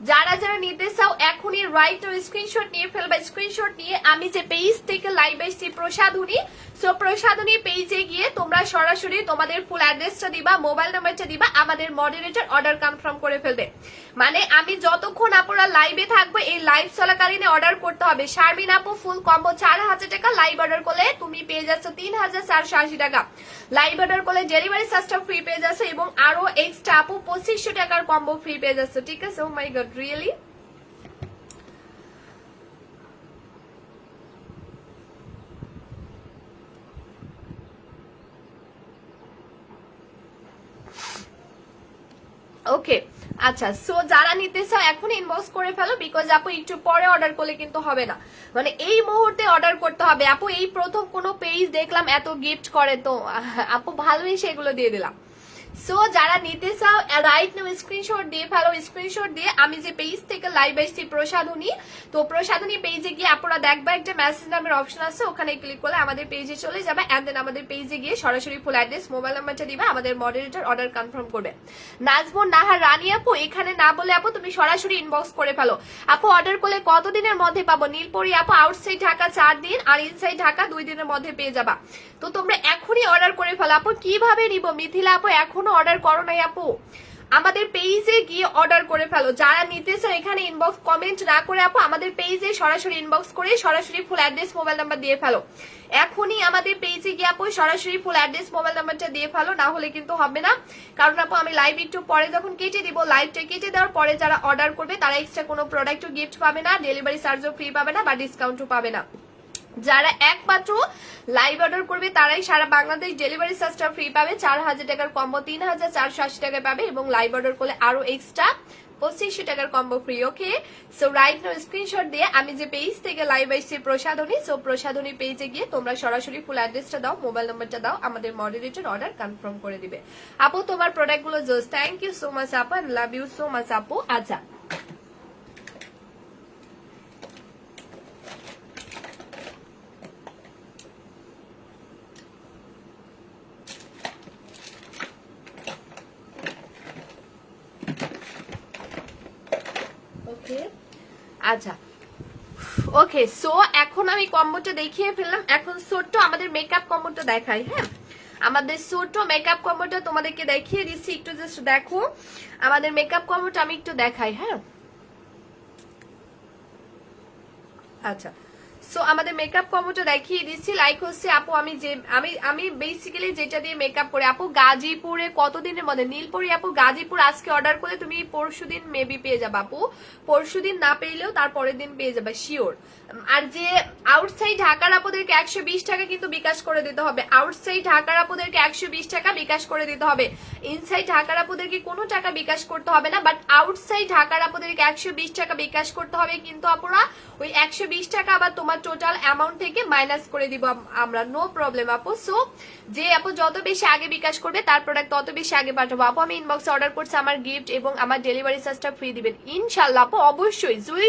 যারা যারা নিতে চাও এখনই রাইট ও স্ক্রিনশট নিয়ে ফেলবা। স্ক্রিনশট নিয়ে আমি যে পেজ থেকে লাইভ আসছি প্রসাধনী, সো প্রসাধনী পেজে গিয়ে তোমরা সরাসরি তোমাদের ফুল অ্যাড্রেসটা দিবা, মোবাইল নাম্বারটা দিবা, আমাদের মডারেটর অর্ডার কনফার্ম করে ফেলবে। মানে আমি যতক্ষণ আপুরা লাইভে থাকবো এই লাইভ চলাকালীন অর্ডার করতে হবে। শারমিন আপু ফুল কম্বো 4000 টাকা, লাইভ অর্ডার করলে তুমি পেয়ে যাচ্ছ 3480 টাকা, লাইভ অর্ডার করলে ডেলিভারি চার্জটা ফ্রি পেয়ে যাচ্ছে এবং আরো এক্সট্রা আপু 2500 টাকার কম্বো ফ্রি পেয়ে যাচ্ছে। ঠিক আছে, ও মাই গড রিয়েলি। ওকে আচ্ছা, সো যারা নিতে চাও এখন ইনবক্স করে ফেলো, বিকজ আপু একটু পরে অর্ডার করলে কিন্তু হবে না, মানে এই মুহূর্তে অর্ডার করতে হবে। আপু এই প্রথম কোনো পেজ দেখলাম এত গিফট করে, তো আপু ভালোই সেগুলো দিয়ে দিলাম। সো যারা নিতে চাও রাইট নাও স্ক্রিনশট দিয়ে ফেলো, স্ক্রিনশট দিয়ে আমি যে পেজ থেকে লাইভ আসছি প্রসাধনী, তো প্রসাধনী পেজে গিয়ে আপনারা দেখবা একটা মেসেজ নামের অপশন আছে, ওখানে ক্লিক করলে আমাদের পেজে চলে যাবে, এন্ড দেন আমাদের পেজে গিয়ে সরাসরি ফুল অ্যাড্রেস মোবাইল নাম্বারটা দিবা, আমাদের মডারেটর অর্ডার কনফার্ম করবে। নাজবুন নাহার রানী আপু এখানে না বলে আপু তুমি সরাসরি ইনবক্স করে ফেলো। আপু অর্ডার করলে কতদিনের মধ্যে পাবো? নীলপরি আপু আউটসাইড ঢাকা 4 দিন আর ইনসাইড ঢাকা 2 দিনের মধ্যে পেয়ে যাবা। তো তোমরা এখনই অর্ডার করে ফেলো। আপু কিভাবে নিব? মিথিলা আপু এখনো অর্ডার করো নাই আপু, আমাদের পেজে গিয়ে অর্ডার করে ফেলো। যারা নিতে চাও এখানে ইনবক্স কমেন্ট না করে আপু আমাদের পেজে সরাসরি ইনবক্স করে সরাসরি ফুল অ্যাড্রেস মোবাইল নাম্বার দিয়ে ফেলো। এখনই আমাদের পেজে গিয়ে আপু সরাসরি ফুল অ্যাড্রেস মোবাইল নাম্বারটা দিয়ে ফেলো, না হলে কিন্তু হবে না। কারণ আপু আমি লাইভ একটু পরে যখন কেটে দিব, লাইভটা কেটে দেওয়ার পরে যারা অর্ডার করবে তারা এক্সট্রা কোনো প্রোডাক্টও গিফট পাবে না, ডেলিভারি চার্জও ফ্রি পাবে না বা ডিসকাউন্টও পাবে না। যারা একমাত্র লাইভ অর্ডার করবে তারাই সারা বাংলাদেশ ডেলিভারি চার্জটা ফ্রি পাবে। 4000 টাকার কম্বো 3480 টাকায় পাবে এবং লাইভ অর্ডার করলে আরো এক্সট্রা 2500 টাকার কম্বো ফ্রি। ওকে, সো রাইট নাও স্ক্রিনশট দিয়ে আমি যে পেজ থেকে লাইভ আসছি প্রসাধনী, সো প্রসাধনী পেজে গিয়ে তোমরা সরাসরি ফুল অ্যাড্রেসটা দাও, মোবাইল নাম্বারটা দাও, আমাদের মডারেটর অর্ডার কনফার্ম করে দিবে। আপু তোমার প্রোডাক্টগুলো just thank you so much আপু, লাভ ইউ সো মাচ আপু। আচ্ছা আচ্ছা ওকে, সো এখন আমি কম্বোটা দেখিয়ে ফেললাম, এখন ছোট্ট আমাদের মেকআপ কম্বোটা দেখাই। হ্যাঁ, আমাদের ছোট্ট মেকআপ কম্বোটা তোমাদেরকে দেখিয়ে দিচ্ছি, একটু জাস্ট দেখো আমাদের মেকআপ কম্বোটা আমি একটু দেখাই। হ্যাঁ আচ্ছা, সো আমাদের মেকআপ কম্বোটা দেখিয়ে দিচ্ছি। লাইক হচ্ছে আপু আমি যে আমি বেসিক্যালি যেটা দিয়ে মেকআপ করি, আপু গাজীপুরে কতদিনের মধ্যে? নীলপরি আপু গাজীপুর আজকে অর্ডার করলে তুমি পরশুদিন মেবি পেয়ে যাবে আপু, পরশুদিন না পেলেও তারপরের দিন পেয়ে যাবে শিওর। আর যে আউটসাইড ঢাকার আপুদেরকে 120 টাকা কিন্তু বিকাশ করে দিতে হবে, আউটসাইড ঢাকার আপুদেরকে 120 টাকা বিকাশ করে দিতে হবে, ইনসাইড ঢাকার আপুদেরকে কোনো টাকা বিকাশ করতে হবে না, বাট আউটসাইড ঢাকার আপুদেরকে 120 টাকা বিকাশ করতে হবে। কিন্তু আপুরা ওই 120 টাকা আবার তোমার টোটাল অ্যামাউন্ট থেকে মাইনাস করে দিব আমরা, নো প্রবলেম আপু। সো যে আপু যত বেশি আগে বিকাশ করবে তার প্রোডাক্ট তত বেশি আগে পাঠাবো। আপু আমি ইনবক্সে অর্ডার করছি, আমার গিফট এবং আমার ডেলিভারি চার্জটা ফ্রি দিবেন ইনশাল্লাহ আপু, অবশ্যই। জুই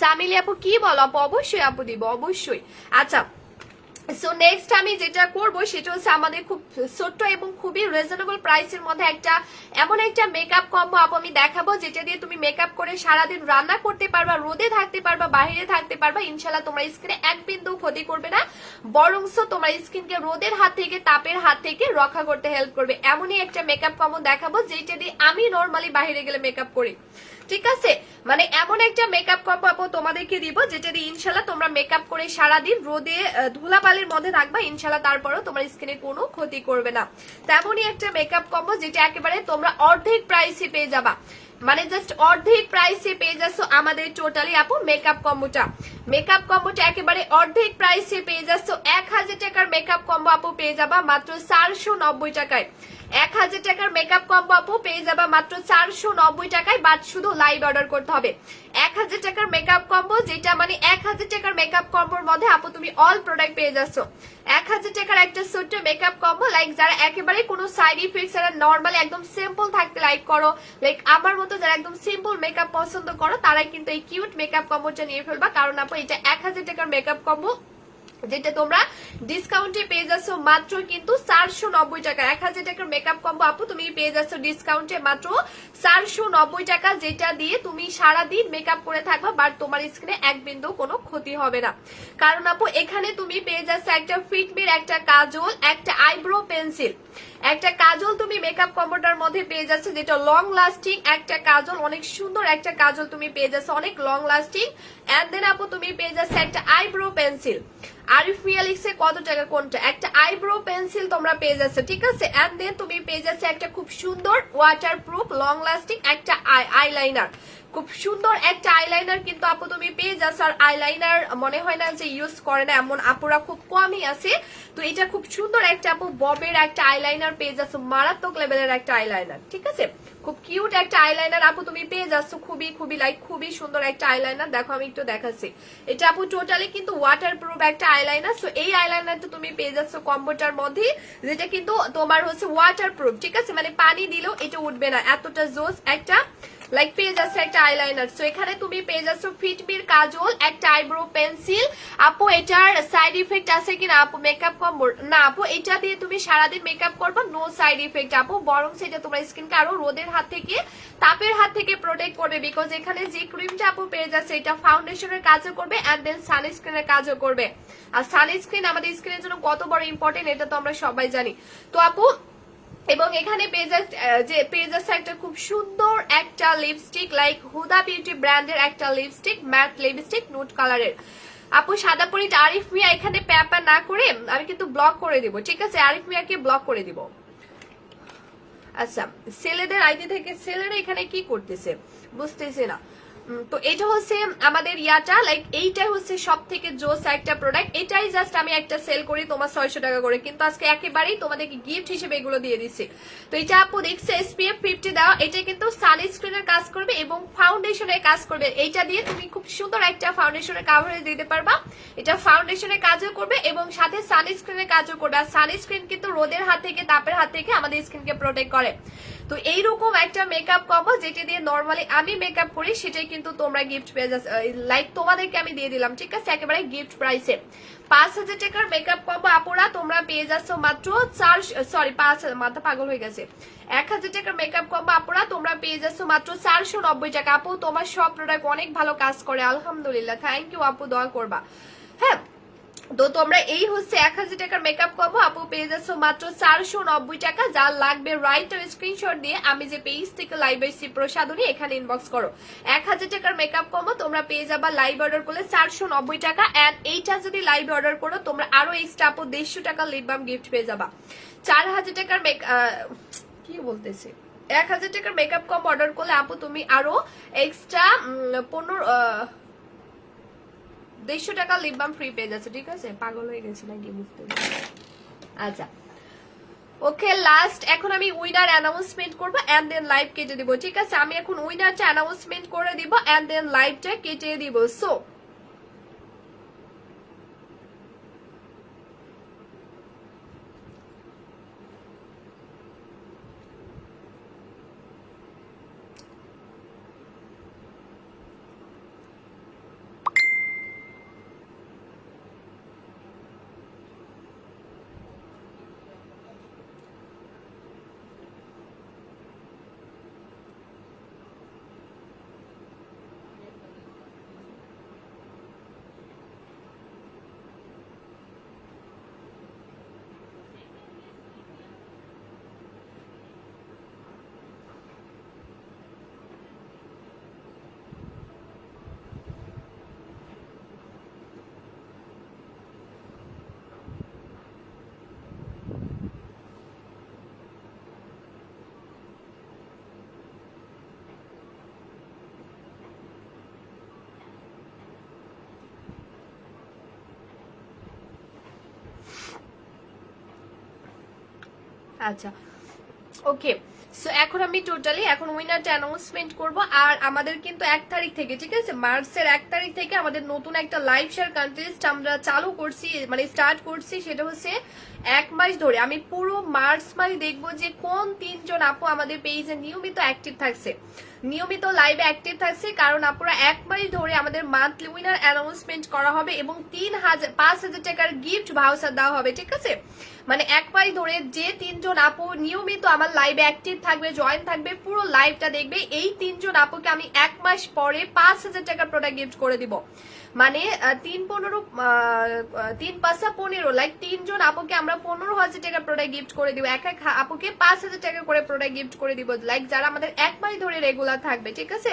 সামিলি আপু কি বলো আপু? অবশ্যই আপু দিব, অবশ্যই। আচ্ছা, সো নেক্সট আমি যেটা করবো সেটা হচ্ছে আমাদের খুব ছোট্ট এবং খুবই রিজনেবল প্রাইসের মধ্যে একটা এমন একটা মেকআপ কম্বো আপু আমি দেখাবো, যেটা দিয়ে তুমি মেকআপ করে সারাদিন রান্না করতে পারবা, রোদে থাকতে পারবা, বাইরে থাকতে পারবা, ইনশাল্লাহ তোমার স্কিনে এক বিন্দু ক্ষতি করবে না, বরংস তোমার স্কিনকে রোদের হাত থেকে তাপের হাত থেকে রক্ষা করতে হেল্প করবে। এমনই একটা মেকআপ কম্বো দেখাবো যেটা দিয়ে আমি নর্মালি বাইরে গেলে মেকআপ করি। ঠিক আছে, মানে এমন একটা মেকআপ কম্বো আপু তোমাদেরকে দিব যেটা দিয়ে ইনশাল্লাহ তোমরা মেকআপ করে সারাদিন রোদে ধুলাবালির মধ্যে থাকবা, ইনশাল্লাহ তারপরেও তোমার স্কিনে কোনো ক্ষতি করবে না। তেমনই একটা মেকআপ কম্বো যেটা একেবারে তোমরা অর্ধেক প্রাইসে পেয়ে যাবা। মানে জাস্ট অর্ধেক প্রাইসে পেয়ে যাচ্ছ আমাদের টোটালি আপু মেকআপ কম্বোটা একেবারে অর্ধেক প্রাইসে পেয়ে যাচ্ছ। 1000 টাকার মেকআপ কম্বো আপু পেয়ে যাবা মাত্র 490 টাকায়। 1000 টাকার মেকআপ কম্বো আপু পেয়ে যাবা মাত্র 490 টাকায়, বাট শুধু লাইভ অর্ডার করতে হবে। 1000 টাকার মেকআপ কম্বো, যেটা মানে 1000 টাকার মেকআপ কম্বোর মধ্যে আপু তুমি অল প্রোডাক্ট পেয়ে যাচ্ছ। 1000 টাকার একটা ছোট্ট মেকআপ কম্বো, লাইক যারা একেবারে কোনো সাইড ইফেক্টস ছাড়া নর্মালি একদম সিম্পল থাকতে লাইক করো, লাইক আমার মতো যারা একদম সিম্পল মেকআপ পছন্দ করো, তারাই কিন্তু এই কিউট মেকআপ কম্বোটা নিয়ে ফেলবা। কারণ আপু এটা 1000 টাকার মেকআপ কম্বো, যেটা তোমরা ডিসকাউন্টে পেয়ে যাচ্ছ মাত্র কিন্তু 490 টাকা। 1000 টাকার মেকআপ কম্বো আপু তুমি পেয়ে যাচ্ছ ডিসকাউন্টে মাত্র 490 টাকা, যেটা দিয়ে তুমি সারাদিন মেকআপ করে থাকবা, বাট তোমার স্কিনে এক বিন্দু কোনো ক্ষতি হবে না। কারণ আপু এখানে তুমি পেয়ে যাচ্ছ একটা ফিটমির, একটা কাজল, একটা আইব্রো পেন্সিল, একটা কাজল তুমি মেকআপ কম্বোটার মধ্যে পেয়ে যাচ্ছে, যেটা লং লাস্টিং একটা কাজল, অনেক সুন্দর একটা কাজল তুমি পেয়ে যাচ্ছ, অনেক লং লাস্টিং। এন্ড দেন আপু তুমি পেয়ে যাচ্ছে একটা আইব্রো পেন্সিল। আরিফিয়ালিক্সে কত টাকা কোনটা, একটা আইব্রো পেন্সিল তোমরা পেয়ে যাচ্ছে, ঠিক আছে। এন্ড দেন তুমি পেয়ে যাচ্ছে একটা খুব সুন্দর ওয়াটারপ্রুফ লং লাস্টিং একটা আইলাইনার, খুব সুন্দর একটা আইলাইনার কিন্তু আপু তুমি পেয়ে যাচ্ছ। আর আইলাইনার মনে হয় না যে ইউজ করে না এমন আপুরা খুব কমই আছে। তো এটা খুব সুন্দর একটা আপু ববের একটা আইলাইনার পেয়ে যাচ্ছ, মারাত্মক লেভেলের একটা আইলাইনার, ঠিক আছে। খুব কিউট একটা আইলাইনার আপু তুমি পেয়ে যাচ্ছ, খুবই লাইক খুবই সুন্দর একটা আইলাইনার। দেখো আমি একটু দেখাচ্ছি, এটা আপু টোটালি কিন্তু ওয়াটারপ্রুফ একটা আইলাইনার। সো এই আইলাইনারটা তুমি পেয়ে যাচ্ছ কম্বোটার মধ্যে, যেটা কিন্তু তোমার হচ্ছে ওয়াটারপ্রুফ, ঠিক আছে, মানে পানি দিলেও এটা উঠবে না, এতটা জোস একটা লাইক পেয়ে যাচ্ছে একটা আইলাইনার। সো এখানে তুমি পেয়ে যাচ্ছ ফিটমির কাজল, একটা আইব্রো পেন্সিল। আপু এটার সাইড ইফেক্ট আছে কিনা আপু মেকআপ কম্বো? না আপু, এটা দিয়ে তুমি সারাদিন মেকআপ করবা, নো সাইড ইফেক্ট আপু, বরং সেটা তোমার স্কিনকে আরো রোদের হাত থেকে, তাপের হাত থেকে প্রোটেক্ট করবে। বিকজ এখানে যে ক্রিমটা আপু পেয়ে যাচ্ছে এটা ফাউন্ডেশনের কাজও করবে এন্ড দেন সানস্ক্রিনের কাজও করবে। আর সানস্ক্রিন আমাদের স্কিনের জন্য কত বড় ইম্পর্টেন্ট এটা তো আমরা সবাই জানি। তো আপু এবং এখানে পেয়ে যাচ্ছে একটা খুব সুন্দর একটা লিপস্টিক, লাইক হুদা বিউটি ব্র্যান্ডের একটা লিপস্টিক, ম্যাট লিপস্টিক নুট কালারের। আপু সাদা পরিটা আরিফ মিয়া এখানে প্যাপা না করে আমি কিন্তু ব্লক করে দিব, ঠিক আছে, আরিফ মিয়াকে ব্লক করে দিব। আচ্ছা, ছেলেদের আইডি থেকে ছেলেরা এখানে কি করতেছে বুঝতেছি না। তো এটা হচ্ছে আমাদের ইয়াটা, লাইক এইটাই হচ্ছে সব থেকে জোস একটা প্রোডাক্ট। এটাই জাস্ট আমি একটা সেল করি তোমার 600 টাকা করে, কিন্তু আজকে একেবারেই তোমাদেরকে গিফট হিসেবে এগুলো দিয়ে দিচ্ছি। তো এটা আপু দেখছে SPF 50 দেওয়া, এটা কিন্তু সানস্ক্রিনের কাজ করবে এবং ফাউন্ডেশনের কাজ করবে। এইটা দিয়ে তুমি খুব সুন্দর একটা ফাউন্ডেশনের কাভারেজ দিতে পারবা। এটা ফাউন্ডেশনের কাজও করবে এবং সাথে সানস্ক্রিনের কাজও করবে। আর সানস্ক্রিন কিন্তু রোদের হাত থেকে, তাপের হাত থেকে আমাদের স্কিনকে প্রোটেক্ট করে। তো এইরকম একটা মেকআপ কম্বো, যেটা দিয়ে নর্মালি আমি মেকআপ করি, সেটাই কিন্তু তোমরা গিফট পেয়ে যাচ্ছ, লাইক তোমাদেরকে আমি দিয়ে দিলাম, ঠিক আছে, একেবারে গিফট প্রাইসে। 5000 টাকার মেকআপ কম্বো আপুরা তোমরা পেয়ে যাচ্ছ মাত্র 5000, মাথা পাগল হয়ে গেছে। 1000 টাকার মেকআপ কম্বো আপুরা তোমরা পেয়ে যাচ্ছ মাত্র 490 টাকা। আপু তোমার সব প্রোডাক্ট অনেক ভালো কাজ করে, আলহামদুলিল্লাহ, থ্যাংক ইউ আপু, দোয়া করবা। হ্যাঁ, তো তোমরা এই হচ্ছে 1000 টাকার মেকআপ কম্বো আপু পেয়ে যাচ্ছ মাত্র 490 টাকা। যার লাগবে রাইট স্ক্রিনশট দিয়ে আমি যে পেজ থেকে লাইভ আসছি প্রসাদনী, এখানে ইনবক্স করো। 1000 টাকার মেকআপ কম্বো তোমরা পেয়ে যাবা লাইভ অর্ডার করলে 490 টাকা। এন্ড এইটা যদি লাইভ অর্ডার করো তোমরা আরো এক্সট্রা আপু 150 টাকা লিপ বাম গিফট পেয়ে যাবা। 4000 টাকার কি বলতেছি 1000 টাকার মেকআপ কম্বো অর্ডার করলে আপু তুমি আরো এক্সট্রা 150 টাকা লিপ বাম ফ্রি পেয়ে যাচ্ছে, ঠিক আছে, পাগল হয়ে গেছে নাকি বুঝতে। আচ্ছা ওকে, লাস্ট এখন আমি উইনার অ্যানাউন্সমেন্ট করবো এন্ড দেন লাইভ কেটে দিব, ঠিক আছে। আমি এখন উইনারটা অ্যানাউন্সমেন্ট করে দিব এন্ড দেন লাইভটা কেটে দিব। সো আচ্ছা ওকে। সো এখন আমি টোটালি এখন উইনারটা অ্যানাউন্সমেন্ট করব। আর আমাদের কিন্তু 1 তারিখ থেকে, ঠিক আছে, মার্চের 1 তারিখ থেকে আমাদের নতুন একটা লাইভ শেয়ার কন্টেস্ট আমরা চালু করছি, মানে স্টার্ট করছি। সেটা হচ্ছে 1 মাস ধরে আমি পুরো মার্চ মাস দেখবো যে কোন 3জন আপু আমাদের পেজে নিয়মিত অ্যাক্টিভ থাকছে, নিয়মিত লাইভে অ্যাক্টিভ থাকছে। কারণ আপুরা 1 মাস ধরে আমাদের মান্থলি উইনার অ্যানাউন্সমেন্ট করা হবে এবং 5,000 টাকার গিফট ভাউচার দেওয়া হবে, ঠিক আছে। মানে 1 মাস ধরে যে 3জন আপু নিয়মিত আমার লাইভে অ্যাক্টিভ থাকবে, জয়েন থাকবে, পুরো লাইভটা দেখবে, এই 3জন আপুকে আমি 1 মাস পরে 5,000 টাকার প্রোডাক্ট গিফট করে দিব। মানে 3-15 লাইক 3জন আপুকে আমরা 15,000 টাকার প্রোডাক্ট গিফট করে দিব, এক এক আপুকে 5,000 টাকা করে প্রোডাক্ট গিফট করে দিব, লাইক যারা আমাদের 1 মাস ধরে রেগুলার থাকবে, ঠিক আছে।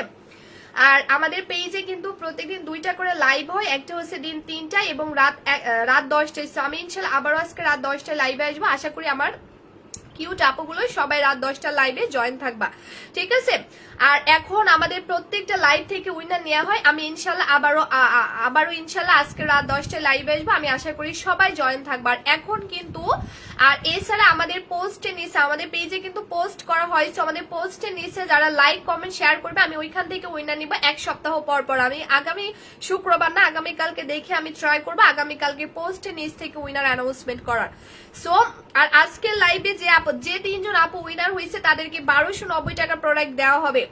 আর আমাদের পেজে কিন্তু প্রত্যেকদিন 2টা করে লাইভ হয়, একটা হচ্ছে দিন 3টায় এবং রাত 10টায়। আমি ইনশাল্লাহ আবারও আজকে রাত 10টায় লাইভে আসবো। আশা করি আমার কিউট আপুগুলো সবাই রাত 10টা লাইভে জয়েন থাকবা, ঠিক আছে। আর এখন আমাদের প্রত্যেকটা লাইভ থেকে উইনার নেওয়া হয়। আমি ইনশাল্লাহ আবারও ইনশাল্লাহ আজকে রাত 10টায় লাইভে আসবো। আমি আশা করি সবাই জয়েন থাকবা। আর এখন কিন্তু আর এছাড়া আমাদের পোস্টের নিচে, আমাদের পেজে কিন্তু পোস্ট করা হয়েছে, আমাদের পোস্টের নিচে যারা লাইক কমেন্ট শেয়ার করবে আমি ওইখান থেকে উইনার নিব 1 সপ্তাহ পর পর। আমি আগামী শুক্রবার না, আগামীকালকে দেখে আমি ট্রাই করবো আগামীকালকে পোস্টের নিচ থেকে উইনার অ্যানাউন্সমেন্ট করার। সো আর আজকের লাইভে যে 3জন আপু উইনার হয়েছে তাদেরকে 1290 টাকা প্রোডাক্ট দেওয়া হবে।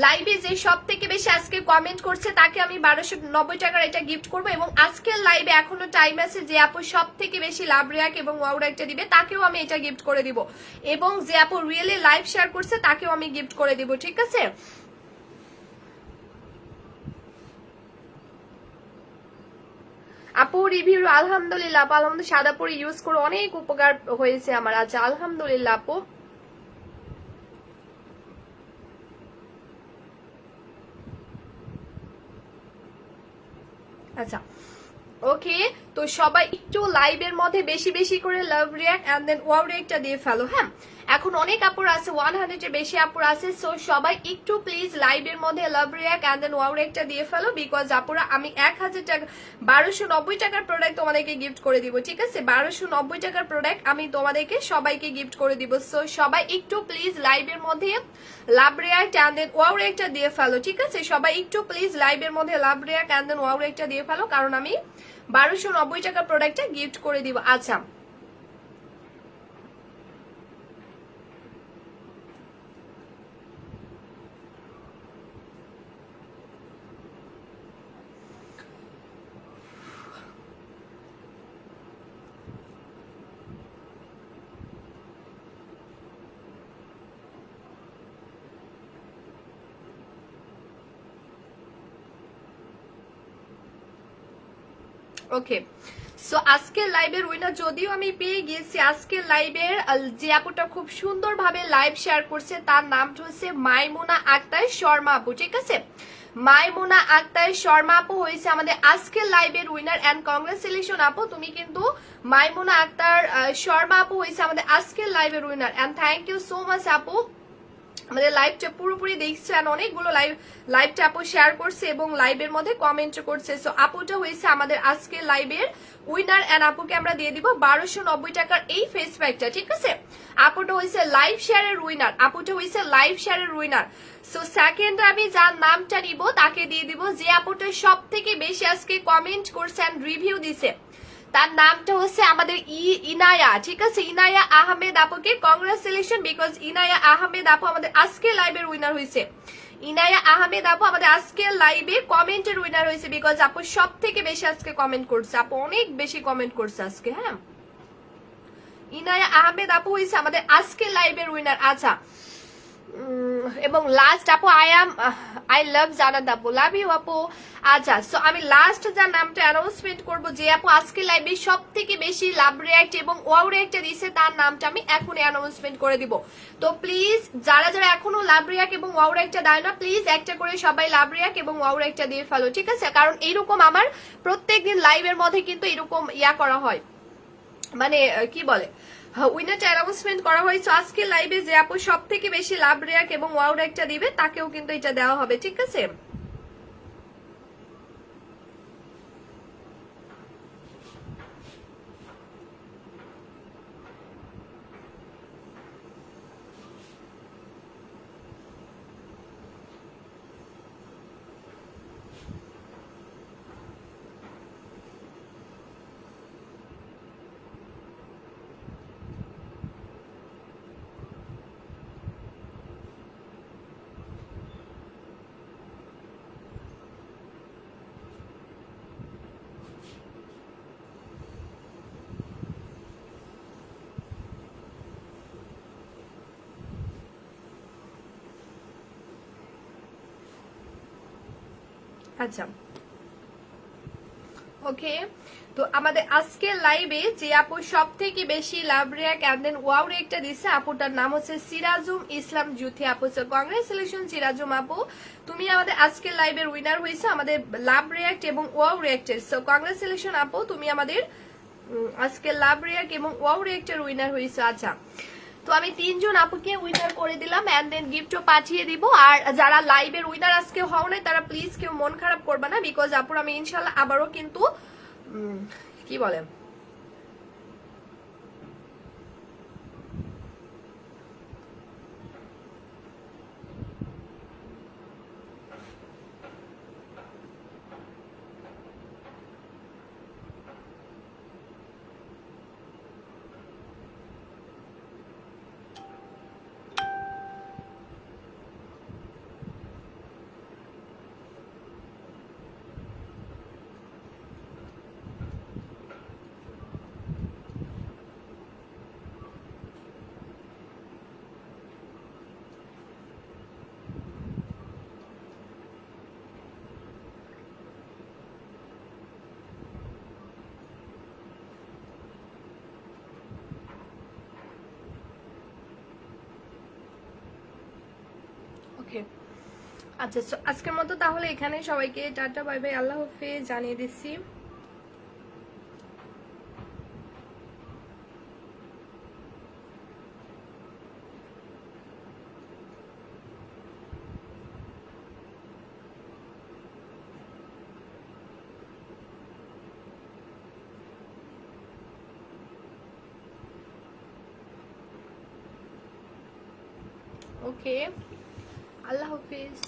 লাইভে যে সব থেকে বেশি আজকে কমেন্ট করছে তাকে আমি 1290 টাকার এটা গিফট করবো। এবং আজকের লাইভে এখনো টাইম আছে, যে আপু সব থেকে বেশি লাভ রেয়াক এবং ওয়াও একটা দিবে তাকেও আমি এটা গিফট করে দিব। এবং যে আপু রিয়েলি লাইভ শেয়ার করছে তাকেও আমি গিফট করে দিব, ঠিক আছে। আপু রিভিউ আলহামদুলিল্লাহ, আলহামদুলিল্লাহ, সাদা পরে ইউজ করে অনেক উপকার হয়েছে আমার। আচ্ছা আলহামদুলিল্লাহ আপু। আচ্ছা ওকে, তো সবাই একটু লাইভের মধ্যে বেশি বেশি করে love react and then wow রিয়াক্টটা দিয়ে ফেলো। হ্যাঁ এখন অনেক আপুর আছে, 100 এর বেশি আপুর আছে। সো সবাই একটু প্লিজ লাইভের মধ্যে love react and then wow রিয়াক্টটা দিয়ে ফেলো, বিকজ আপুরা আমি 1000 টাকা 1290 টাকার প্রোডাক্ট তোমাদেরকে গিফট করে দিব, ঠিক আছে। 1290 টাকার প্রোডাক্ট আমি তোমাদেরকে সবাইকে গিফট করে দিব। সো সবাই একটু প্লিজ লাইভের মধ্যে love react and then wow রিয়াক্টটা দিয়ে ফেলো, ঠিক আছে। সবাই একটু প্লিজ লাইভের মধ্যে love react and then wow রিয়াক্টটা দিয়ে ফেলো, কারণ আমি 1290 টাকার প্রোডাক্টটা গিফট করে দিব। আচ্ছা ওকে, সো আজকের লাইভের উইনার যদিও আমি পেয়ে গেছি। আজকের লাইভের যে আপুটা খুব সুন্দরভাবে লাইভ শেয়ার করছে তার নামটা হচ্ছে মাইমুনা আক্তার শর্মা আপু, ঠিক আছে। মাইমুনা আক্তার শর্মা আপু হয়েছে আমাদের আজকের লাইভের উইনার এন্ড কংগ্রেচুলেশন আপু, তুমি কিন্তু মাইমুনা আক্তার শর্মা আপু হয়েছে আমাদের আজকের লাইভের winner and thank you so much আপু। আমাদের লাইভটা পুরোপুরি দেখছেন, অনেকগুলো লাইভটা আপু শেয়ার করছে এবং লাইভের মধ্যে কমেন্ট করছে। সো আপুটা হয়েছে আমাদের আজকে লাইভের উইনার এন্ড আপুকে আমরা দিয়ে দিব 1290 টাকার এই ফেস প্যাকটা, ঠিক আছে। আপুটা হয়েছে লাইভ শেয়ারের উইনার, আপুটা হয়েছে লাইভ শেয়ারের উইনার। সো সেকেন্ড আমি যার নামটা নিব তাকে দিয়ে দিব যে আপুটা সব থেকে বেশি আজকে কমেন্ট করছে এন্ড রিভিউ দিছে, তার নামটা হচ্ছে আমাদের ইনায়া, ঠিক আছে। ইনায়া আহমেদ আপুকে কংগ্রেচুলেশন, বিকজ ইনায়া আহমেদ আপু আমাদের আজকে লাইভের উইনার হয়েছে। ইনায়া আহমেদ আপু আমাদের আজকে লাইভে কমেন্টের উইনার হয়েছে, বিকজ আপু সব থেকে বেশি আজকে কমেন্ট করছে, আপু অনেক বেশি কমেন্ট করছে আজকে। হ্যাঁ ইনায়া আহমেদ আপু হয়েছে আমাদের আজকে লাইভের উইনার। আচ্ছা এবং লাস্ট আপু আই লাভ জানাত আপু, লাভ ইউ আপু। আচ্ছা সো আমি লাস্ট যার নামটা অ্যানাউন্সমেন্ট করবো যে আপু আজকে লাইভে সব থেকে বেশি লাভ রিয়াক্ট এবং ওয়াও রিয়াক্ট দিয়েছে তার নামটা আমি এখনই অ্যানাউন্সমেন্ট করে দিব। তো প্লিজ যারা যারা এখনো লাভ রিয়াক্ট এবং ওয়াও রিয়াক্টটা দেয় না, প্লিজ একটা করে সবাই লাভ রিয়াক্ট এবং ওয়াও রিয়াক্টটা দিয়ে ফেলো, ঠিক আছে। কারণ এইরকম আমার প্রত্যেকদিন লাইভের মধ্যে কিন্তু এরকম করা হয়, মানে কি বলে উইনারটা অ্যানাউন্সমেন্ট করা হয়েছে আজকে লাইভে। যে আপু সব থেকে বেশি লাভ রিয়াক্ট এবং ওয়াও রিয়াক্টটা দিবে তাকেও কিন্তু এটা দেওয়া হবে, ঠিক আছে। আচ্ছা ওকে, তো আমাদের আজকের লাইভে যে আপু সব থেকে বেশি love react and then wow রিয়াক্টটা দিচ্ছে, আপুটার নাম হচ্ছে সিরাজুম ইসলাম জুথি আপু। সো কংগ্রেচুলেশন সিরাজুম আপু, তুমি আমাদের আজকের লাইভের উইনার হয়েছে আমাদের লাভ রিয়াক্ট এবং ওয়াও রিয়াক্টের। সো কংগ্রেচুলেশন আপু, তুমি আমাদের আজকের লাভ রিয়াক্ট এবং ওয়াও রিয়াক্টের উইনার হয়েছে। আচ্ছা, তো আমি 3 জন আপুকে উইনার করে দিলাম এন্ড দেন গিফটও পাঠিয়ে দিব। আর যারা লাইভের উইনার আজকে হও নাই তারা প্লিজ কেউ মন খারাপ করবে না, বিকজ আপুর আমি ইনশাল্লাহ আবারও কিন্তু কি বলে ওকে। আচ্ছা, আজকের মতো তাহলে এখানে সবাইকে টাটা বাই বাই আল্লাহ হাফেজ জানিয়ে দিচ্ছি। ওকে, আল্লাহ হাফেজ।